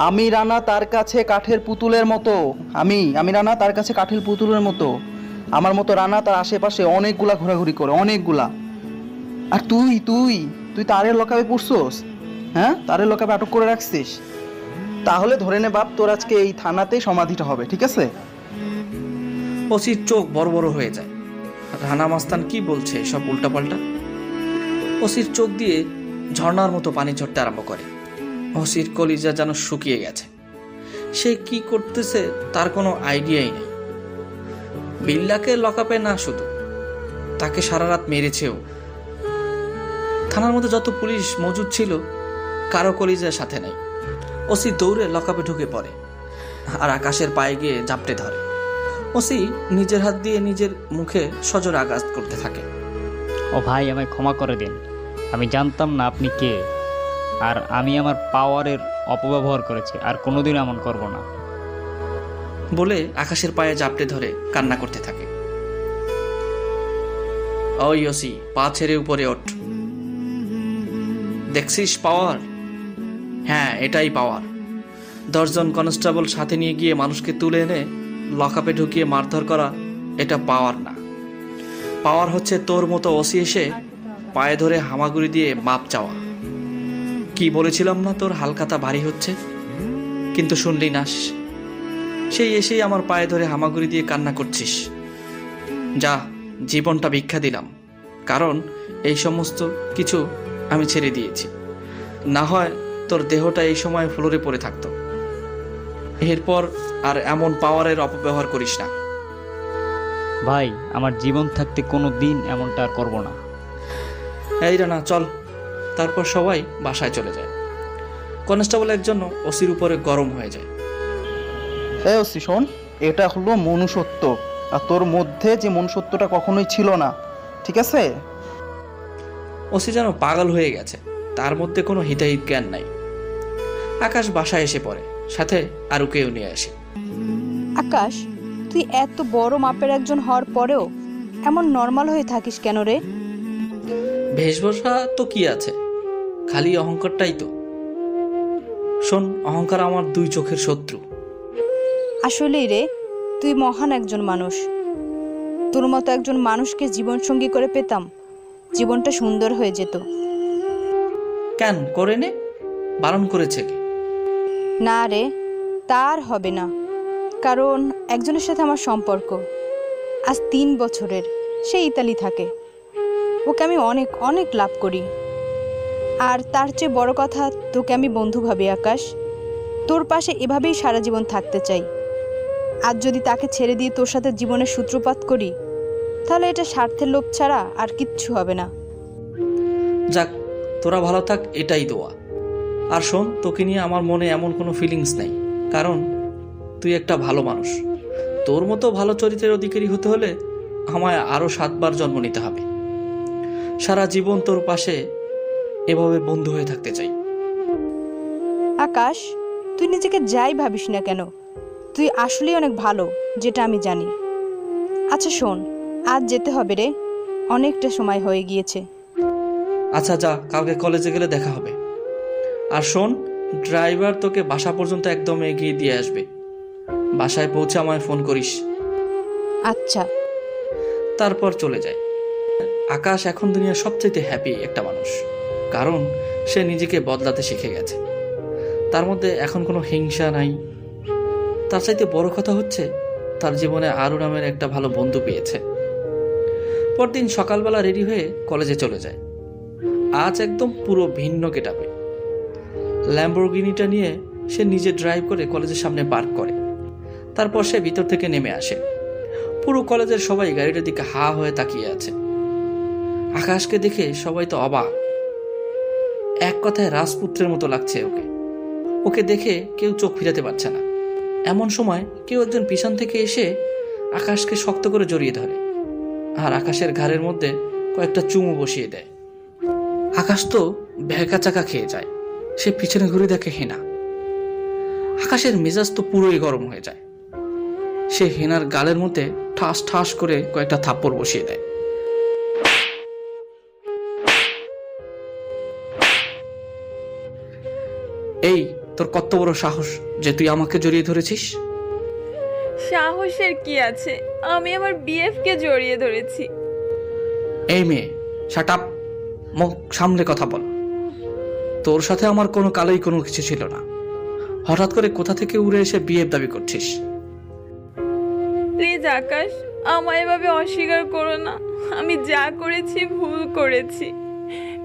আমি রানা তার কাছে কাঠের পুতুলের মতো। আমি রানা তার কাছে কাঠের পুতুলের মতো। আমার মতো রানা তার আশেপাশে অনেকগুলা ঘোরাঘুরি করে, অনেকগুলা। আর তুই তারের লকআপে পড়ছস? হ্যাঁ, তারের লকআপে আটক করে রাখছিস। তাহলে ধরে নে বাপ, তোর আজকে এই থানাতেই সমাধিটা হবে, ঠিক আছে? ওসির চোখ বড় বড় হয়ে যায়। রানা মাস্তান কি বলছে সব উল্টাপাল্টা? ওসির চোখ দিয়ে ঝর্ণার মতো পানি ঝরতে আরম্ভ করে। ওসির কলিজা যেন শুকিয়ে গেছে। সে কি করতেছে তার কোনো আইডিয়াই নেই। বিল্লাকে লকআপে না, শুধু তাকে সারা রাত মেরেছেও। থানার মধ্যে যত পুলিশ মজুদ ছিল কারো কলিজার সাথে নেই। ওসি দৌড়ে লকআপে ঢুকে পড়ে আর আকাশের পায়ে গিয়ে জাপটে ধরে। ওসি নিজের হাত দিয়ে নিজের মুখে সজোরে আঘাত করতে থাকে। ও ভাই, আমায় ক্ষমা করে দিন, আমি জানতাম না আপনি কে, আর আমি আমার পাওয়ারের অপব্যবহার করেছি, আর কোনোদিন এমন করব না বলে আকাশের পায়ে জাপটে ধরে কান্না করতে থাকে। ওই ওসি, পা ছেড়ে উপরে ওঠ। দেখছিস পাওয়ার? হ্যাঁ, এটাই পাওয়ার। 10 জন কনস্টেবল সাথে নিয়ে গিয়ে মানুষকে তুলে এনে লকআপে ঢুকিয়ে মারধর করা, এটা পাওয়ার না। পাওয়ার হচ্ছে তোর মতো ওসি এসে পায়ে ধরে হামাগুড়ি দিয়ে মাপ চাওয়া। কি বলেছিলাম না তোর হালকাতা ভারী হচ্ছে, কিন্তু শুনলি না। সেই এসেই আমার পায়ে ধরে হামাগুড়ি দিয়ে কান্না করছিস। যা, জীবনটা ভিক্ষা দিলাম, কারণ এই সমস্ত কিছু আমি ছেড়ে দিয়েছি। না হয় তোর দেহটা এই সময় ফ্লোরে পড়ে থাকতো। এরপর আর এমন পাওয়ারের অপব্যবহার করিস না। ভাই, আমার জীবন থাকতে কোনো দিন এমনটা আর করবো না। এই রানা, চল। তারপর সবাই বাসায় চলে যায়। কনস্টেবল একজন ওসির উপরে গরম হয়ে যায়। এই ওসি শোন, এটা হলো মনুষ্যত্ব, আর তোর মধ্যে যে মনুষ্যত্বটা কখনোই ছিল না, ঠিক আছে? ওসি যেন পাগল হয়ে গেছে, তার মধ্যে কোনো হিতাহিত জ্ঞান নাই। আকাশ বাসায় এসে পড়ে, সাথে আরও কেউ নিয়ে আসে। আকাশ, তুই এত বড় মাপের একজন হওয়ার পরেও এমন নর্মাল হয়ে থাকিস কেন রে? ভেষভূষা তো কি আছে, খালি অহংকারটাই তো। শোন, অহংকার আমার 2 চোখের শত্রু। আসলেই রে, তুই মহান একজন মানুষ। তোর মতো একজন মানুষকে জীবনসঙ্গী করে পেতাম, জীবনটা সুন্দর হয়ে যেত। কেন করে নে? বারণ করেছে কি? না রে, তার হবে না, কারণ একজনের সাথে আমার সম্পর্ক আজ 3 বছরের। সে ইতালি থাকে, ওকে আমি অনেক অনেক লাভ করি। আর তার চেয়ে বড় কথা, তোকে আমি বন্ধু ভাবি আকাশ। তোর পাশে এভাবেই সারা জীবন থাকতে চাই। আজ যদি তাকে ছেড়ে দিয়ে তোর সাথে জীবনের সূত্রপাত করি, তাহলে এটা স্বার্থের লোভ ছাড়া আর কিচ্ছু হবে না। যাক, তোরা ভালো থাক, এটাই দোয়া। আর শোন, তোকে নিয়ে আমার মনে এমন কোনো ফিলিংস নেই, কারণ তুই একটা ভালো মানুষ। তোর মতো ভালো চরিত্রের অধিকারী হতে হলে আমায় আরও 7 বার জন্ম নিতে হবে। সারা জীবন তোর পাশে এভাবে বন্ধু হয়ে থাকতে চাই। আকাশ, তুই নিজেকে যাই ভাবিস না কেন, তুই আসলেই অনেক ভালো, যেটা আমি জানি। আচ্ছা শোন, আজ যেতে হবে রে, অনেকটা সময় হয়ে গিয়েছে। আচ্ছা যা, কালকে কলেজে গেলে দেখা হবে। আর শোন, ড্রাইভার তোকে বাসা পর্যন্ত একদম এগিয়ে দিয়ে আসবে। বাসায় পৌঁছে আমায় ফোন করিস। আচ্ছা। তারপর চলে যায়। আকাশ এখন দুনিয়ার সবচেয়ে হ্যাপি একটা মানুষ, কারণ সে নিজেকে বদলাতে শিখে গেছে। তার মধ্যে এখন কোনো হিংসা নাই। তার চাইতে বড় কথা হচ্ছে, তার জীবনে আরু নামের একটা ভালো বন্ধু পেয়েছে। পরদিন সকালবেলা রেডি হয়ে কলেজে চলে যায়। আজ একদম পুরো ভিন্ন গেটআপে। ল্যাম্বরগিনিটা নিয়ে সে নিজে ড্রাইভ করে কলেজের সামনে পার্ক করে। তারপর সে ভিতর থেকে নেমে আসে। পুরো কলেজের সবাই গাড়িটার দিকে হা হয়ে তাকিয়ে আছে। আকাশকে দেখে সবাই তো অবাক। এক কথায় রাজপুত্রের মতো লাগছে ওকে। ওকে দেখে কেউ চোখ ফিরাতে পারছে না। এমন সময় কেউ একজন পিছন থেকে এসে আকাশকে শক্ত করে জড়িয়ে ধরে, আর আকাশের ঘাড়ের মধ্যে কয়েকটা চুমু বসিয়ে দেয়। আকাশ তো ভ্যাকা চাকা খেয়ে যায়। সে পিছনে ঘুরে দেখে হেনা। আকাশের মেজাজ তো পুরোই গরম হয়ে যায়। সে হেনার গালের মধ্যে ঠাস ঠাস করে কয়েকটা থাপ্পড় বসিয়ে দেয়। এই, তোর কত বড় সাহস যে তুই আমাকে জড়িয়ে ধরেছিস? সাহসের কি আছে, আমি আমার বিএফ কে জড়িয়ে ধরেছি। এই মেয়ে, শাট আপ, মুখ সামলে কথা বল। তোর সাথে আমার কোনো কালেই কোনো কিছু ছিল না। হঠাৎ করে কোথা থেকে উড়ে এসে বিয়ের দাবি করছিস? প্লিজ আকাশ, আমায় এভাবে অস্বীকার করো না। আমি যা করেছি ভুল করেছি।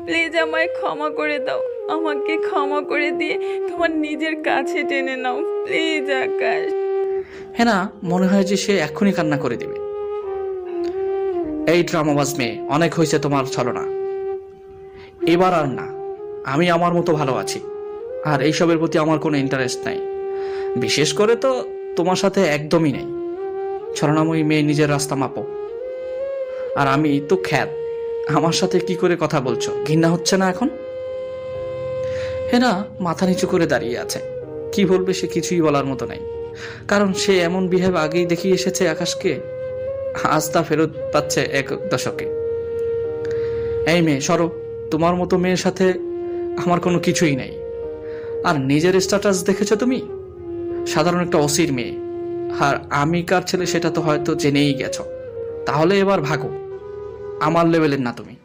প্লিজ আমায় ক্ষমা করে দাও। আমাকে ক্ষমা করে দিয়ে তোমার নিজের কাছে টেনে নাও প্লিজ আকাশ। হেনা মনে হয় যে সে এক্ষুনি কান্না করে দিবে। এই ড্রামাবাজ মেয়ে, অনেক হয়েছে তোমার ছলনা, এবার আর না। আমি আমার মতো ভালো আছি, আর এইসবের প্রতি আমার কোনো ইন্টারেস্ট নাই। বিশেষ করে তো তোমার সাথে একদমই নেই। ছলনাময়ী মেয়ে, নিজের রাস্তা মাপো। আর আমি তো খ্যাত, আমার সাথে কি করে কথা বলছো? ঘৃণা হচ্ছে না এখন? হেনা মাথা নিচু করে দাঁড়িয়ে আছে। কি বলবে সে কিছুই বলার মতো নাই, কারণ সে এমন বিহেভ আগেই দেখিয়ে এসেছে আকাশকে। আজ তা ফেরত পাচ্ছে এক দশকে। এই মেয়ে সরো, তোমার মতো মেয়ের সাথে আমার কোনো কিছুই নাই। আর নিজের স্ট্যাটাস দেখেছো তুমি? সাধারণ একটা ওসির মেয়ে। আর আমি কার ছেলে সেটা তো হয়তো জেনেই গেছো। তাহলে এবার ভাগো, আমার লেভেলের না তুমি।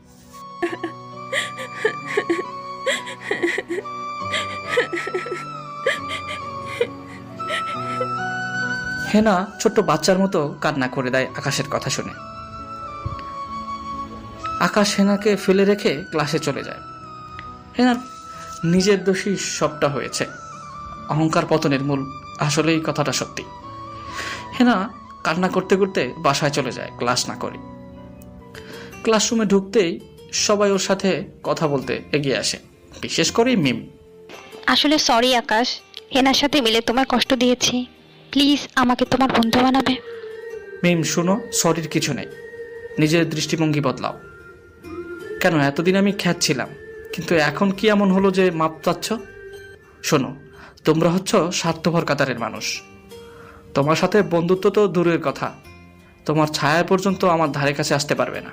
হেনা ছোট্ট বাচ্চার মতো কান্না করে দেয় আকাশের কথা শুনে। আকাশ হেনাকে ফেলে রেখে ক্লাসে চলে যায়। হেনার নিজের দোষী সবটা হয়েছে। অহংকার পতনের মূল, আসলেই কথাটা সত্যি। হেনা কান্না করতে করতে বাসায় চলে যায় ক্লাস না করে। ক্লাসরুমে ঢুকতেই সবাই ওর সাথে কথা বলতে এগিয়ে আসে, বিশেষ করে মিম। আসলে সরি আকাশ, হেনার সাথে মিলে তোমার কষ্ট দিয়েছি। প্লিজ আমাকে তোমার বন্ধু বানাবে। মিম শুনো, সরির কিছু নেই। নিজের দৃষ্টিভঙ্গি বদলাও। কেন এতদিন আমি খ্যাত ছিলাম, কিন্তু এখন কি এমন হলো যে মাপ চাচ্ছ? শোনো, তোমরা হচ্ছ স্বার্থপর কাতারের মানুষ। তোমার সাথে বন্ধুত্ব তো দূরের কথা, তোমার ছায়া পর্যন্ত আমার ধারে কাছে আসতে পারবে না।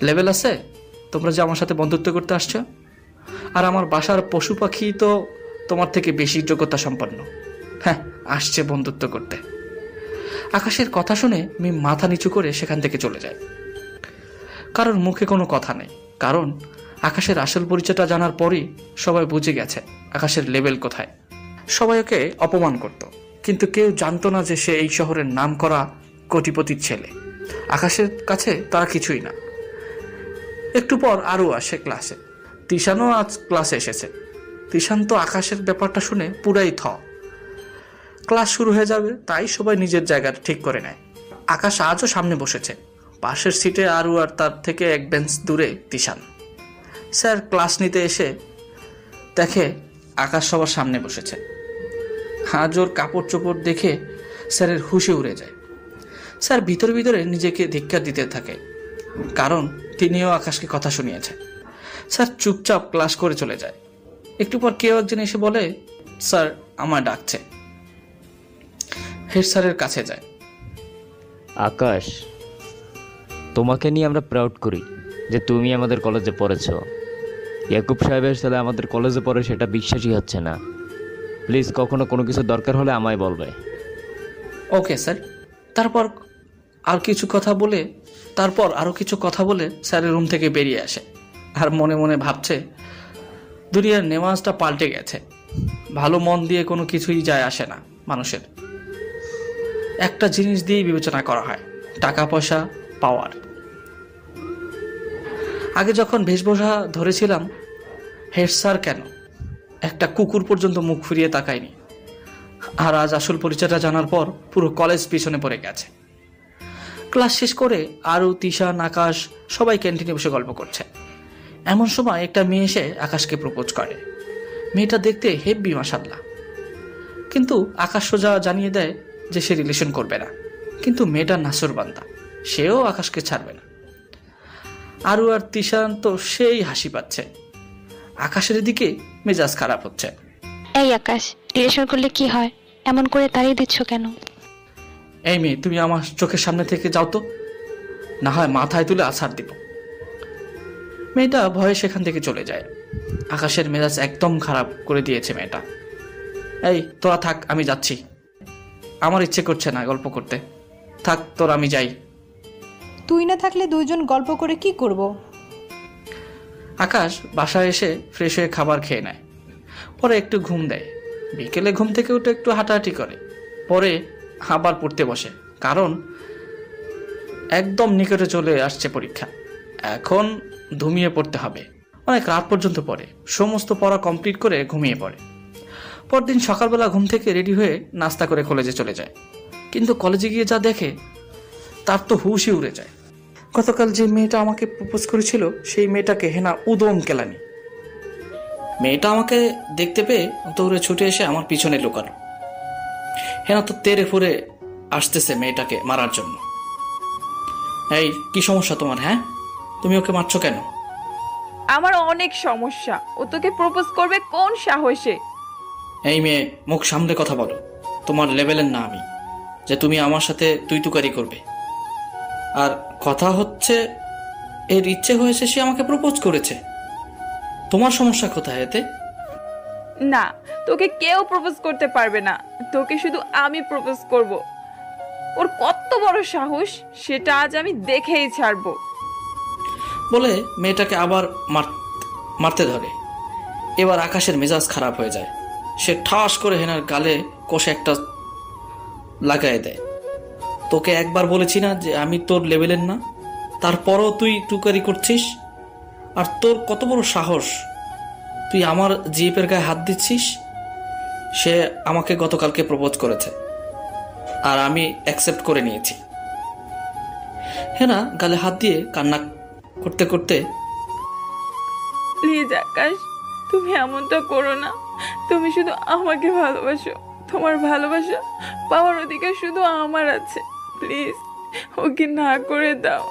লেভেল আছে তোমরা যে আমার সাথে বন্ধুত্ব করতে আসছো? আর আমার বাসার পশু পাখি তো তোমার থেকে বেশি যোগ্যতা সম্পন্ন। হ্যাঁ, আসছে বন্ধুত্ব করতে। আকাশের কথা শুনে মিম মাথা নিচু করে সেখান থেকে চলে যায়। কারোর মুখে কোনো কথা নেই, কারণ আকাশের আসল পরিচয়টা জানার পরই সবাই বুঝে গেছে আকাশের লেভেল কোথায়। সবাই ওকে অপমান করত, কিন্তু কেউ জানতো না যে সে এই শহরের নামকরা কোটিপতির ছেলে। আকাশের কাছে তারা কিছুই না। একটু পর আরও আসে ক্লাসে। তিশানও আজ ক্লাসে এসেছে। তিশান তো আকাশের ব্যাপারটা শুনে পুরাই থ। ক্লাস শুরু হয়ে যাবে তাই সবাই নিজের জায়গা ঠিক করে নেয়। আকাশ আজও সামনে বসেছে, পাশের সিটে আরু, আর তার থেকে এক বেঞ্চ দূরে তিশান। স্যার ক্লাস নিতে এসে দেখে আকাশ সবার সামনে বসেছে। আজ ওর কাপড় চোপড় দেখে স্যারের হুঁশে উড়ে যায়। স্যার ভিতরে ভিতরে নিজেকে ধিক্কার দিতে থাকে, কারণ তিনিও আকাশকে কথা শুনিয়েছে। স্যার চুপচাপ ক্লাস করে চলে যায়। একটু পর কেউ একজন এসে বলে, স্যার আমায় ডাকছে। হেড স্যারের কাছে যায়। আকাশ, তোমাকে নিয়ে আমরা প্রাউড করি যে তুমি আমাদের কলেজে পড়েছো। ইয়াকুব সাহেবের ছেলে আমাদের কলেজে পড়ে সেটা বিশ্বাসই হচ্ছে না। প্লিজ কখনো কোনো কিছু দরকার হলে আমায় বলবে। Okay sir. তারপর আরও কিছু কথা বলে স্যারের রুম থেকে বেরিয়ে আসে। আর মনে মনে ভাবছে, দুনিয়ার নেওয়াজটা পাল্টে গেছে। ভালো মন দিয়ে কোনো কিছুই যায় আসে না মানুষের। একটা জিনিস দিয়েই বিবেচনা করা হয়, টাকা পয়সা, পাওয়ার। আগে যখন বেশভূষা ধরেছিলাম, হেড স্যার কেন একটা কুকুর পর্যন্ত মুখ ফিরিয়ে তাকায়নি। আর আজ আসল পরিচয়টা জানার পর পুরো কলেজ পিছনে পড়ে গেছে। ক্লাস শেষ করে আরও, তিশান, আকাশ সবাই ক্যান্টিনে বসে গল্প করছে। এমন সময় একটা মেয়ে এসে আকাশকে প্রপোজ করে। মেয়েটা দেখতে হেব্বি মাশাআল্লাহ, কিন্তু আকাশ সোজা জানিয়ে দেয় যে সে রিলেশন করবে না। কিন্তু মেয়েটা নাসরবান্দা, সেও আকাশকে ছাড়বে না। আরু আর তিশান তো সেই হাসি পাচ্ছে। আকাশের দিকে মেজাজ খারাপ হচ্ছে। এই আকাশ, রিলেশন করলে কি হয়? এমন করে তাড়িয়ে দিচ্ছ কেন? এই মেয়ে, তুমি আমার চোখের সামনে থেকে যাও তো, না হয় মাথায় তুলে আছাড় দিব। মেয়েটা ভয়ে সেখান থেকে চলে যায়। আকাশের মেজাজ একদম খারাপ করে দিয়েছে মেয়েটা। এই তোরা থাক, আমি যাচ্ছি। আমার ইচ্ছে করছে না গল্প করতে। থাক তোরা, আমি যাই। তুই না থাকলে দুইজন গল্প করে কি করব? আকাশ বাসায় এসে ফ্রেশ হয়ে খাবার খেয়ে নেয়, পরে একটু ঘুম দেয়। বিকেলে ঘুম থেকে উঠে একটু হাঁটাহাঁটি করে, পরে আবার পড়তে বসে, কারণ একদম নিকটে চলে আসছে পরীক্ষা। এখন ঘুমিয়ে পড়তে হবে। অনেক রাত পর্যন্ত পড়ে, সমস্ত পড়া কমপ্লিট করে ঘুমিয়ে পড়ে। পরদিন সকালবেলা ঘুম থেকে রেডি হয়ে নাস্তা করে কলেজে চলে যায়, কিন্তু কলেজে গিয়ে যা দেখে তার তো হুশই উড়ে যায়। গতকাল যে মেয়েটা আমাকে প্রপোজ করেছিল সেই মেয়েটাকে হেনা উদম কেলানি। মেয়েটা আমাকে দেখতে পেয়ে দৌড়ে ছুটে এসে আমার পিছনে লুকালো। হেনা তো তেড়ে ফুরে আসতেছে মেয়েটাকে মারার জন্য। এই কি সমস্যা তোমার? হ্যাঁ, তুমি ওকে মারছো কেন? আমার অনেক সমস্যা। ও তোকে প্রপোজ করবে কোন সাহসে? এই মেয়ে, মুখ সামলে কথা বলো। তোমার লেভেলের না আমি যে তুমি আমার সাথে তুই তুকারি করবে। আর কথা হচ্ছে এর ইচ্ছে হয়েছে, সে আমাকে প্রপোজ করেছে। তোমার সমস্যা কোথায় এতে? না, তোকে কেউ প্রপোজ করতে পারবে না, তোকে শুধু আমি প্রপোজ করব। ওর কত বড় সাহস সেটা আজ আমি দেখেই ছাড়বো। বলে মেয়েটাকে আবার মারতে ধরে। এবার আকাশের মেজাজ খারাপ হয়ে যায়। সে ঠাস করে হেনার গালে কষে একটা লাগায় দেয়। তোকে একবার বলেছি না যে আমি তোর লেভেলের না? তারপরও তুই টুকারি করছিস? আর তোর কত বড় সাহস, তুই আমার জিপের গায়ে হাত দিচ্ছিস? সে আমাকে গতকালকে প্রপোজ করেছে আর আমি অ্যাকসেপ্ট করে নিয়েছি। হেনা গালে হাত দিয়ে কান্না করতে করতে, প্লিজ আকাশ, তুমি এমনটা করো না। তুমি শুধু আমাকে ভালোবাসো। তোমার ভালোবাসা পাওয়ার অধিকার শুধু আমার আছে। প্লিজ ওকে না করে দাও।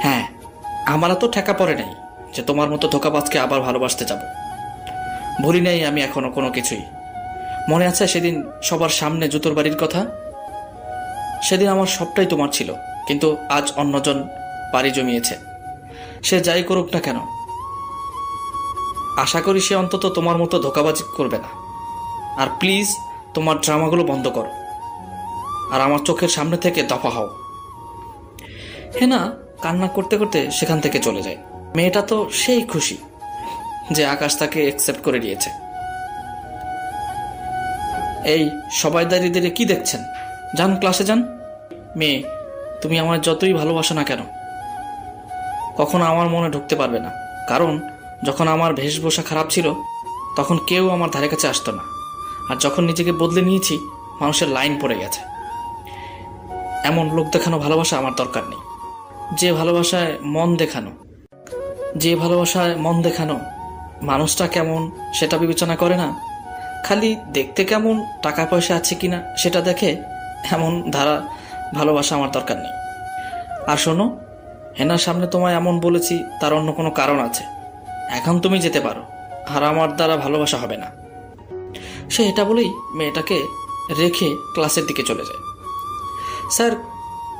হ্যাঁ, আমারও তো ঠেকা পড়ে নাই যে তোমার মতো ধোকাবাজকে আবার ভালোবাসতে যাব। ভুলি নাই আমি এখনো কোনো কিছুই। মনে আছে সেদিন সবার সামনে জুতোর বাড়ির কথা? সেদিন আমার সবটাই তোমার ছিল, কিন্তু আজ অন্যজন পাড়ি জমিয়েছে। সে যাই করুক না কেন, আশা করি সে অন্তত তোমার মতো ধোকাবাজি করবে না। আর প্লিজ তোমার ড্রামাগুলো বন্ধ করো আর আমার চোখের সামনে থেকে দফা হও। হেনা কান্না করতে করতে সেখান থেকে চলে যায়। মেয়েটা তো সেই খুশি যে আকাশ তাকে অ্যাকসেপ্ট করে নিয়েছে। এই সবাই দাঁড়িয়ে দাঁড়িয়ে কি দেখছেন? যান, ক্লাসে যান। মেয়ে, তুমি আমার যতই ভালোবাসো না কেন, কখনো আমার মনে ঢুকতে পারবে না। কারণ যখন আমার বেশভূষা খারাপ ছিল তখন কেউ আমার ধারে কাছে আসতো না, আর যখন নিজেকে বদলে নিয়েছি মানুষের লাইন পড়ে গেছে। এমন লোক দেখানো ভালোবাসা আমার দরকার নেই। যে ভালোবাসায় মন দেখানো মানুষটা কেমন সেটা বিবেচনা করে না, খালি দেখতে কেমন, টাকা পয়সা আছে কিনা সেটা দেখে, এমন ধারা ভালোবাসা আমার দরকার নেই। আর শোনো, হেনার সামনে তোমায় এমন বলেছি তার অন্য কোনো কারণ আছে। এখন তুমি যেতে পারো, আর আমার দ্বারা ভালোবাসা হবে না। সে এটা বলেই মেয়েটাকে রেখে ক্লাসের দিকে চলে যায়। স্যার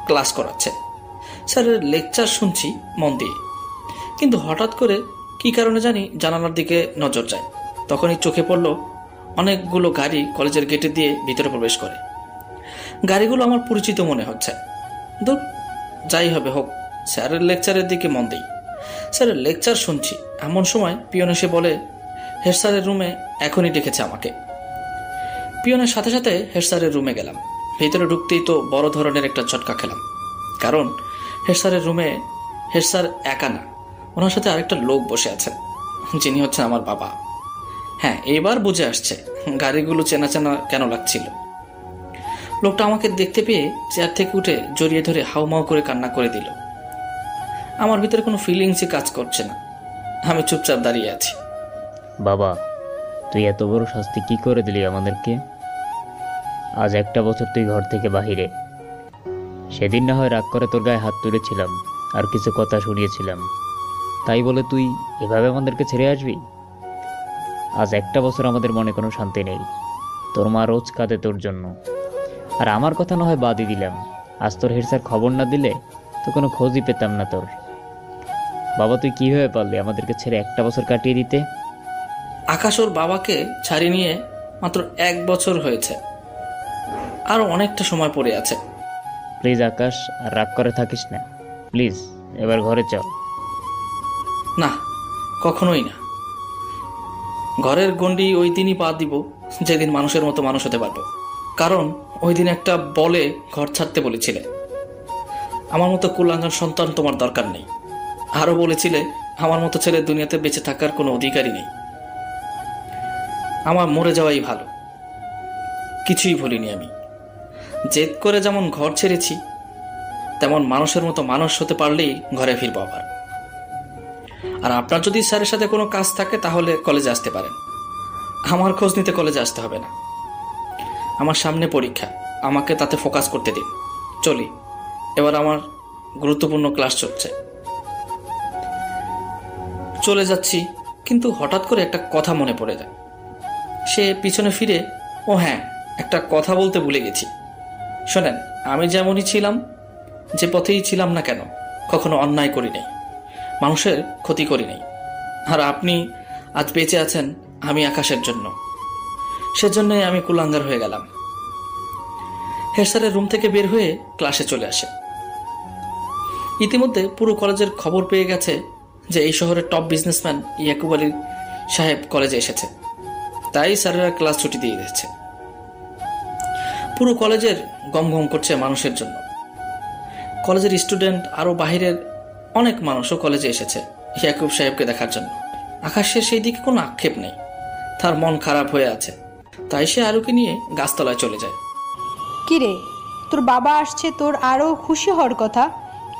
ক্লাস করাচ্ছে, স্যারের লেকচার শুনছি মন দিয়ে, কিন্তু হঠাৎ করে কি কারণে জানি জানালার দিকে নজর যায়। তখনই চোখে পড়ল অনেকগুলো গাড়ি কলেজের গেটে দিয়ে ভিতরে প্রবেশ করে। গাড়িগুলো আমার পরিচিত মনে হচ্ছে। দূর, যাই হবে হোক, স্যারের লেকচারের দিকে মন দিই। স্যারের লেকচার শুনছি, এমন সময় পিয়ন এসে বলে হেড স্যারের রুমে এখনই ডেকেছে আমাকে। পিয়নের সাথে সাথে হেড স্যারের রুমে গেলাম। ভিতরে ঢুকতেই তো বড় ধরনের একটা ঝটকা খেলাম, কারণ হেড স্যারের রুমে হেড স্যার একা না, ওনার সাথে আরেকটা লোক বসে আছেন, যিনি হচ্ছেন আমার বাবা। হ্যাঁ, এবার বুঝে আসছে গাড়িগুলো চেনা চেনা কেন লাগছিল। লোকটা আমাকে দেখতে পেয়ে চেয়ার থেকে উঠে জড়িয়ে ধরে হাউমাউ করে কান্না করে দিল। আমার ভিতরে কোনো ফিলিংসই কাজ করছে না, আমি চুপচাপ দাঁড়িয়ে আছি। বাবা, তুই এত বড় শাস্তি কি করে দিলি আমাদেরকে? আজ একটা বছর তুই ঘর থেকে বাহিরে। সেদিন না হয় রাগ করে তোর গায়ে হাত তুলেছিলাম আর কিছু কথা শুনিয়েছিলাম, তাই বলে তুই এভাবে আমাদেরকে ছেড়ে আসবি? আজ একটা বছর আমাদের মনে কোনো শান্তি নেই। তোর মা রোজ কাঁদে তোর জন্য, আর আমার কথা না হয় বাদই দিলাম, আজ তোর হেড স্যার খবর না দিলে তো কোনো খোঁজই পেতাম না তোর। বাবা, তুই কীভাবে পারলি আমাদেরকে ছেড়ে একটা বছর কাটিয়ে দিতে? আকাশ ওর বাবাকে ছাড়িয়ে নিয়ে মাত্র 1 বছর হয়েছে, আরও অনেকটা সময় পড়ে আছে। প্লিজ আকাশ, আর রাগ করে থাকিস না, প্লিজ এবার ঘরে চল। না, কখনোই না। ঘরের গণ্ডি ওই দিনই পা দিব যেদিন মানুষের মতো মানুষ হতে পারবো। কারণ ওই দিন একটা বলে ঘর ছাড়তে বলেছিলে, আমার মতো কুলাঙ্গার সন্তান তোমার দরকার নেই। আরও বলেছিলে আমার মতো ছেলে দুনিয়াতে বেঁচে থাকার কোনো অধিকারই নেই, আমার মরে যাওয়াই ভালো। কিছুই ভুলিনি আমি। জেদ করে যেমন ঘর ছেড়েছি, তেমন মানুষের মতো মানুষ হতে পারলেই ঘরে ফিরবো আবার। আর আপনার যদি স্যারের সাথে কোনো কাজ থাকে তাহলে কলেজে আসতে পারেন, আমার খোঁজ নিতে কলেজে আসতে হবে না। আমার সামনে পরীক্ষা, আমাকে তাতে ফোকাস করতে দিন। চলি, এবার আমার গুরুত্বপূর্ণ ক্লাস চলছে। চলে যাচ্ছি, কিন্তু হঠাৎ করে একটা কথা মনে পড়ে যায়। সে পিছনে ফিরে, ও হ্যাঁ, একটা কথা বলতে ভুলে গেছি। শোনেন, আমি যেমনই ছিলাম, যে পথেই ছিলাম না কেন, কখনো অন্যায় করি নাই, মানুষের ক্ষতি করি নাই। আর আপনি আজ বেঁচে আছেন আমি আকাশের জন্য, সেজন্যই আমি কুলাঙ্গার হয়ে গেলাম। হেড স্যারের রুম থেকে বের হয়ে ক্লাসে চলে আসে। ইতিমধ্যে পুরো কলেজের খবর পেয়ে গেছে যে এই শহরের টপ বিজনেসম্যান ইয়াকুব আলী সাহেব কলেজে এসেছে, তাই স্যারেরা ক্লাস ছুটি দিয়ে দিয়েছে। পুরো কলেজের গমগম করছে মানুষের জন্য। কলেজের স্টুডেন্ট আরও বাহিরের অনেক মানুষও কলেজে এসেছে ইয়াকুব সাহেবকে দেখার জন্য। আকাশের সেই দিকে কোনো আক্ষেপ নেই, তার মন খারাপ হয়ে আছে, তাই সে আরুকে নিয়ে গাছতলায় চলে যায়। কিরে, তোর বাবা আসছে, তোর আরও খুশি হওয়ার কথা,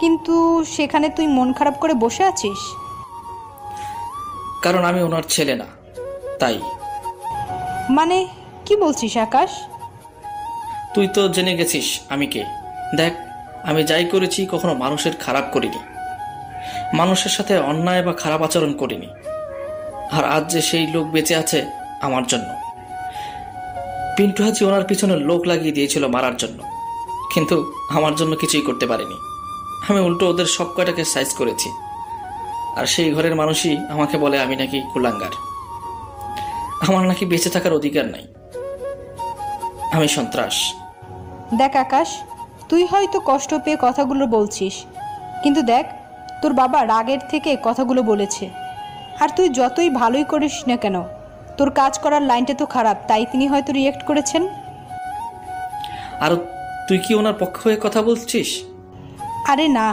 কিন্তু সেখানে তুই মন খারাপ করে বসে আছিস। কারণ আমি ওনার ছেলে না, তাই। মানে কি বলছিস আকাশ? তুই তো জেনে গেছিস আমি কে। দেখ, আমি যাই করেছি কখনো মানুষের খারাপ করিনি, মানুষের সাথে অন্যায় বা খারাপ আচরণ করিনি। আর আজ যে সেই লোক বেঁচে আছে আমার জন্য। পিন্টু হাজি ওনার পিছনে লোক লাগিয়ে দিয়েছিল মারার জন্য, কিন্তু আমার জন্য কিছুই করতে পারেনি। আমি উল্টো ওদের সব কয়টাকে সাইজ করেছি, আর সেই ঘরের মানুষই আমাকে বলে আমি নাকি কুলাঙ্গার, আমার নাকি বেঁচে থাকার অধিকার নাই, আমি সন্ত্রাস। দেখ আকাশ, তুই হয়তো কষ্ট পেয়ে কথাগুলো বলছিস, কিন্তু দেখ তোর বাবা রাগের থেকে কথাগুলো বলেছে। আর তুই যতই ভালোই করিস না কেন, তোর কাজ করার লাইনটা তো খারাপ, তাই তিনি হয়তো রিয়েক্ট করেছেন। আর তুই কি ওনার পক্ষ হয়ে কথা বলছিস? আরে না,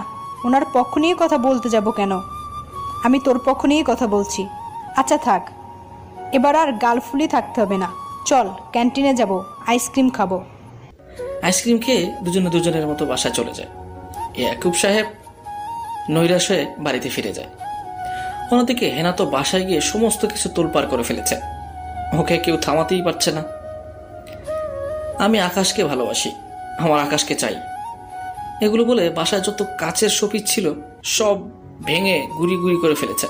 ওনার পক্ষ নিয়ে কথা বলতে যাব কেন, আমি তোর পক্ষ নিয়ে কথা বলছি। আচ্ছা থাক, এবার আর গালফুলি থাকতে হবে না, চল ক্যান্টিনে যাব, আইসক্রিম খাবো। আইসক্রিম খেয়ে দুজনের মতো বাসায় চলে যায়। ইয়াকুব সাহেব নৈরাশ হয়ে বাড়িতে ফিরে যায়। অন্যদিকে হেনা তো বাসায় গিয়ে সমস্ত কিছু তোলপাড় করে ফেলেছে, ওকে কেউ থামাতেই পারছে না। আমি আকাশকে ভালোবাসি, আমার আকাশকে চাই, এগুলো বলে বাসায় যত কাচের শোপিস ছিল সব ভেঙে গুড়ি গুড়ি করে ফেলেছে।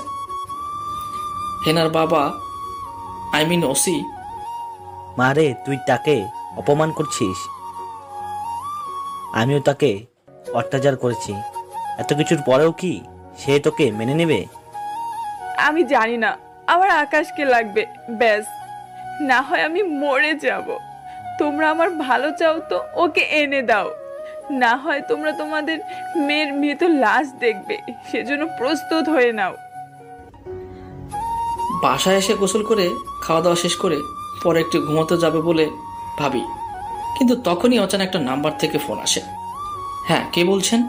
হেনার বাবা, ওসি। মারে, তুই তাকে অপমান করছিস, আমিও তাকে অত্যাচার করেছি, এত কিছুর পরেও কি সে তোকে মেনে নেবে? আমি জানি না আমার আকাশকে লাগবে, ব্যাস, না হয় আমি মরে যাব। তোমরা আমার ভালো চাও তো ওকে এনে দাও, না হয় তোমরা তোমাদের মেয়ের মৃত লাশ দেখবে, সেজন্য প্রস্তুত হয়ে নাও। বাসায় এসে গোসল করে খাওয়া দাওয়া শেষ করে পরে একটু ঘুমোতে যাবে বলে ভাবি, কিন্তু তখনই অচানক একটা নাম্বার থেকে ফোন আসে। হ্যাঁ, কে বলছেন?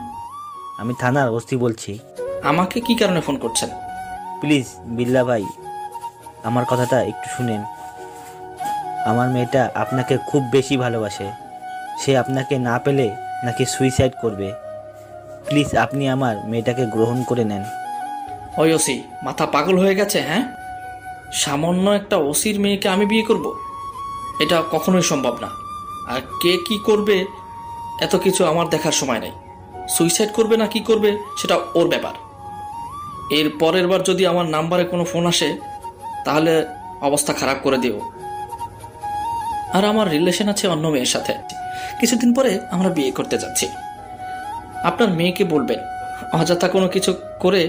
আমি থানার ওসি বলছি। আমাকে কি কারণে ফোন করছেন? প্লিজ বিল্লা ভাই, আমার কথাটা একটু শুনেন। আমার মেয়েটা আপনাকে খুব বেশি ভালোবাসে, সে আপনাকে না পেলে নাকি সুইসাইড করবে। প্লিজ আপনি আমার মেয়েটাকে গ্রহণ করে নেন। ওই ওসি মাথা পাগল হয়ে গেছে? হ্যাঁ, সামান্য একটা ওসির মেয়েকে আমি বিয়ে করব? এটা কখনোই সম্ভব না। আর কে কি করবে এত কিছু আমার দেখার সময় নেই। সুইসাইড করবে না কি করবে সেটা ওর ব্যাপার। এর পরের বার যদি আমার নাম্বারে কোনো ফোন আসে তাহলে অবস্থা খারাপ করে দিও। আর আমার রিলেশন আছে অন্য মেয়ের সাথে, কিছুদিন পরে আমরা বিয়ে করতে যাচ্ছি। আপনার মেয়েকে বলবেন অযথা কোনো কিছু করে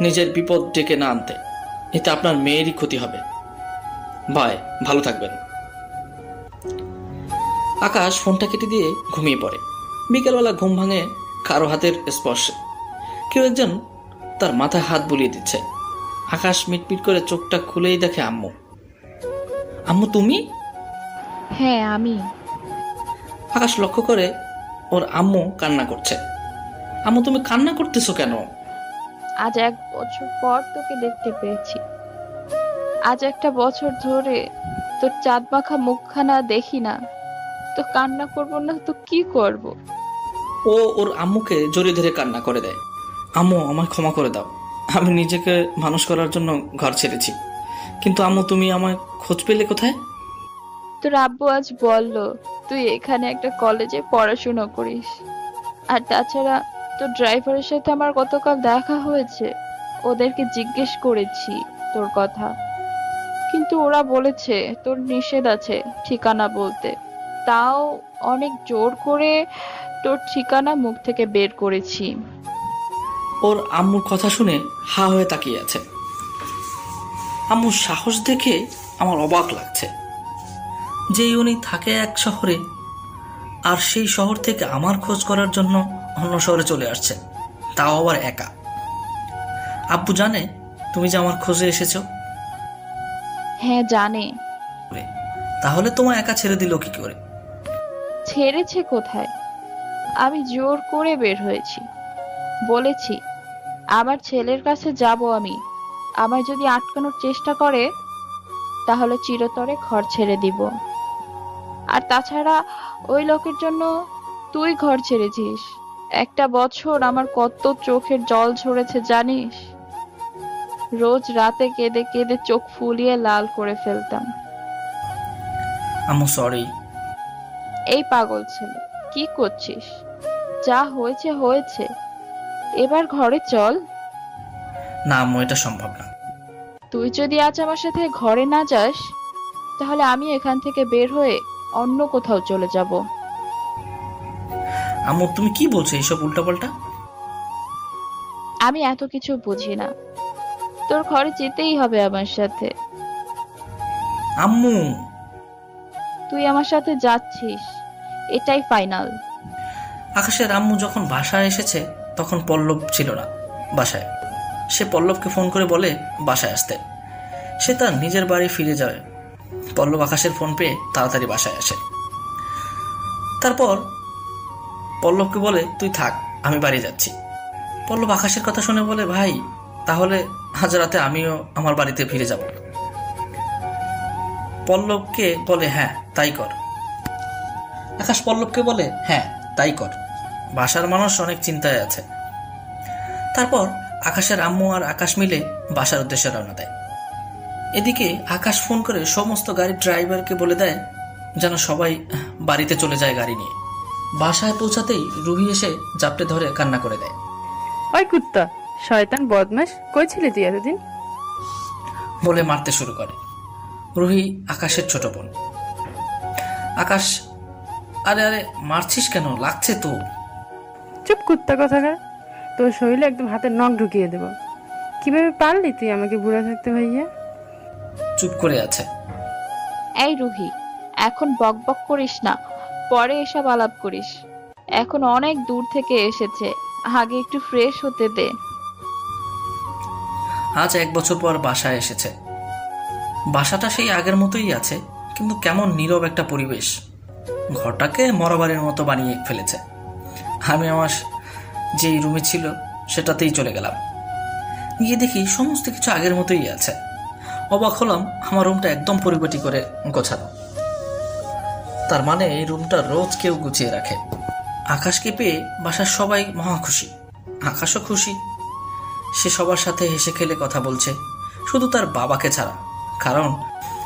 নিজের বিপদ ডেকে না আনতে, এতে আপনার মেয়েরই ক্ষতি হবে। বাই, ভালো থাকবেন। আকাশ ফোনটা কেটে দিয়ে ঘুমিয়ে পড়ে। বিকেলবেলা ঘুম ভাঙে কারো হাতের স্পর্শে, কেউ একজন তার মাথায় হাত বুলিয়ে দিচ্ছে। আকাশ মিটমিট করে চোখটা খুলেই দেখে আম্মু। আম্মু তুমি? হ্যাঁ আমি। আকাশ লক্ষ্য করে ওর আম্মু কান্না করছে। আম্মু তুমি কান্না করতেছো কেন? আজ 1 বছর পর তোকে দেখতে পেয়েছি। আজ একটা বছর ধরে তোর চাঁদ মাখা মুখখানা দেখি না, তো কান্না করবো না তো কি করব? ও ওর আম্মুকে জড়িয়ে ধরে কান্না করে দেয়। আম্মু আমায় ক্ষমা করে দাও, আমি নিজেকে মানুষ করার জন্য ঘর ছেড়েছি। কিন্তু আম্মু তুমি আমায় খোঁজ পেলে কোথায়? তোর আব্বু আজ বলল তুই এখানে একটা কলেজে পড়াশোনা করিস। আর তাছাড়া তোর ড্রাইভারের সাথে আমার গতকাল দেখা হয়েছে, ওদেরকে জিজ্ঞেস করেছি তোর কথা, কিন্তু ওরা বলেছে তোর নিষেধ আছে ঠিকানা বলতে। তাও অনেক জোর করে তোর ঠিকানা মুখ থেকে বের করেছি। ওর আম্মুর কথা শুনে হা হয়ে তাকিয়ে আছে। আম্মুর সাহস দেখে আমার অবাক লাগছে। যেই উনি থাকে এক শহরে, আর সেই শহর থেকে আমার খোঁজ করার জন্য অন্য শহরে চলে আসছে, তাও আবার একা। আব্বু জানে তুমি যে আমার খোঁজে এসেছো? হ্যাঁ জানে। তাহলে তোমায় একা ছেড়ে দিল কি করে? ছেড়েছে কোথায়? আমি জোর করে বের হয়েছি। বলেছি আমার ছেলের কাছে যাব আমি, আমায় যদি আটকানোর চেষ্টা করে তাহলে চিরতরে ঘর ছেড়ে দিব। আর তাছাড়া ওই লোকের জন্য তুই ঘর ছেড়েছিস। 1 বছর আমার কত চোখের জল ঝরেছে জানিস? রোজ রাতে কেঁদে কেঁদে চোখ ফুলিয়ে লাল করে ফেলতাম। আম্মু সরি। এই পাগল ছেলে, কি করছিস? যা হয়েছে হয়েছে, এবার ঘরে চল। না আম্মু, এটা সম্ভব না। তুই যদি আজ আমার সাথে ঘরে না যাস তাহলে আমি এখান থেকে বের হয়ে অন্য কোথাও চলে যাব। আম্মু তুমি কি বলছো এইসব উল্টাপাল্টা? আমি এত কিছু বুঝি না, তোর ঘরে যেতেই হবে আমার সাথে। আম্মু তুই আমার সাথে যাচ্ছিস, এটাই ফাইনাল। আকাশের আম্মু যখন বাসায় এসেছে তখন পল্লব ছিল না বাসায়। সে পল্লবকে ফোন করে বলে বাসায় আসতে। সে তার নিজের বাড়ি ফিরে যায়। পল্লব আকাশের ফোন পেয়ে তাড়াতাড়ি বাসায় আসে। তারপর পল্লবকে বলে তুই থাক, আমি বাড়ি যাচ্ছি। পল্লব আকাশের কথা শুনে বলে ভাই তাহলে আজ রাতে আমিও আমার বাড়িতে ফিরে যাব। পল্লবকে বলে হ্যাঁ তাই কর। আকাশ পল্লবকে বলে হ্যাঁ তাই কর, বাসার মানুষ অনেক চিন্তায় আছে। তারপর আকাশের আম্মু আর আকাশ মিলে বাসার উদ্দেশ্যে রওনা দেয়। এদিকে আকাশ ফোন করে সমস্ত গাড়ির ড্রাইভারকে বলে দেয় যেন সবাই বাড়িতে চলে যায় গাড়ি নিয়ে। বাসায় পৌঁছাতেই রুহি এসে জাপটে ধরে কান্না করে দেয়। ওই কুত্তা, শয়তান বদমাশ, কই ছিলি তুই এতদিন? বলে মারতে শুরু করে। রুহি আকাশের ছোট বোন। আকাশ আরে আরে মারছিস কেন, লাগছে তো। চুপ কুত্তা কথাকার, তোর শরীরে একদম হাতের নখ ঢুকিয়ে দেব। কিভাবে পারলি তুই আমাকে বুড়া থাকতে ভাইয়া? চুপ করে আছে। এই রুহি, এখন বকবক করিস না, পরে এসব আলাপ করিস। এখন অনেক দূর থেকে এসেছে, আগে একটু ফ্রেশ হতে দে। আজ 1 বছর পর বাসায় এসেছে। বাসাটা সেই আগের মতোই আছে, কিন্তু কেমন নীরব একটা পরিবেশ। ঘরটাকে মরাবাড়ির মতো বানিয়ে ফেলেছে। আমি আমার যেই রুমে ছিল সেটাতেই চলে গেলাম। গিয়ে দেখি সমস্ত কিছু আগের মতোই আছে। অবাক হলাম, আমার রুমটা একদম পরিপাটি করে গোছানো। তার মানে এই রুমটা রোজ কেউ গুছিয়ে রাখে। আকাশকে পেয়ে বাসার সবাই মহা খুশি। আকাশও খুশি। সে সবার সাথে হেসে খেলে কথা বলছে, শুধু তার বাবাকে ছাড়া। কারণ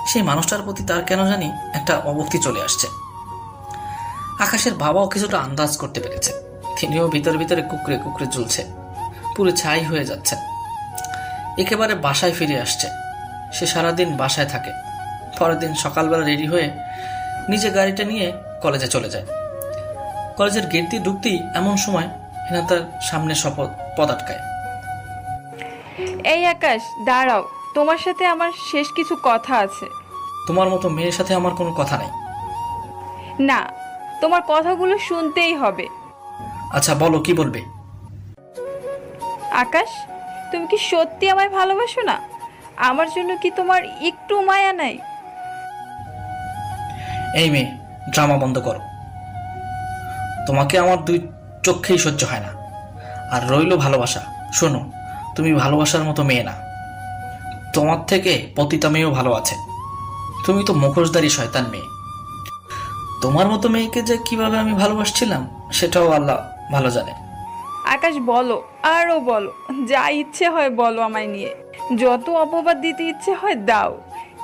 সেই মানুষটার প্রতি তার কেন জানি একটা অভক্তি চলে আসছে। আকাশের বাবাও কিছুটা আন্দাজ করতে পেরেছে। তিনিও ভিতরে ভিতরে কুকড়ে কুকড়ে ঝুলছে, পুরো ছাই হয়ে যাচ্ছে। একেবারে বাসায় ফিরে আসছে। সে সারাদিন বাসায় থাকে। পরের দিন সকালবেলা রেডি হয়ে নিজে গাড়িটা নিয়ে কলেজে চলে যায়। কলেজের গেট দিয়ে ঢুকতেই এমন সময় হেনা তার সামনে পদ আটকায়। এই আকাশ, দাঁড়াও, তোমার সাথে আমার শেষ কিছু কথা আছে। তোমার মতো মেয়ের সাথে আমার কোনো কথা নাই। না, তোমার কথাগুলো শুনতেই হবে। আচ্ছা বলো, কি বলবে? আকাশ, তুমি কি সত্যি আমায় ভালোবাসো না? আমার জন্য কি তোমার একটু মায়া নাই? এই মেয়ে, ড্রামা বন্ধ করো। তোমাকে আমার দুই চোখেই সহ্য হয় না। আর রইল ভালোবাসা, শোনো, তুমি ভালোবাসার মতো মেয়ে না। তোমার থেকে পতিতা মেয়েও ভালো আছে। তুমি তো মুখোশধারী শয়তান মেয়ে। তোমার মতো মেয়েকে যে কিভাবে আমি ভালোবাসছিলাম সেটাও আল্লাহ ভালো জানে। আকাশ বলো, আরও বলো, যা ইচ্ছে হয় বলো আমায় নিয়ে, যত অপবাদ দিতে ইচ্ছে হয় দাও,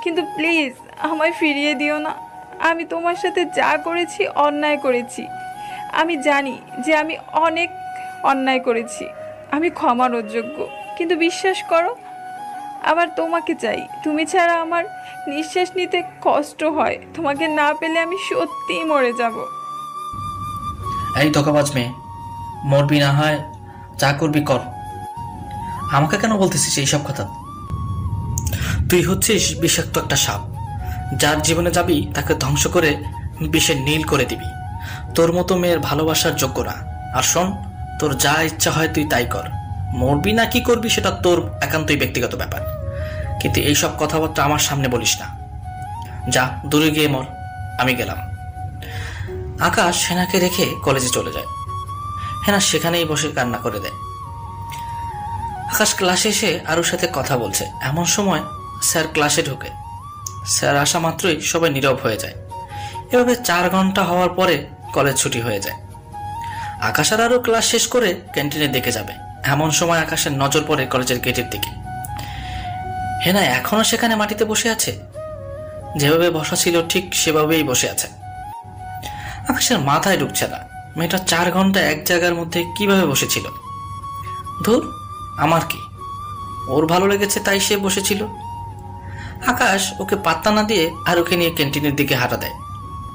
কিন্তু প্লিজ আমায় ফিরিয়ে দিও না। আমি তোমার সাথে যা করেছি অন্যায় করেছি। আমি জানি যে আমি অনেক অন্যায় করেছি, আমি ক্ষমার অযোগ্য, কিন্তু বিশ্বাস করো আবার তোমাকে চাই। তুমি ছাড়া আমার নিঃশ্বাস নিতে কষ্ট হয়। তোমাকে না পেলে আমি সত্যিই মরে যাব। এই ধোঁকাবাজ মেয়ে, মরবি না হয় যা করবি কর। আমাকে কেন বলতেছিস এইসব কথা? তুই হচ্ছিস বিষাক্ত একটা সাপ, যার জীবনে যাবি তাকে ধ্বংস করে বিষের নীল করে দিবি। তোর মতো মেয়ের ভালোবাসার যোগ্য না। আর শোন, তোর যা ইচ্ছা হয় তুই তাই কর। মরবি না কি করবি সেটা তোর একান্তই ব্যক্তিগত ব্যাপার, কিন্তু এইসব কথাবার্তা আমার সামনে বলিস না। যা দূরে গিয়ে মর, আমি গেলাম। আকাশ হেনাকে রেখে কলেজে চলে যায়। হেনা সেখানেই বসে কান্না করে দেয়। আকাশ ক্লাসে এসে আরুর সাথে কথা বলছে, এমন সময় স্যার ক্লাসে ঢোকে। স্যার আসা মাত্রই সবাই নীরব হয়ে যায়। এভাবে 4 ঘন্টা হওয়ার পরে কলেজ ছুটি হয়ে যায়। আকাশ আর আরু ক্লাস শেষ করে ক্যান্টিনের দিকে যাবে, এমন সময় আকাশের নজর পড়ে কলেজের গেটের দিকে। হেনা এখনো সেখানে মাটিতে বসে আছে, যেভাবে বসা ছিল ঠিক সেভাবেই বসে আছে। আকাশের মাথায় ঢুকছে না, মেয়েটা 4 ঘন্টা এক জায়গার মধ্যে কিভাবে বসেছিল। ধুর, আমার কি, ওর ভালো লেগেছে তাই সে বসেছিল। আকাশ ওকে পাত্তা না দিয়ে আর ওকে নিয়ে ক্যান্টিনের দিকে হাঁটা দেয়।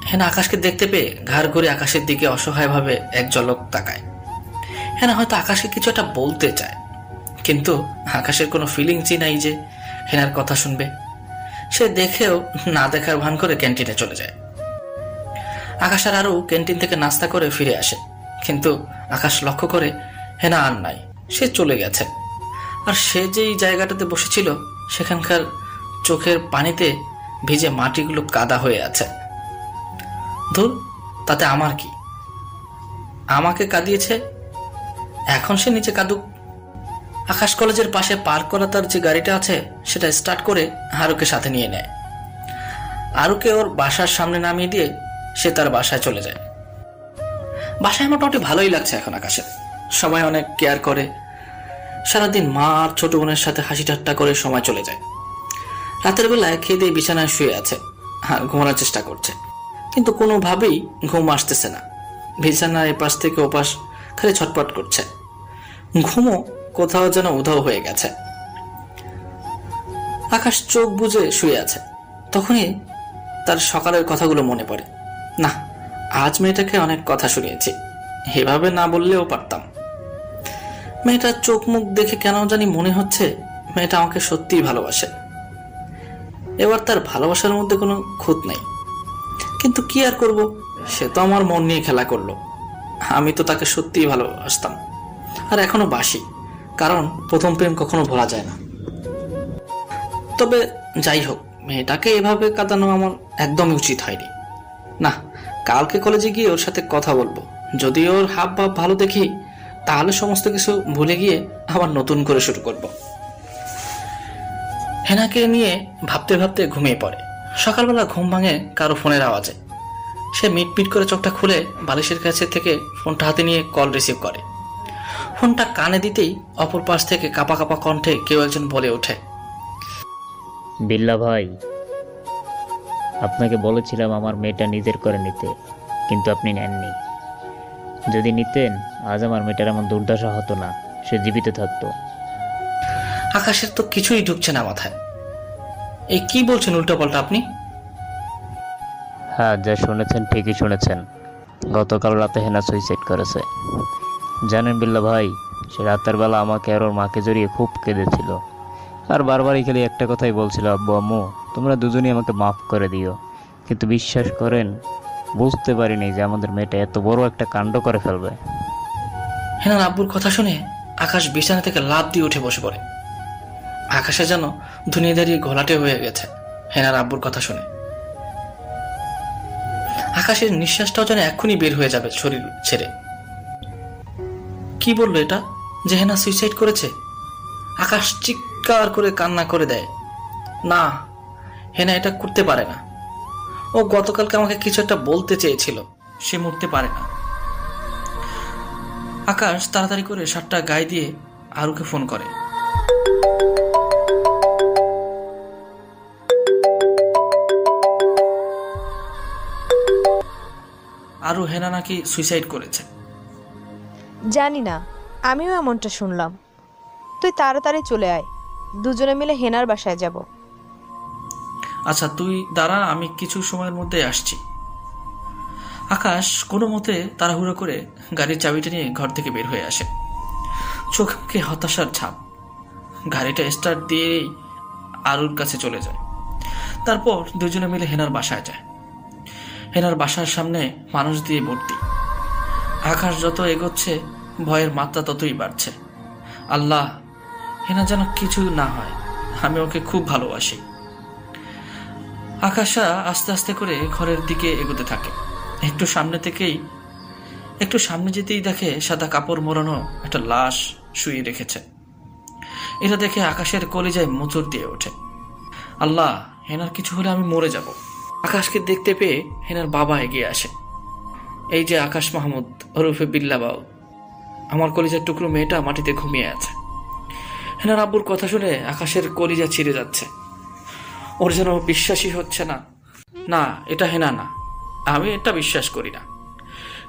হেনা আকাশকে দেখতে পেয়ে ঘাড় ঘুরে আকাশের দিকে অসহায়ভাবে এক ঝলক তাকায়। হেনা হয়তো আকাশকে কিছু একটা বলতে চায়, কিন্তু আকাশের কোনো ফিলিংসই নাই যে হেনার কথা শুনবে। সে দেখেও না দেখার ভান করে ক্যান্টিনে চলে যায়। আকাশ আর আরও ক্যান্টিন থেকে নাস্তা করে ফিরে আসে, কিন্তু আকাশ লক্ষ্য করে হেনা আর নাই, সে চলে গেছে। আর সে যেই জায়গাটাতে বসেছিল সেখানকার চোখের পানিতে ভিজে মাটিগুলো কাদা হয়ে আছে। ধুর, তাতে আমার কি, আমাকে কাঁদিয়েছে, এখন সে নিচে কাঁদুক। আকাশ কলেজের পাশে পার্ক করা তার যে গাড়িটা আছে সেটা স্টার্ট করে আরুকে সাথে নিয়ে নেয়। আরুকে ওর বাসার সামনে নামিয়ে দিয়ে সে তার বাসায় চলে যায়। বাসায় মোটামুটি ভালোই লাগছে এখন আকাশের, সবাই অনেক কেয়ার করে। সারাদিন মা আর ছোট বোনের সাথে হাসি ঠাট্টা করে সময় চলে যায়। রাতের বেলায় খেয়ে দিয়ে বিছানায় শুয়ে আছে আর ঘুমানোর চেষ্টা করছে, কিন্তু কোনোভাবেই ঘুম আসতেছে না। বিছানার এপাশ থেকে ওপাশ খালি ছটপট করছে, ঘুমও কোথাও যেন উধাও হয়ে গেছে। আকাশ চোখ বুজে শুয়ে আছে, তখনই তার সকালের কথাগুলো মনে পড়ে। না, আজ মেয়েটাকে অনেক কথা শুনিয়েছি, এভাবে না বললেও পারতাম। মেয়েটার চোখ মুখ দেখে কেন জানি মনে হচ্ছে মেয়েটা আমাকে সত্যিই ভালোবাসে। এবার তার ভালোবাসার মধ্যে কোনো খুঁত নেই, কিন্তু কি আর করব, সে তো আমার মন নিয়ে খেলা করলো। আমি তো তাকে সত্যিই ভালোবাসতাম, আর এখনো বাসি, কারণ প্রথম প্রেম কখনো ভোলা যায় না। তবে যাই হোক, মেয়েটাকে এভাবে কাঁদানো আমার একদমই উচিত হয়নি। না, কালকে কলেজে গিয়ে ওর সাথে কথা বলবো, যদি ওর হাব ভাব ভালো দেখি তাহলে সমস্ত কিছু ভুলে গিয়ে আবার নতুন করে শুরু করব। হেনাকে নিয়ে ভাবতে ভাবতে ঘুমিয়ে পড়ে। সকালবেলা ঘুম ভাঙে কারো ফোনের আওয়াজে। সে মিটমিট করে চোখটা খুলে বালিশের কাছে থেকে ফোনটা হাতে নিয়ে কল রিসিভ করে। ফোনটা কানে দিতেই অপর পাশ থেকে কাঁপা কাঁপা কণ্ঠে কেউ একজন বলে ওঠে, বিল্লা ভাই, আপনাকে বলেছিলাম আমার মেয়েটা নিজের করে নিতে, কিন্তু আপনি নেননি। যদি নিতেন আজ আমার মেয়েটার এমন দুর্দশা হতো না, সে জীবিত থাকতো। আকাশের তো কিছুই ঢুকছে না মাথায়। এই কি বলছেন উল্টোপাল্টা আপনি? হ্যাঁ, যা শুনেছেন ঠিকই শুনেছেন। গতকাল রাতে হেনা সুইসাইড করেছে। জানেন বিল্লা ভাই, সে রাতের বেলা আমাকে আর ওর মাকে জড়িয়ে খুব কেঁদেছিল, আর বারবারই খালি একটা কথাই বলছিল, আব্বু আম্মু তোমরা দুজনই আমাকে মাফ করে দিও। কিন্তু বিশ্বাস করেন, বুঝতে পারিনি যে আমাদের মেয়েটা এত বড় একটা কাণ্ড করে ফেলবে। হেনার আব্বুর কথা শুনে আকাশ বিছানা থেকে লাফ দিয়ে উঠে বসে পড়ে। আকাশে যেন দুনিয়াদারি ঘোলাটে হয়ে গেছে হেনার আব্বুর কথা শুনে। আকাশের নিঃশ্বাসটাও যেন এক্ষুনি বের হয়ে যাবে শরীর ছেড়ে। কি বললো এটা, যে হেনা সুইসাইড করেছে? আকাশ চিৎকার করে কান্না করে দেয়, না, হেনা এটা করতে পারে না। ও গতকালকে আমাকে কিছু একটা বলতে চেয়েছিল, সে মরতে পারে না। আকাশ তাড়াতাড়ি করে শার্টটা গায়ে দিয়ে আরুকে ফোন করে। আরু হেনা নাকি সুইসাইড করেছে। জানি না, আমিও এমনটা শুনলাম। তুই তাড়াতাড়ি চলে আয়, দুজনে মিলে হেনার বাসায় যাব। আচ্ছা তুই দাঁড়া, আমি কিছু সময়ের মধ্যে আসছি। আকাশ কোনো মতে তাড়াহুড়ো করে গাড়ির চাবিটা নিয়ে ঘর থেকে বের হয়ে আসে। চোখ মুখে হতাশার ছাপ। গাড়িটা স্টার্ট দিয়েই আরুর কাছে চলে যায়। তারপর দুজনে মিলে হেনার বাসায় যায়। হেনার বাসার সামনে মানুষ দিয়ে ভর্তি। আকাশ যত এগোচ্ছে ভয়ের মাত্রা ততই বাড়ছে। আল্লাহ, হেনা যেন কিছু না হয়, আমি ওকে খুব ভালোবাসি। আকাশা আস্তে আস্তে করে ঘরের দিকে এগোতে থাকে। একটু সামনে যেতেই দেখে সাদা কাপড় মোড়ানো একটা লাশ শুয়ে রেখেছে। এটা দেখে আকাশের কলিজায় মোচড় দিয়ে ওঠে। আল্লাহ, হেনার কিছু হলে আমি মরে যাব। আকাশকে দেখতে পেয়ে হেনার বাবা এগিয়ে আসে। এই যে আকাশ মাহমুদ ওরফে বিল্লা বাউ, আমার কলিজার টুকরো মেয়েটা মাটিতে ঘুমিয়ে আছে। হেনার আব্বুর কথা শুনে আকাশের কলিজা ছিঁড়ে যাচ্ছে। ওর যেন বিশ্বাসই হচ্ছে না। না, এটা হেনা না, আমি এটা বিশ্বাস করি না।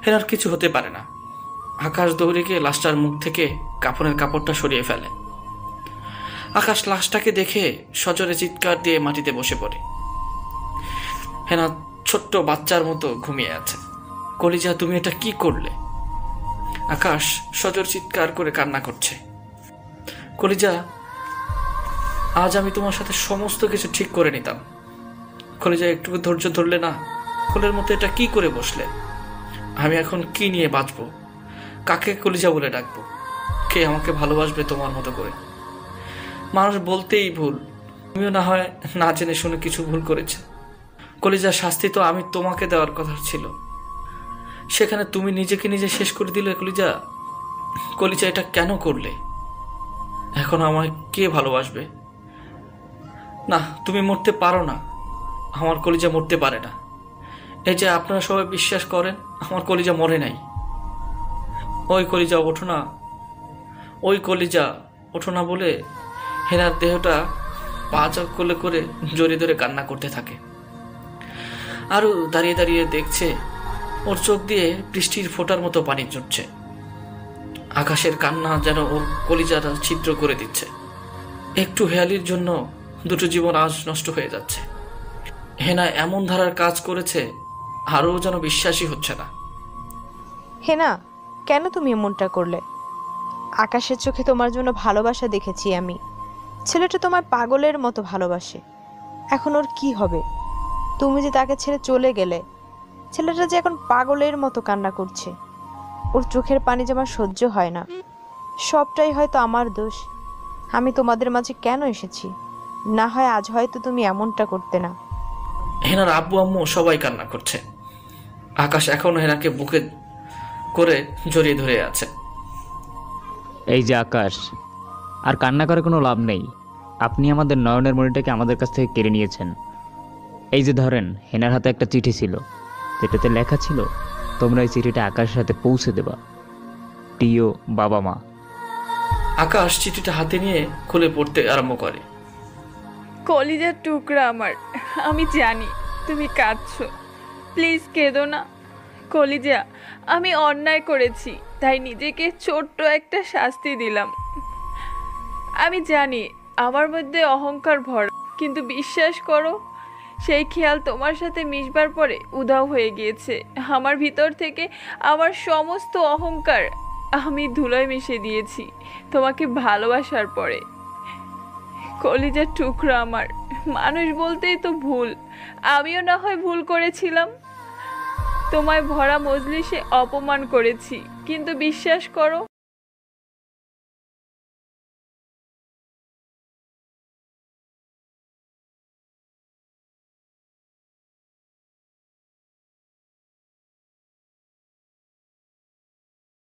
হেনার কিছু হতে পারে না। আকাশ দৌড়ে গিয়ে লাশটার মুখ থেকে কাপড়ের কাপড়টা সরিয়ে ফেলে। আকাশ লাশটাকে দেখে সজোরে চিৎকার দিয়ে মাটিতে বসে পড়ে। হেনা ছোট্ট বাচ্চার মতো ঘুমিয়ে আছে। কলিজা, তুমি এটা কি করলে? আকাশ সজোর চিৎকার করে কান্না করছে। কলিজা, আজ আমি তোমার সাথে সমস্ত কিছু ঠিক করে নিতাম। কলিজা, একটু ধৈর্য ধরলে না? কোলের মতো এটা কি করে বসলে? আমি এখন কি নিয়ে বাঁচবো? কাকে কলিজা বলে ডাকবো? কে আমাকে ভালোবাসবে তোমার মতো করে? মানুষ বলতেই ভুল, তুমিও না হয় না জেনে শুনে কিছু ভুল করেছে। কলিজা, শাস্তি তো আমি তোমাকে দেওয়ার কথা ছিল, সেখানে তুমি নিজেকে নিজে শেষ করে দিলে। কলিজা, কলিজা, এটা কেন করলে? এখন আমায় কে ভালোবাসবে? না, তুমি মরতে পারো না। আমার কলিজা মরতে পারে না। এই যে আপনারা সবাই বিশ্বাস করেন আমার কলিজা মরে নাই। ওই কলিজা ওঠো না, ওই কলিজা ওঠো না বলে হেনার দেহটা পা কোলে করে জড়িয়ে ধরে কান্না করতে থাকে। আরও দাঁড়িয়ে দাঁড়িয়ে দেখছে, ওর চোখ দিয়ে বৃষ্টির ফোঁটার মতো পানি ঝরছে। আকাশের কান্না যেন ওর কলিজাটা ছিদ্র করে দিচ্ছে। একটু হেয়ালির জন্য দুটো জীবন আজ নষ্ট হয়ে যাচ্ছে। হেনা এমন ধারার কাজ করেছে, আরও যেন বিশ্বাসই হচ্ছে না। হেনা, কেন তুমি এমনটা করলে? আকাশের চোখে তোমার জন্য ভালোবাসা দেখেছি আমি। ছেলেটা তোমার পাগলের মতো ভালোবাসে। এখন ওর কি হবে? তুমি যে তাকে ছেড়ে চলে গেলে, ছেলেটা যে এখন পাগলের মতো কান্না করছে। ওর চোখের পানি যে আমার সহ্য হয় না। সবটাই হয়তো আমার দোষ। আমি তোমাদের মাঝে কেন এসেছি? না হয় আজ হয়তো তুমি এমনটা করতে না। হেনার আব্বু আম্মু সবাই কান্না করছে। আকাশ এখনো হেনাকে বুকে করে জড়িয়ে ধরে আছে। এই যে আকাশ, আর কান্না করে কোনো লাভ নেই। আপনি আমাদের নয়নের মণিটাকে আমাদের কাছ থেকে কেড়ে নিয়েছেন। এই যে ধরেন, হেনার হাতে একটা চিঠি ছিল, যেটাতে লেখা ছিল তোমরা এই চিঠিটা আকাশের হাতে পৌঁছে দেবা। প্রিয় বাবা মা। আকাশ চিঠিটা হাতে নিয়ে খুলে পড়তে আরম্ভ করে। কলিজার টুকরা আমার, আমি জানি তুমি কাঁদছো, প্লিজ কেঁদো না। কলিজা, আমি অন্যায় করেছি, তাই নিজেকে ছোট্ট একটা শাস্তি দিলাম। আমি জানি আমার মধ্যে অহংকার ভরা, কিন্তু বিশ্বাস করো, সেই খেয়াল তোমার সাথে মিশবার পরে উধাও হয়ে গিয়েছে। আমার ভিতর থেকে আমার সমস্ত অহংকার আমি ধুলোয় মিশে দিয়েছি তোমাকে ভালোবাসার পরে। কলিজার টুকরা আমার, মানুষ বলতেই তো ভুল, আমিও না হয় ভুল করেছিলাম, তোমায় ভরা মজলিসে অপমান করেছি, কিন্তু বিশ্বাস করো